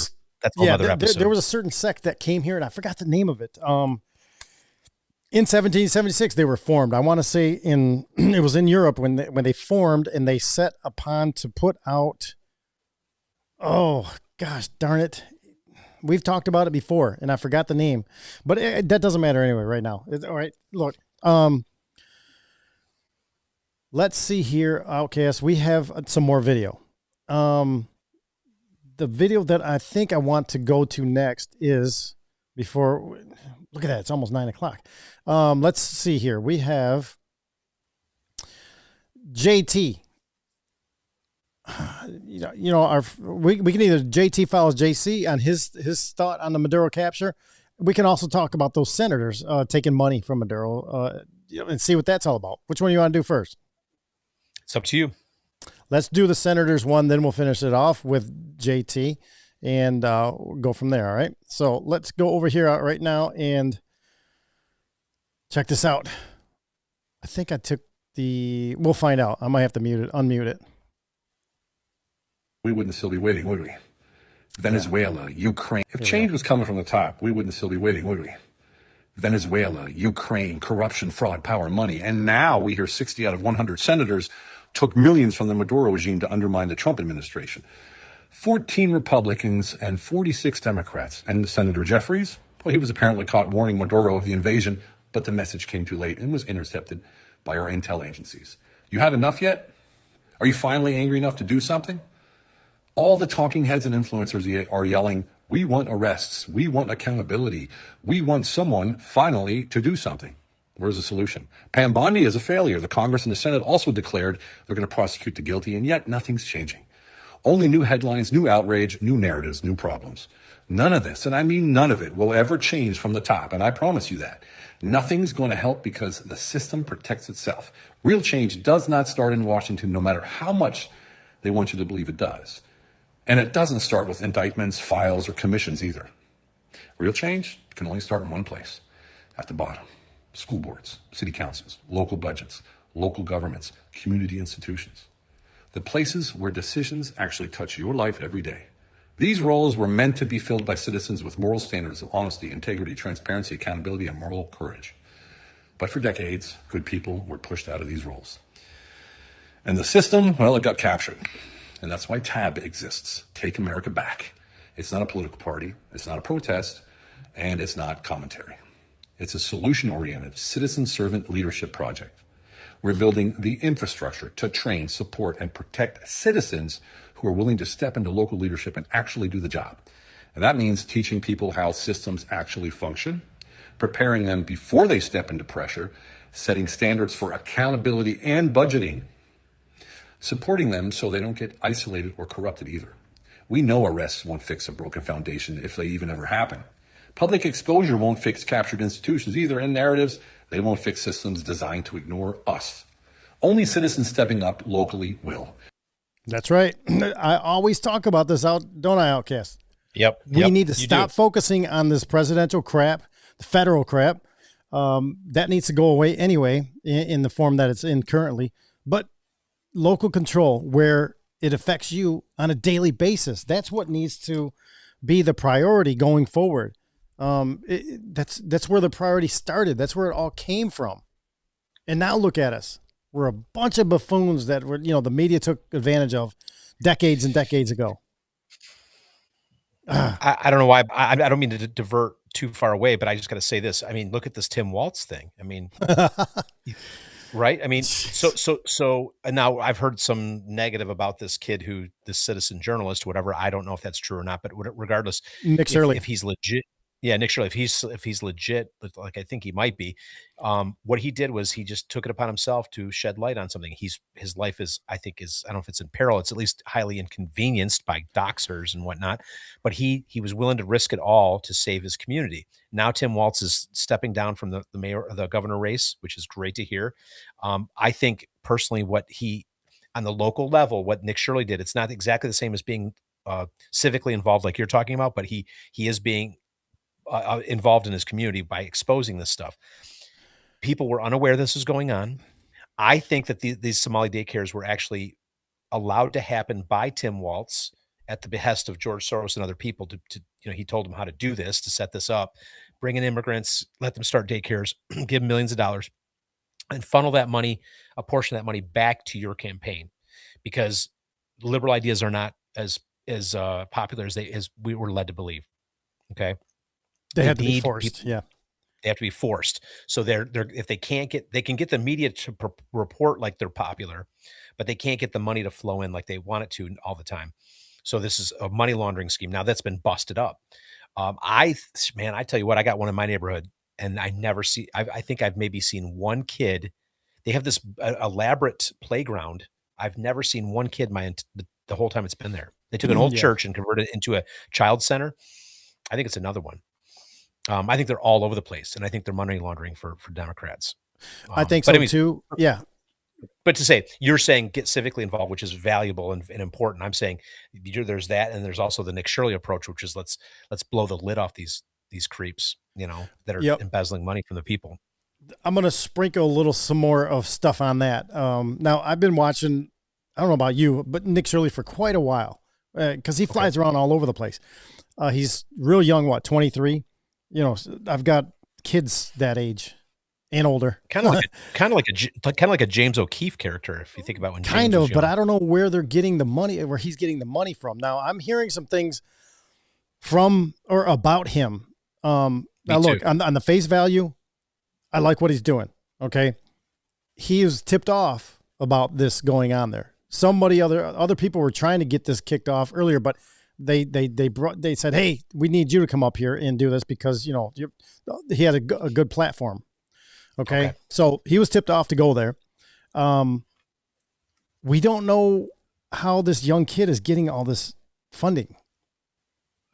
that's a whole other there episode. was a certain sect that came here, and I forgot the name of it. In 1776, they were formed. I want to say it was in Europe when they formed, and they set upon to put out. Oh gosh, darn it! We've talked about it before, and I forgot the name, but that doesn't matter anyway. Right now, all right. Look, let's see here, Outcast. We have some more video. The video that I think I want to go to next is before. Look at that. It's almost 9:00. Let's see here. We have JT. We can either JT follows JC on his thought on the Maduro capture. We can also talk about those senators taking money from Maduro and see what that's all about. Which one do you want to do first? It's up to you. Let's do the senators one, then we'll finish it off with JT. And go from there, all right? So let's go over here right now and check this out. I think I took we'll find out. I might have to unmute it. We wouldn't still be waiting, would we? Venezuela, Ukraine. If change was coming from the top, we wouldn't still be waiting, would we? Venezuela, Ukraine, corruption, fraud, power, money. And now we hear 60 out of 100 senators took millions from the Maduro regime to undermine the Trump administration. 14 Republicans and 46 Democrats. And Senator Jeffries, well, he was apparently caught warning Maduro of the invasion, but the message came too late and was intercepted by our intel agencies. You had enough yet? Are you finally angry enough to do something? All the talking heads and influencers are yelling, we want arrests, we want accountability, we want someone finally to do something. Where's the solution? Pam Bondi is a failure. The Congress and the Senate also declared they're going to prosecute the guilty, and yet nothing's changing. Only new headlines, new outrage, new narratives, new problems. None of this, and I mean none of it, will ever change from the top, and I promise you that. Nothing's going to help because the system protects itself. Real change does not start in Washington, no matter how much they want you to believe it does. And it doesn't start with indictments, files, or commissions either. Real change can only start in one place, at the bottom. School boards, city councils, local budgets, local governments, community institutions. The places where decisions actually touch your life every day. These roles were meant to be filled by citizens with moral standards of honesty, integrity, transparency, accountability, and moral courage. But for decades, good people were pushed out of these roles. And the system, well, it got captured. And that's why TAB exists. Take America Back. It's not a political party. It's not a protest. And it's not commentary. It's a solution-oriented, citizen-servant leadership project. We're building the infrastructure to train, support, and protect citizens who are willing to step into local leadership and actually do the job. And that means teaching people how systems actually function, preparing them before they step into pressure, setting standards for accountability and budgeting, supporting them so they don't get isolated or corrupted either. We know arrests won't fix a broken foundation if they even ever happen. Public exposure won't fix captured institutions either, and narratives, they won't fix systems designed to ignore us. Only citizens stepping up locally will. That's right. I always talk about this, don't I, Outcast? Yep. We need to stop focusing on this presidential crap, the federal crap. That needs to go away anyway in the form that it's in currently. But local control, where it affects you on a daily basis, that's what needs to be the priority going forward. That's where the priority started. That's where it all came from. And now look at us. We're a bunch of buffoons that were, the media took advantage of decades and decades ago. I don't know why. I don't mean to divert too far away, but I just got to say this. I mean, look at this Tim Walz thing. I mean, right? I mean, so now I've heard some negative about this kid this citizen journalist, whatever. I don't know if that's true or not, but regardless, Nick Shirley, if he's legit. Yeah, Nick Shirley, if he's legit, like I think he might be, what he did was he just took it upon himself to shed light on something. His life is, I don't know if it's in peril. It's at least highly inconvenienced by doxers and whatnot. But he was willing to risk it all to save his community. Now Tim Walz is stepping down from the governor race, which is great to hear. I think personally, on the local level, what Nick Shirley did, it's not exactly the same as being civically involved like you're talking about, but he is being involved in his community by exposing this stuff. People were unaware this was going on. I think that these Somali daycares were actually allowed to happen by Tim Walz at the behest of George Soros and other people to he told them how to do this, to set this up, bring in immigrants, let them start daycares, give them millions of dollars, and funnel that money, a portion of that money, back to your campaign, because liberal ideas are not as popular as we were led to believe. Okay, They have to be forced. Yeah, they have to be forced. So they're if they can't get, they can get the media to report like they're popular, but they can't get the money to flow in like they want it to all the time. So this is a money laundering scheme now that's been busted up. I tell you what, I got one in my neighborhood, and I never see. I think I've maybe seen one kid. They have this elaborate playground. I've never seen one kid the whole time it's been there. They took an old church and converted it into a child center. I think it's another one. I think they're all over the place, and I think they're money laundering for Democrats. I think so too. Yeah. But to say, you're saying get civically involved, which is valuable and important. I'm saying there's that, and there's also the Nick Shirley approach, which is let's blow the lid off these creeps, that are embezzling money from the people. I'm going to sprinkle some more of stuff on that. Now I've been watching, I don't know about you, but Nick Shirley for quite a while, because he flies around all over the place. He's real young, 23? I've got kids that age and older. Kind of like a Jaymz O'Keefe character, if you think about when Jaymz was young. But I don't know where they're getting the money, where he's getting the money from. Now I'm hearing some things from or about him. Now look, on the face value, I like what he's doing. Okay. He is tipped off about this going on there. Other people were trying to get this kicked off earlier, but they said, hey, we need you to come up here and do this because, he had a good platform. Okay. So he was tipped off to go there. We don't know how this young kid is getting all this funding.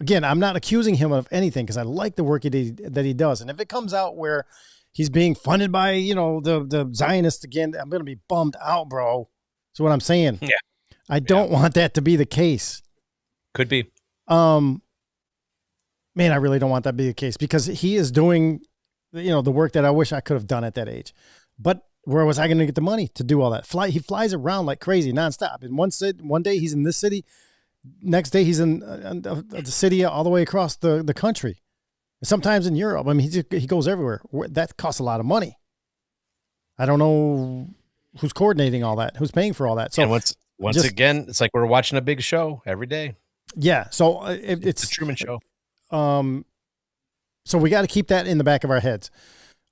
Again, I'm not accusing him of anything because I like the work that he does. And if it comes out where he's being funded by, the Zionists again, I'm going to be bummed out, bro. That's what I'm saying. Yeah. I don't want that to be the case. Could be. Man, I really don't want that to be the case because he is doing, the work that I wish I could have done at that age. But where was I going to get the money to do all that? He flies around like crazy nonstop. In one day he's in this city. Next day he's in the city all the way across the country. Sometimes in Europe. I mean, he goes everywhere. That costs a lot of money. I don't know who's coordinating all that, who's paying for all that. So and once again, it's like we're watching a big show every day. Yeah. So it's the Truman Show. So we got to keep that in the back of our heads.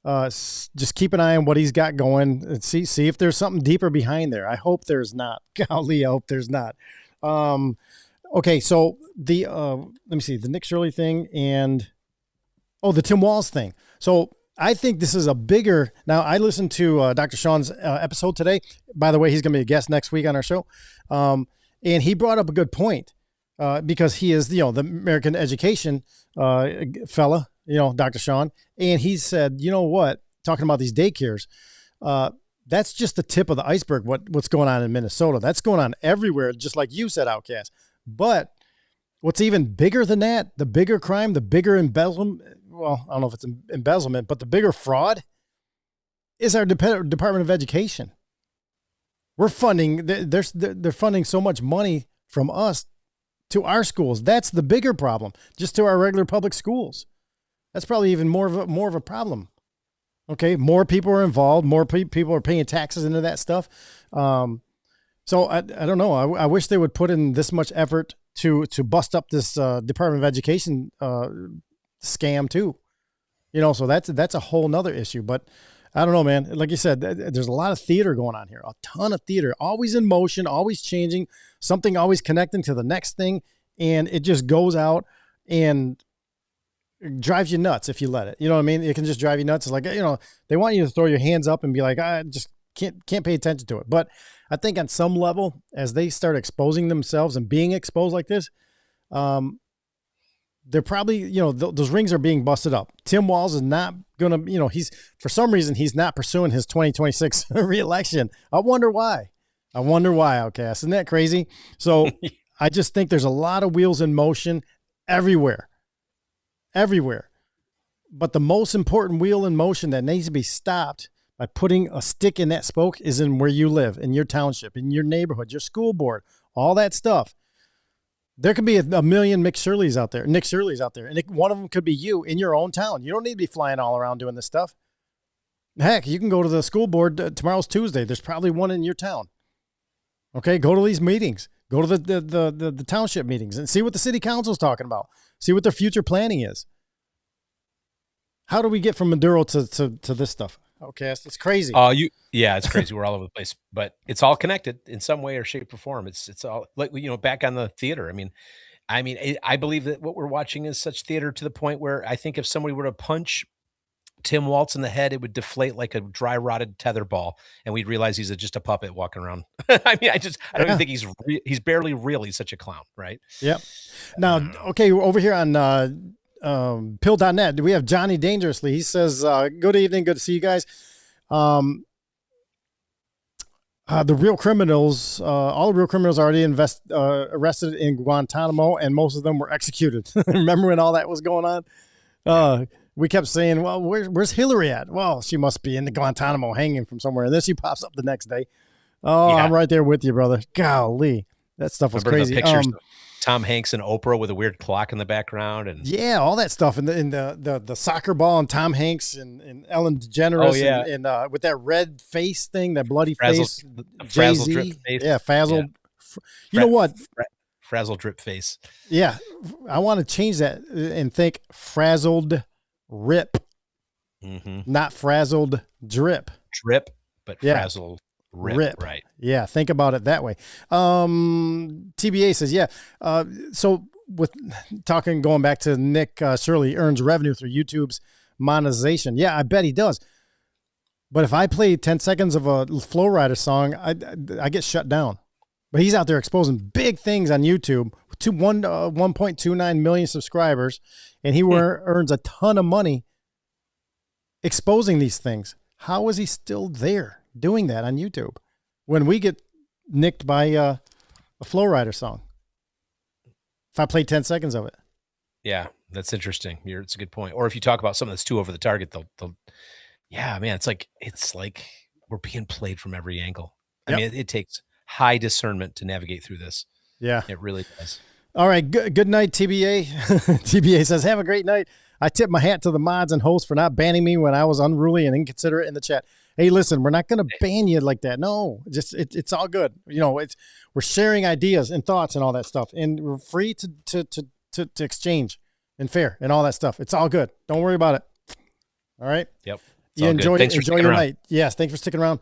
Just keep an eye on what he's got going and see if there's something deeper behind there. I hope there's not. Golly, I hope there's not. Okay. So let me see, the Nick Shirley thing and the Tim Walz thing. So I think this is a bigger, now I listened to Dr. Sean's episode today. By the way, he's going to be a guest next week on our show. And he brought up a good point because he is, the American education fella, Dr. Sean. And he said, you know what, talking about these daycares, that's just the tip of the iceberg. What's going on in Minnesota, that's going on everywhere. Just like you said, Outcast. But what's even bigger than that, the bigger crime, the bigger embezzlement, well, I don't know if it's embezzlement, but the bigger fraud is our Department of Education. We're funding, they're funding so much money from us to our schools. That's the bigger problem, just to our regular public schools. That's probably even more of a problem. Okay. More people are involved. More people are paying taxes into that stuff. So I don't know. I wish they would put in this much effort to bust up this Department of Education scam too. So that's a whole nother issue. But I don't know, man. Like you said, there's a lot of theater going on here. A ton of theater, always in motion, always changing, something always connecting to the next thing, and it just goes out and drives you nuts if you let it. You know what I mean? It can just drive you nuts. It's like, they want you to throw your hands up and be like, I just can't pay attention to it. But I think on some level, as they start exposing themselves and being exposed like this, they're probably, those rings are being busted up. Tim Walz is not going to, for some reason, he's not pursuing his 2026 reelection. I wonder why, Outcast. Isn't that crazy? So I just think there's a lot of wheels in motion everywhere. But the most important wheel in motion that needs to be stopped by putting a stick in that spoke is in where you live, in your township, in your neighborhood, your school board, all that stuff. There could be a million Nick Shirleys out there, and one of them could be you in your own town. You don't need to be flying all around doing this stuff. Heck, you can go to the school board. Tomorrow's Tuesday. There's probably one in your town. Okay, go to these meetings. Go to the township meetings and see what the city council's talking about. See what their future planning is. How do we get from Maduro to this stuff? Outcast, it's crazy. Yeah, it's crazy. We're all over the place, but it's all connected in some way or shape or form. It's all like, back on the theater. I believe that what we're watching is such theater to the point where I think if somebody were to punch Tim Waltz in the head, it would deflate like a dry rotted tether ball, and we'd realize he's just a puppet walking around. I don't even think he's barely real. He's such a clown, right? Yep. Now, okay, over here on pill.net, we have Johnny Dangerously. He says, good evening, good to see you guys. The real criminals, all the real criminals are already arrested in Guantanamo, and most of them were executed. Remember when all that was going on? We kept saying, well, where's Hillary at? Well, she must be in the Guantanamo hanging from somewhere. And then she pops up the next day. Oh, yeah. I'm right there with you, brother. Golly, that stuff was crazy. The pictures of Tom Hanks and Oprah with a weird clock in the background, and yeah, all that stuff, and the soccer ball, and Tom Hanks and Ellen DeGeneres, and with that red face thing, that bloody face, frazzled drip face, frazzled. Yeah. You know what? Frazzled drip face. Yeah, I want to change that and think frazzled rip, not frazzled drip. Drip, but frazzled. Rip. Right. Yeah. Think about it that way. TBA says, yeah. So with going back to Nick Shirley earns revenue through YouTube's monetization. Yeah, I bet he does. But if I play 10 seconds of a Flow Rider song, I get shut down. But he's out there exposing big things on YouTube to 1.29 million subscribers. And he earns a ton of money exposing these things. How is he still there doing that on YouTube when we get nicked by a Flow Rider song? If I play 10 seconds of it. Yeah, that's interesting. It's a good point. Or if you talk about something that's too over the target, they'll yeah, man, it's like we're being played from every angle. I mean, it takes high discernment to navigate through this. Yeah, it really does. All right. Good night, TBA. TBA says, have a great night. I tip my hat to the mods and hosts for not banning me when I was unruly and inconsiderate in the chat. Hey, listen, we're not going to ban you like that. No, just it's all good. We're sharing ideas and thoughts and all that stuff, and we're free to exchange and fair and all that stuff. It's all good. Don't worry about it. All right. Yep. You enjoy your night. Yes. Thanks for sticking around.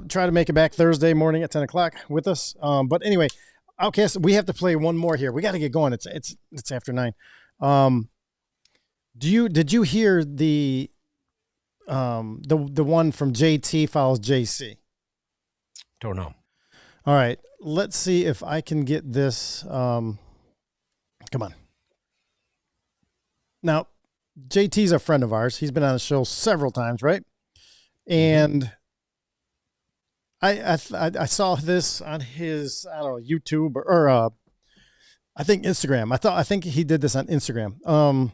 Try to make it back Thursday morning at 10 o'clock with us. But anyway, Outcast, we have to play one more here. We got to get going. It's after 9. Did you hear the one from JT follows JC? Don't know. All right, let's see if I can get this. Come on. Now, JT's a friend of ours. He's been on the show several times, right? And I saw this on his, I don't know, YouTube or I think Instagram. I think he did this on Instagram.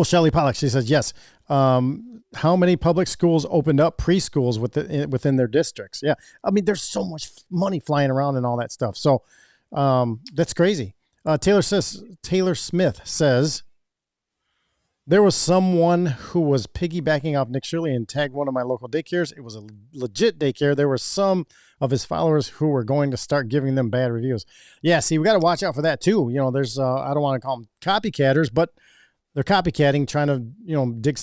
Shelly Pollock, she says, yes. How many public schools opened up preschools within their districts? Yeah. I mean, there's so much money flying around and all that stuff. So that's crazy. Taylor Smith says, there was someone who was piggybacking off Nick Shirley and tagged one of my local daycares. It was a legit daycare. There were some of his followers who were going to start giving them bad reviews. Yeah, see, we got to watch out for that too. There's I don't want to call them copycatters, but they're copycatting, trying to dig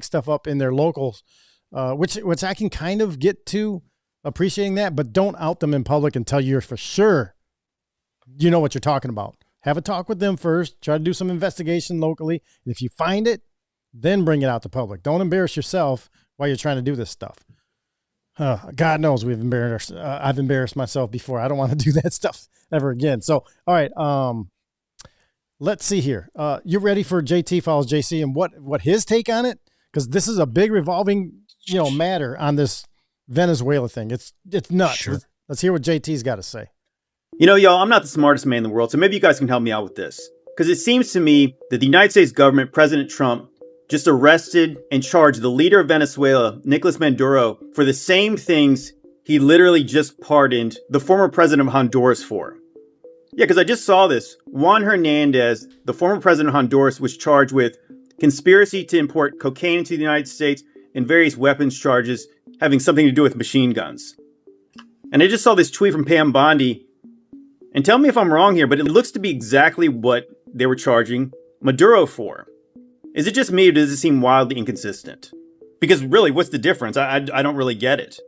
stuff up in their locals, which I can kind of get to appreciating that, but don't out them in public until you're for sure you know what you're talking about. Have a talk with them first. Try to do some investigation locally. And if you find it, then bring it out to public. Don't embarrass yourself while you're trying to do this stuff. God knows I've embarrassed myself before. I don't want to do that stuff ever again. So, all right. Let's see here. You ready for JT follows JC and what his take on it? Because this is a big revolving, matter on this Venezuela thing. It's nuts. Sure. Let's hear what JT's got to say. Y'all, I'm not the smartest man in the world, so maybe you guys can help me out with this. Because it seems to me that the United States government, President Trump, just arrested and charged the leader of Venezuela, Nicolas Maduro, for the same things he literally just pardoned the former president of Honduras for. Yeah, because I just saw this. Juan Hernandez, the former president of Honduras, was charged with conspiracy to import cocaine into the United States and various weapons charges having something to do with machine guns. And I just saw this tweet from Pam Bondi. And tell me if I'm wrong here, but it looks to be exactly what they were charging Maduro for. Is it just me, or does it seem wildly inconsistent? Because really, what's the difference? I don't really get it.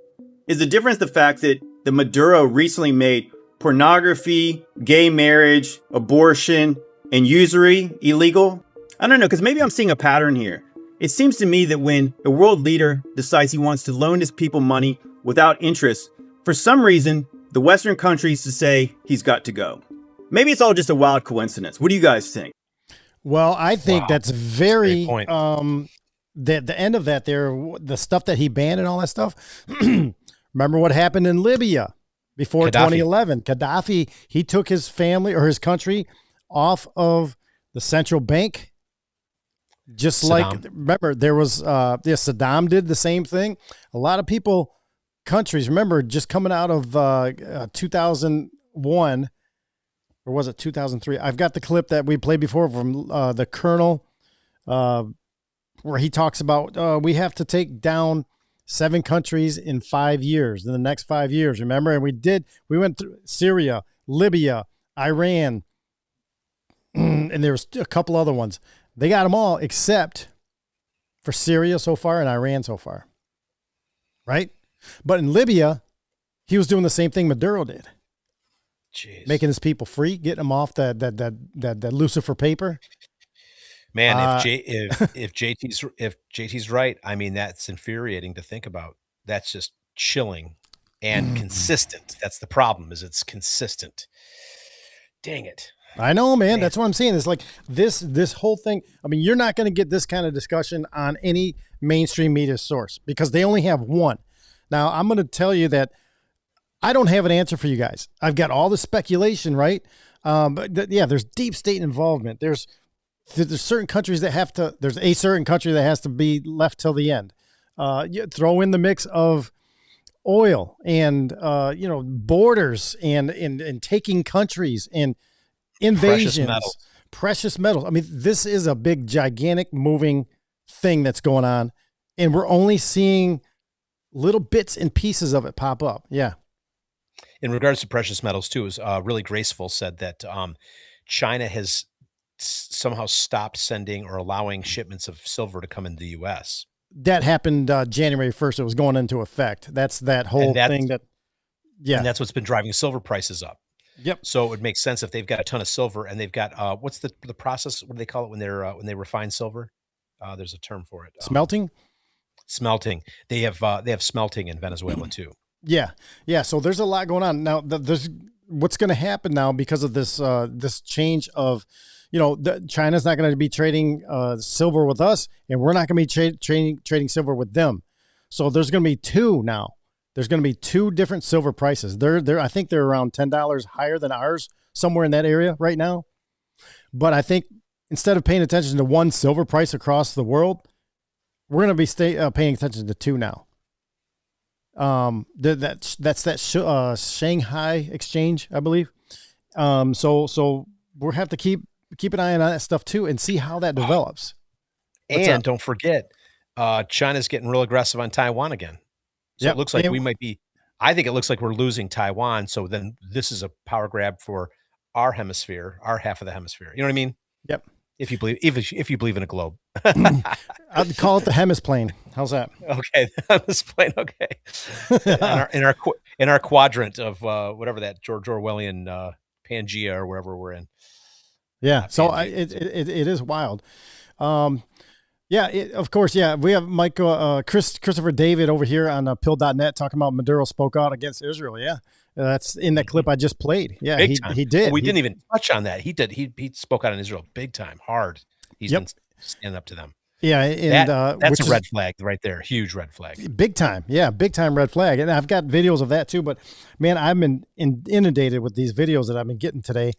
Is the difference the fact that the Maduro recently made pornography, gay marriage, abortion, and usury illegal? I don't know, because maybe I'm seeing a pattern here. It seems to me that when a world leader decides he wants to loan his people money without interest, for some reason, the Western countries to say he's got to go. Maybe it's all just a wild coincidence. What do you guys think? Well, I think that's very, point. the end of that there, the stuff that he banned and all that stuff. Remember what happened in Libya before Gaddafi. 2011? Gaddafi, he took his family or his country off of the central bank. Just like, remember, there was, Saddam did the same thing. A lot of people, countries, remember, just coming out of 2001, or was it 2003? I've got the clip that we played before from the Colonel, where he talks about we have to take down 7 countries in 5 years, in the next 5 years. Remember? And we went through Syria, Libya, Iran, and there was a couple other ones. They got them all except for Syria so far and Iran so far. Right? But in Libya, he was doing the same thing Maduro did. Jeez. Making his people free, getting them off that Lucifer paper. Man, if JT's right, I mean, that's infuriating to think about. That's just chilling and consistent. That's the problem, is it's consistent. Dang it. I know, man. That's what I'm saying. It's like this whole thing. I mean, you're not going to get this kind of discussion on any mainstream media source because they only have one. Now, I'm going to tell you that I don't have an answer for you guys. I've got all the speculation, right? There's deep state involvement. There's certain countries that have to, there's a certain country that has to be left till the end. You throw in the mix of oil and, borders and taking countries and invasions, precious metals. I mean, this is a big, gigantic moving thing that's going on. And we're only seeing little bits and pieces of it pop up. Yeah. In regards to precious metals too, is really graceful said that China has somehow stopped sending or allowing shipments of silver to come into the U.S. That happened January 1st. It was going into effect. That's that whole thing that, yeah. And that's what's been driving silver prices up. Yep. So it would make sense if they've got a ton of silver and they've got, what's the process? What do they call it when they refine silver? There's a term for it. Smelting? Smelting. They have smelting in Venezuela too. Yeah. Yeah. So there's a lot going on now. There's what's going to happen now because of this, this change of, China's not going to be trading silver with us, and we're not going to be trading silver with them. So there's going to be two now. There's going to be 2 different silver prices. I think they're around $10 higher than ours, somewhere in that area right now. But I think instead of paying attention to one silver price across the world, we're going to be paying attention to 2 now. That's that Shanghai exchange, I believe. So we'll have to keep an eye on that stuff too and see how that develops. And don't forget, China's getting real aggressive on Taiwan again. So It looks like I think it looks like we're losing Taiwan. So then this is a power grab for our hemisphere, our half of the hemisphere. You know what I mean? Yep. If you believe in a globe. I'd call it the hemisplane. How's that? Okay. The hemisplane. Okay. in our quadrant of whatever that George Orwellian Pangea or wherever we're in. Yeah. So it is wild. Of course. Yeah. We have Christopher David over here on pill.net talking about Maduro spoke out against Israel. Yeah. That's in that clip I just played. Yeah. He did. We didn't even touch on that. He did. He spoke out on Israel big time, hard. He's been standing up to them. Yeah. And that's a red flag right there. Huge red flag. Big time. Yeah. Big time red flag. And I've got videos of that too, but man, I've been inundated with these videos that I've been getting today.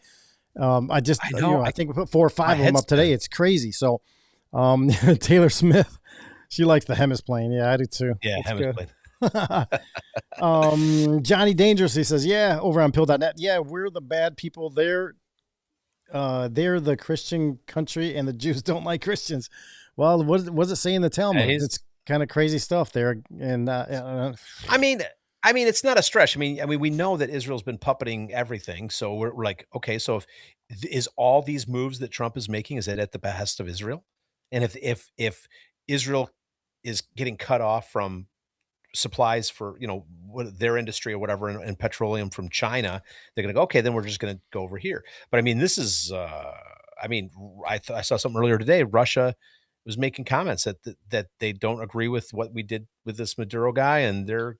I think we put 4 or 5 of them up today. It's crazy. So, Taylor Smith, she likes the hemisplane. Yeah, I do too. Yeah, That's hemisplane. Johnny Dangerous, he says, yeah, over on pill.net. Yeah, we're the bad people. They're the Christian country and the Jews don't like Christians. Well, what does it say in the Talmud? It's kind of crazy stuff there. And I mean, it's not a stretch. I mean, we know that Israel's been puppeting everything. So we're like, okay, so is all these moves that Trump is making, is it at the behest of Israel? And if Israel is getting cut off from supplies for, their industry or whatever, and petroleum from China, they're going to go, okay, then we're just going to go over here. But I mean, this is, I saw something earlier today. Russia was making comments that they don't agree with what we did with this Maduro guy, and they're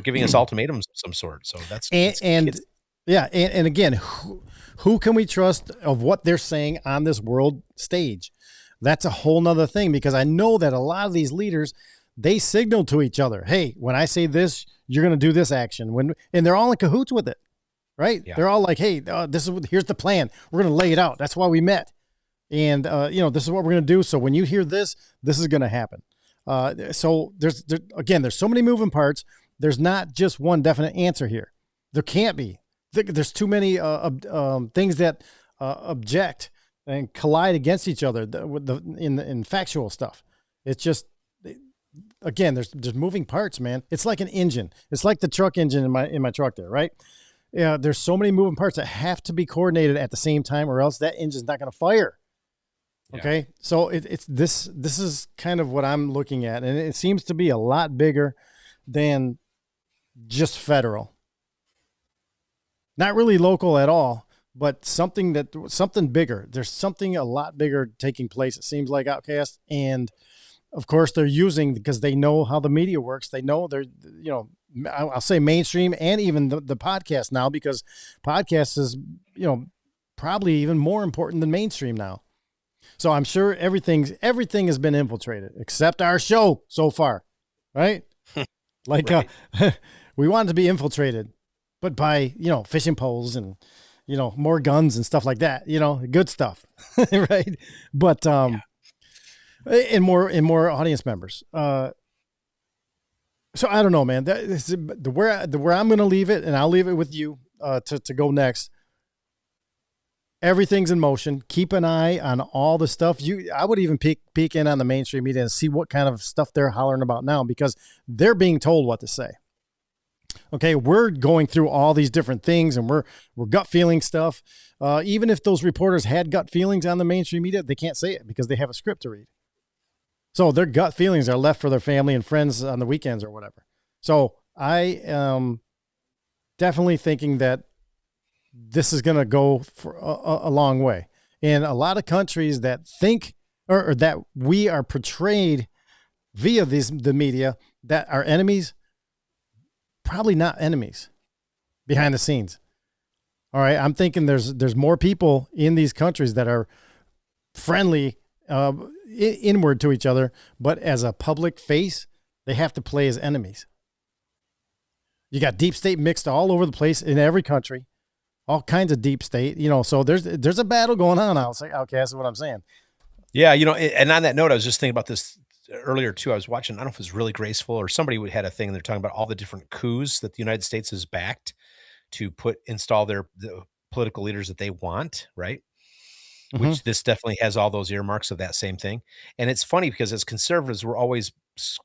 giving us ultimatums of some sort. So that's and again, who can we trust of what they're saying on this world stage? That's a whole nother thing, because I know that a lot of these leaders, they signal to each other, hey, when I say this, you're going to do this action. And they're all in cahoots with it, right? Yeah. They're all like, hey, here's the plan. We're going to lay it out. That's why we met. And, this is what we're going to do. So when you hear this is going to happen. So there's so many moving parts. There's not just one definite answer here. There can't be. There's too many things that object and collide against each other in factual stuff. It's just, again, there's moving parts, man. It's like an engine. It's like the truck engine in my truck there, right? Yeah, there's so many moving parts that have to be coordinated at the same time, or else that engine's not going to fire. Okay, yeah. So it's this is kind of what I'm looking at, and it seems to be a lot bigger than just federal. Not really local at all, but something bigger. There's something a lot bigger taking place, it seems like, Outcast. And of course they're using, because they know how the media works. They know they're, I'll say mainstream, and even the podcast now, because podcast is, probably even more important than mainstream now. So I'm sure everything has been infiltrated except our show so far. Right. Like, right. We wanted to be infiltrated, but by, fishing poles and, more guns and stuff like that, good stuff. Right. But, and more audience members. So I don't know, man, that is where I'm going to leave it, and I'll leave it with you, to go next. Everything's in motion. Keep an eye on all the stuff. I would even peek in on the mainstream media and see what kind of stuff they're hollering about now, because they're being told what to say. Okay, we're going through all these different things, and we're gut feeling stuff. Even if those reporters had gut feelings on the mainstream media, they can't say it because they have a script to read. So their gut feelings are left for their family and friends on the weekends or whatever. So I am definitely thinking that this is going to go for a long way. And a lot of countries that think, or that we are portrayed via the media, that are enemies, probably not enemies behind the scenes. All right. I'm thinking there's more people in these countries that are friendly, inward to each other, but as a public face, they have to play as enemies. You got deep state mixed all over the place in every country. All kinds of deep state, so there's a battle going on. Outcast is what I'm saying. Yeah. And on that note, I was just thinking about this earlier too. I was watching, I don't know if it was Really Graceful or somebody had a thing, and they're talking about all the different coups that the United States has backed to install the political leaders that they want. Right. Mm-hmm. Which this definitely has all those earmarks of that same thing. And it's funny because as conservatives, we're always,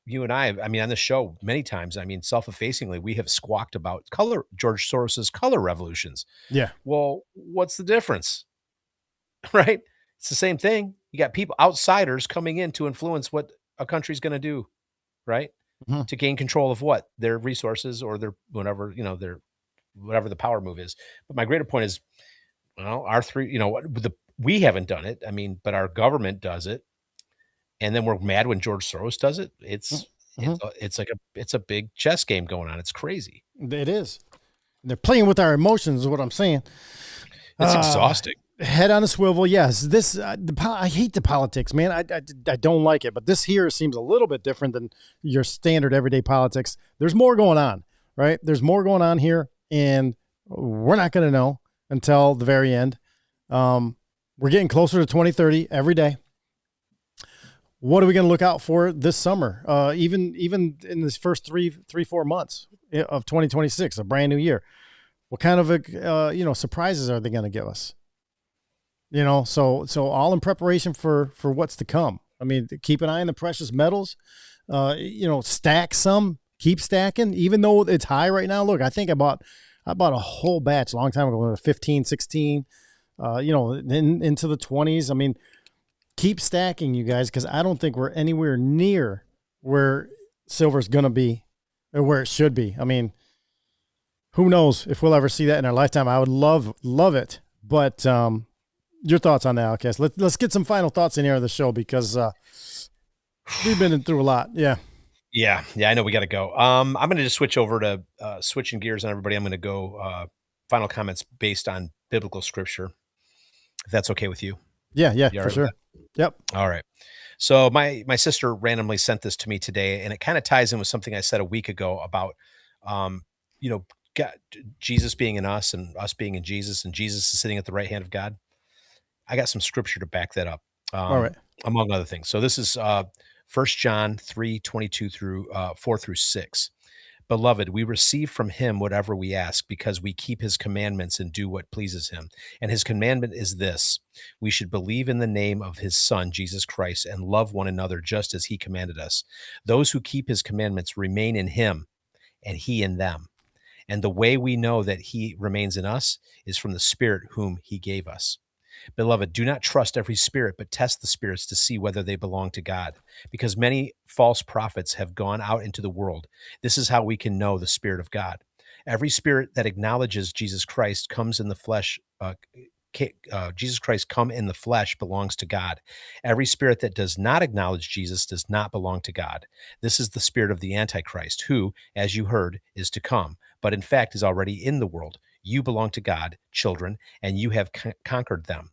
you and I mean, on the show many times, self-effacingly, we have squawked about George Soros's color revolutions. Yeah. Well, what's the difference? Right? It's the same thing. You got people, outsiders, coming in to influence what a country's going to do, right? Mm-hmm. To gain control of what? Their resources or their whatever, whatever the power move is. But my greater point is, our three, we haven't done it. But our government does it. And then we're mad when George Soros does it. It's a big chess game going on. It's crazy. It is. They're playing with our emotions is what I'm saying. It's exhausting. Head on a swivel. Yes. I hate the politics, man. I don't like it, but this here seems a little bit different than your standard everyday politics. There's more going on, right? There's more going on here, and we're not going to know until the very end. We're getting closer to 2030 every day. what are we going to look out for this summer? Even in this first 4 months of 2026, a brand new year. What kind of surprises are they going to give us? So all in preparation for what's to come. I mean, keep an eye on the precious metals. Stack some, keep stacking, even though it's high right now. Look, I think I bought a whole batch a long time ago, 15, 16, into the 20s. I mean, keep stacking, you guys, because I don't think we're anywhere near where silver's going to be or where it should be. I mean, who knows if we'll ever see that in our lifetime. I would love it. But your thoughts on that, Outcast? Let's get some final thoughts in here of the show because we've been through a lot. Yeah. Yeah. I know we got to go. I'm going to just switch over to switching gears on everybody. I'm going to go final comments based on biblical scripture, if that's okay with you. Yeah, for sure. Yep. All right. So my sister randomly sent this to me today, and it kind of ties in with something I said a week ago about, God, Jesus being in us and us being in Jesus, and Jesus is sitting at the right hand of God. I got some scripture to back that up, all right, among other things. So this is 1 John 3:22 through 4-6. Beloved, we receive from him whatever we ask because we keep his commandments and do what pleases him. And his commandment is this: we should believe in the name of his Son, Jesus Christ, and love one another just as he commanded us. Those who keep his commandments remain in him and he in them. And the way we know that he remains in us is from the Spirit whom he gave us. Beloved, do not trust every spirit, but test the spirits to see whether they belong to God, because many false prophets have gone out into the world. This is how we can know the Spirit of God. Every spirit that acknowledges Jesus Christ comes in the flesh. Jesus Christ come in the flesh belongs to God. Every spirit that does not acknowledge Jesus does not belong to God. This is the spirit of the Antichrist, who, as you heard, is to come, but in fact is already in the world. You belong to God, children, and you have conquered them.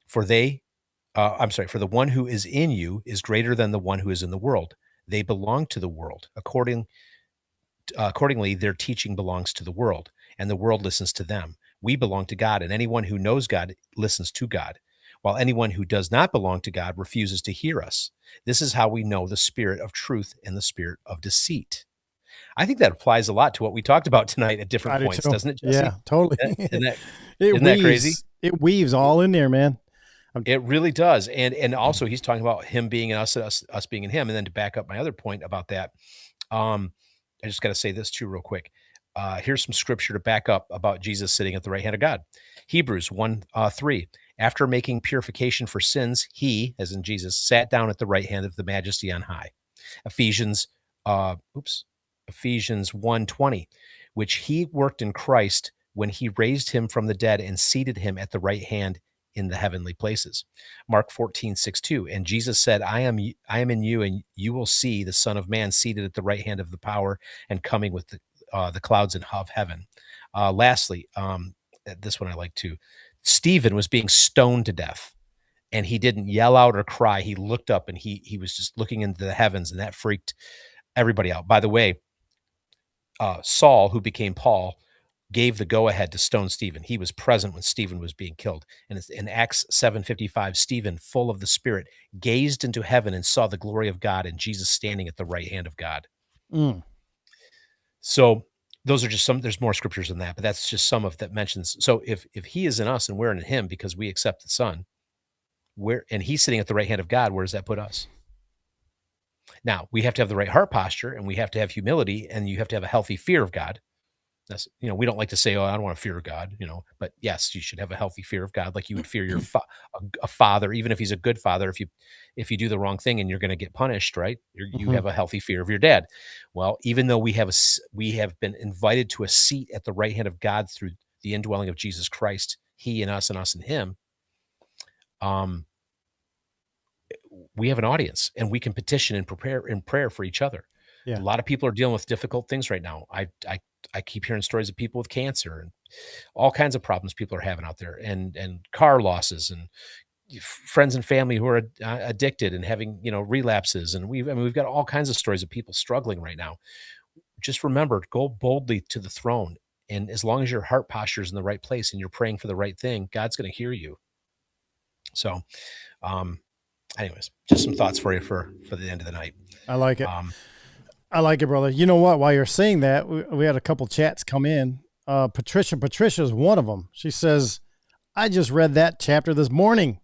For the one who is in you is greater than the one who is in the world. They belong to the world. Accordingly, their teaching belongs to the world, and the world listens to them. We belong to God, and anyone who knows God listens to God, while anyone who does not belong to God refuses to hear us. This is how we know the spirit of truth and the spirit of deceit. I think that applies a lot to what we talked about tonight at different points, doesn't it, Jesse? Yeah, totally. Isn't that crazy? It weaves all in there, man. It really does. And also he's talking about him being in us, us being in him. And then to back up my other point about that, I just got to say this too real quick. Here's some scripture to back up about Jesus sitting at the right hand of God. Hebrews 1:3. After making purification for sins, he, as in Jesus, sat down at the right hand of the Majesty on high. Ephesians 1:20, which he worked in Christ when he raised him from the dead and seated him at the right hand in the heavenly places. Mark 14:6-2. And Jesus said, I am in you, and you will see the Son of Man seated at the right hand of the power and coming with the clouds of heaven. Lastly, this one I like too. Stephen was being stoned to death, and he didn't yell out or cry. He looked up and he was just looking into the heavens, and that freaked everybody out. By the way, Saul, who became Paul, gave the go-ahead to stone Stephen. He was present when Stephen was being killed. And in Acts 7:55, Stephen, full of the Spirit, gazed into heaven and saw the glory of God and Jesus standing at the right hand of God. So those are just some, there's more scriptures than that, but that's just some of that mentions. So if he is in us and we're in him because we accept the Son, and he's sitting at the right hand of God, where does that put us? Now, we have to have the right heart posture, and we have to have humility, and you have to have a healthy fear of God. That's, we don't like to say, oh, I don't want to fear God, but yes, you should have a healthy fear of God, like you would fear your a father, even if he's a good father. If you do the wrong thing and you're going to get punished, right? You have a healthy fear of your dad. Well, even though we have been invited to a seat at the right hand of God through the indwelling of Jesus Christ, he in us and us in him, we have an audience, and we can petition and prepare in prayer for each other. Yeah. A lot of people are dealing with difficult things right now. I keep hearing stories of people with cancer and all kinds of problems people are having out there, and car losses, and friends and family who are addicted and having, relapses. And we've got all kinds of stories of people struggling right now. Just remember, go boldly to the throne. And as long as your heart posture is in the right place and you're praying for the right thing, God's going to hear you. So, anyways, just some thoughts for you for the end of the night. I like it. I like it, brother. You know what? While you're saying that, we had a couple chats come in. Patricia's one of them. She says, I just read that chapter this morning.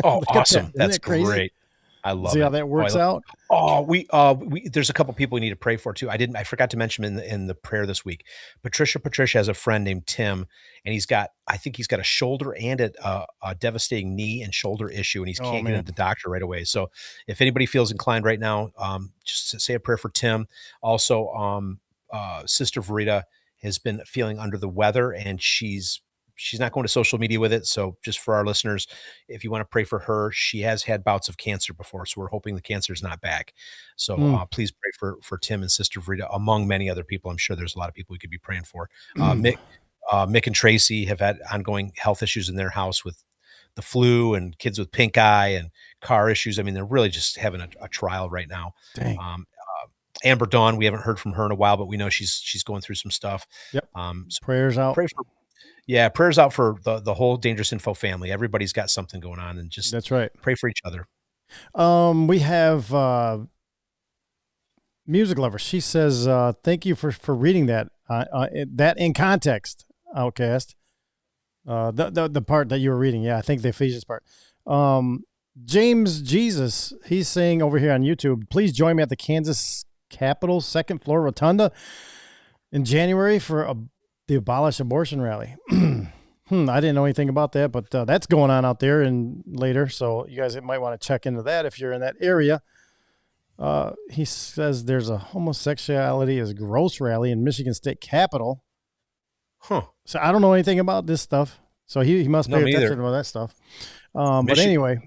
Oh, awesome. That's crazy? Great. I love See it. how that works out? Oh, we there's a couple people we need to pray for too. I forgot to mention in the prayer this week. Patricia has a friend named Tim, and I think he's got a shoulder and a devastating knee and shoulder issue, and he can't get into the doctor right away. So if anybody feels inclined right now, just say a prayer for Tim. Also, Sister Verita has been feeling under the weather, and she's not going to social media with it. So just for our listeners, if you want to pray for her, she has had bouts of cancer before. So we're hoping the cancer is not back. So please pray for Tim and Sister Verita, among many other people. I'm sure there's a lot of people we could be praying for. Mick and Tracy have had ongoing health issues in their house with the flu and kids with pink eye and car issues. I mean, they're really just having a trial right now. Dang. Amber Dawn, we haven't heard from her in a while, but we know she's going through some stuff. Yep. So prayers out. Prayers out for the whole Dangerous Info family. Everybody's got something going on, and just that's right. Pray for each other. We have Music Lover. She says, thank you for reading that. That in context, Outcast. The part that you were reading. Yeah, I think the Ephesians part. Jaymz Jesus, he's saying over here on YouTube, please join me at the Kansas Capitol second floor rotunda in January for the Abolish Abortion rally. I didn't know anything about that, but that's going on out there and later. So you guys might want to check into that if you're in that area. He says there's a homosexuality is gross rally in Michigan State Capitol. Huh. So I don't know anything about this stuff. So he must pay attention to that stuff. But anyway.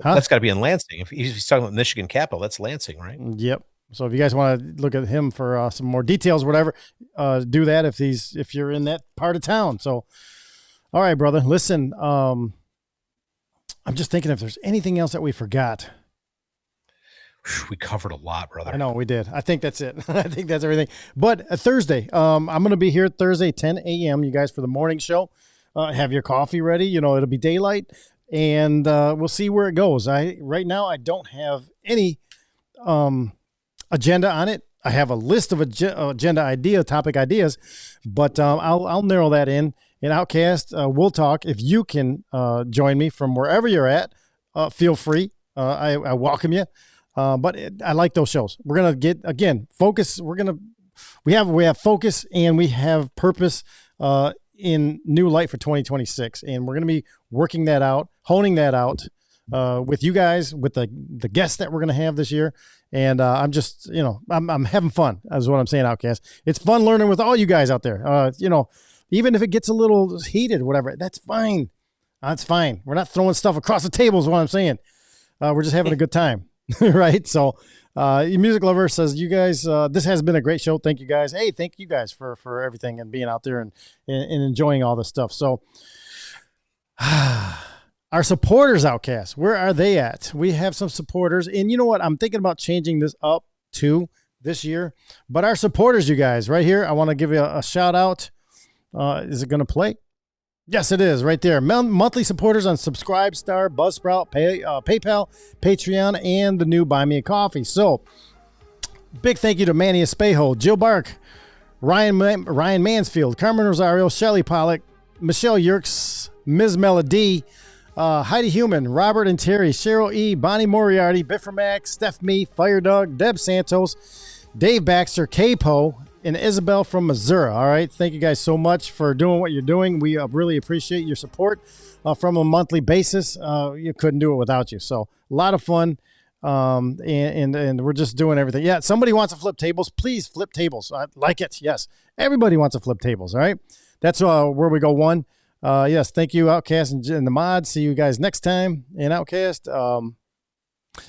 That's got to be in Lansing. If he's talking about Michigan Capitol, that's Lansing, right? Yep. So if you guys want to look at him for some more details, whatever, do that if you're in that part of town. So, all right, brother, listen, I'm just thinking if there's anything else that we forgot. We covered a lot, brother. I know we did. I think that's it. I think that's everything. But Thursday, I'm going to be here Thursday, 10 a.m. You guys for the morning show. Have your coffee ready. You know, it'll be daylight, and we'll see where it goes. Right now I don't have any agenda on it. I have a list of agenda topic ideas, but I'll narrow that in. And Outcast, we'll talk. If you can join me from wherever you're at, feel free. I welcome you. But I like those shows. We're gonna get again focus. We have focus and we have purpose in new light for 2026, and we're gonna be working that out, honing that out with you guys, with the guests that we're gonna have this year. And I'm just, I'm having fun. That's what I'm saying, Outcast. It's fun learning with all you guys out there. Even if it gets a little heated, whatever, that's fine. That's fine. We're not throwing stuff across the table is what I'm saying. We're just having a good time. Right. So, Music Lover says, you guys, this has been a great show. Thank you guys. Hey, thank you guys for everything and being out there and enjoying all this stuff. So, our supporters, Outcast, where are they at? We have some supporters, and you know what? I'm thinking about changing this up too this year, but our supporters, you guys right here, I want to give you a shout out. Is it going to play? Yes, it is right there. Monthly supporters on Subscribestar, Buzzsprout, PayPal, Patreon, and the new Buy Me a Coffee. So, big thank you to Manny Espejo, Jill Bark, Ryan Mansfield, Carmen Rosario, Shelly Pollock, Michelle Yerkes, Ms. Melody, Heidi Human, Robert and Terry, Cheryl E., Bonnie Moriarty, Biffermax, Steph Me, Fire Dog, Deb Santos, Dave Baxter, Capo, and Isabel from Missouri. All right. Thank you guys so much for doing what you're doing. We really appreciate your support from a monthly basis. You couldn't do it without you. So a lot of fun. And we're just doing everything. Yeah. Somebody wants to flip tables. Please flip tables. I like it. Yes. Everybody wants to flip tables. All right. That's where we go one. Yes. Thank you, Outcast and the mod. See you guys next time in Outcast.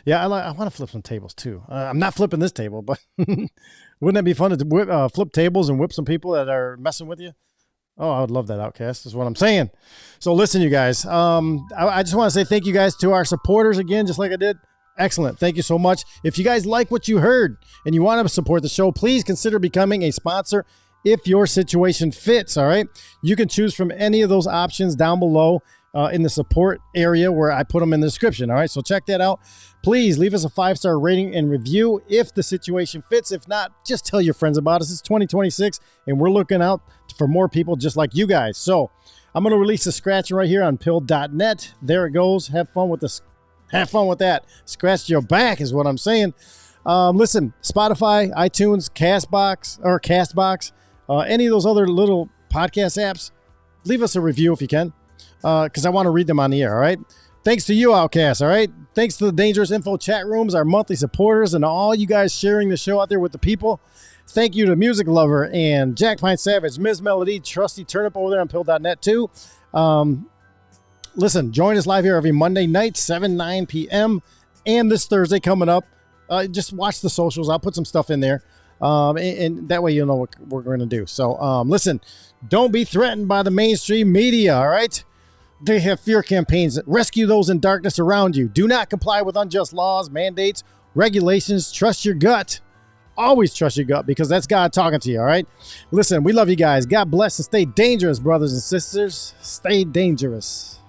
Yeah, I want to flip some tables too. I'm not flipping this table, but wouldn't that be fun to flip tables and whip some people that are messing with you? Oh, I would love that, Outcast, is what I'm saying. So listen, you guys, I just want to say thank you guys to our supporters again, just like I did. Excellent. Thank you so much. If you guys like what you heard and you want to support the show, please consider becoming a sponsor if your situation fits. All right. You can choose from any of those options down below. in the support area where I put them in the description. All right, so check that out. Please leave us a 5-star rating and review if the situation fits. If not, just tell your friends about us. It's 2026, and we're looking out for more people just like you guys. So I'm going to release a scratch right here on pill.net. There it goes. Have fun with that. Scratch your back is what I'm saying. Listen, Spotify, iTunes, Castbox, any of those other little podcast apps, leave us a review if you can, because I want to read them on the air, all right? Thanks to you, Outcast, all right? Thanks to the Dangerous Info chat rooms, our monthly supporters, and all you guys sharing the show out there with the people. Thank you to Music Lover and Jack Pine Savage, Ms. Melody, Trusty Turnip over there on pill.net too. Listen, join us live here every Monday night, 9 p.m. And this Thursday coming up. Just watch the socials. I'll put some stuff in there. And that way you'll know what we're going to do. So, listen, don't be threatened by the mainstream media, all right? They have fear campaigns. Rescue those in darkness around you. Do not comply with unjust laws, mandates, regulations. Trust your gut. Always trust your gut, because that's God talking to you, all right? Listen, we love you guys. God bless, and stay dangerous, brothers and sisters. Stay dangerous.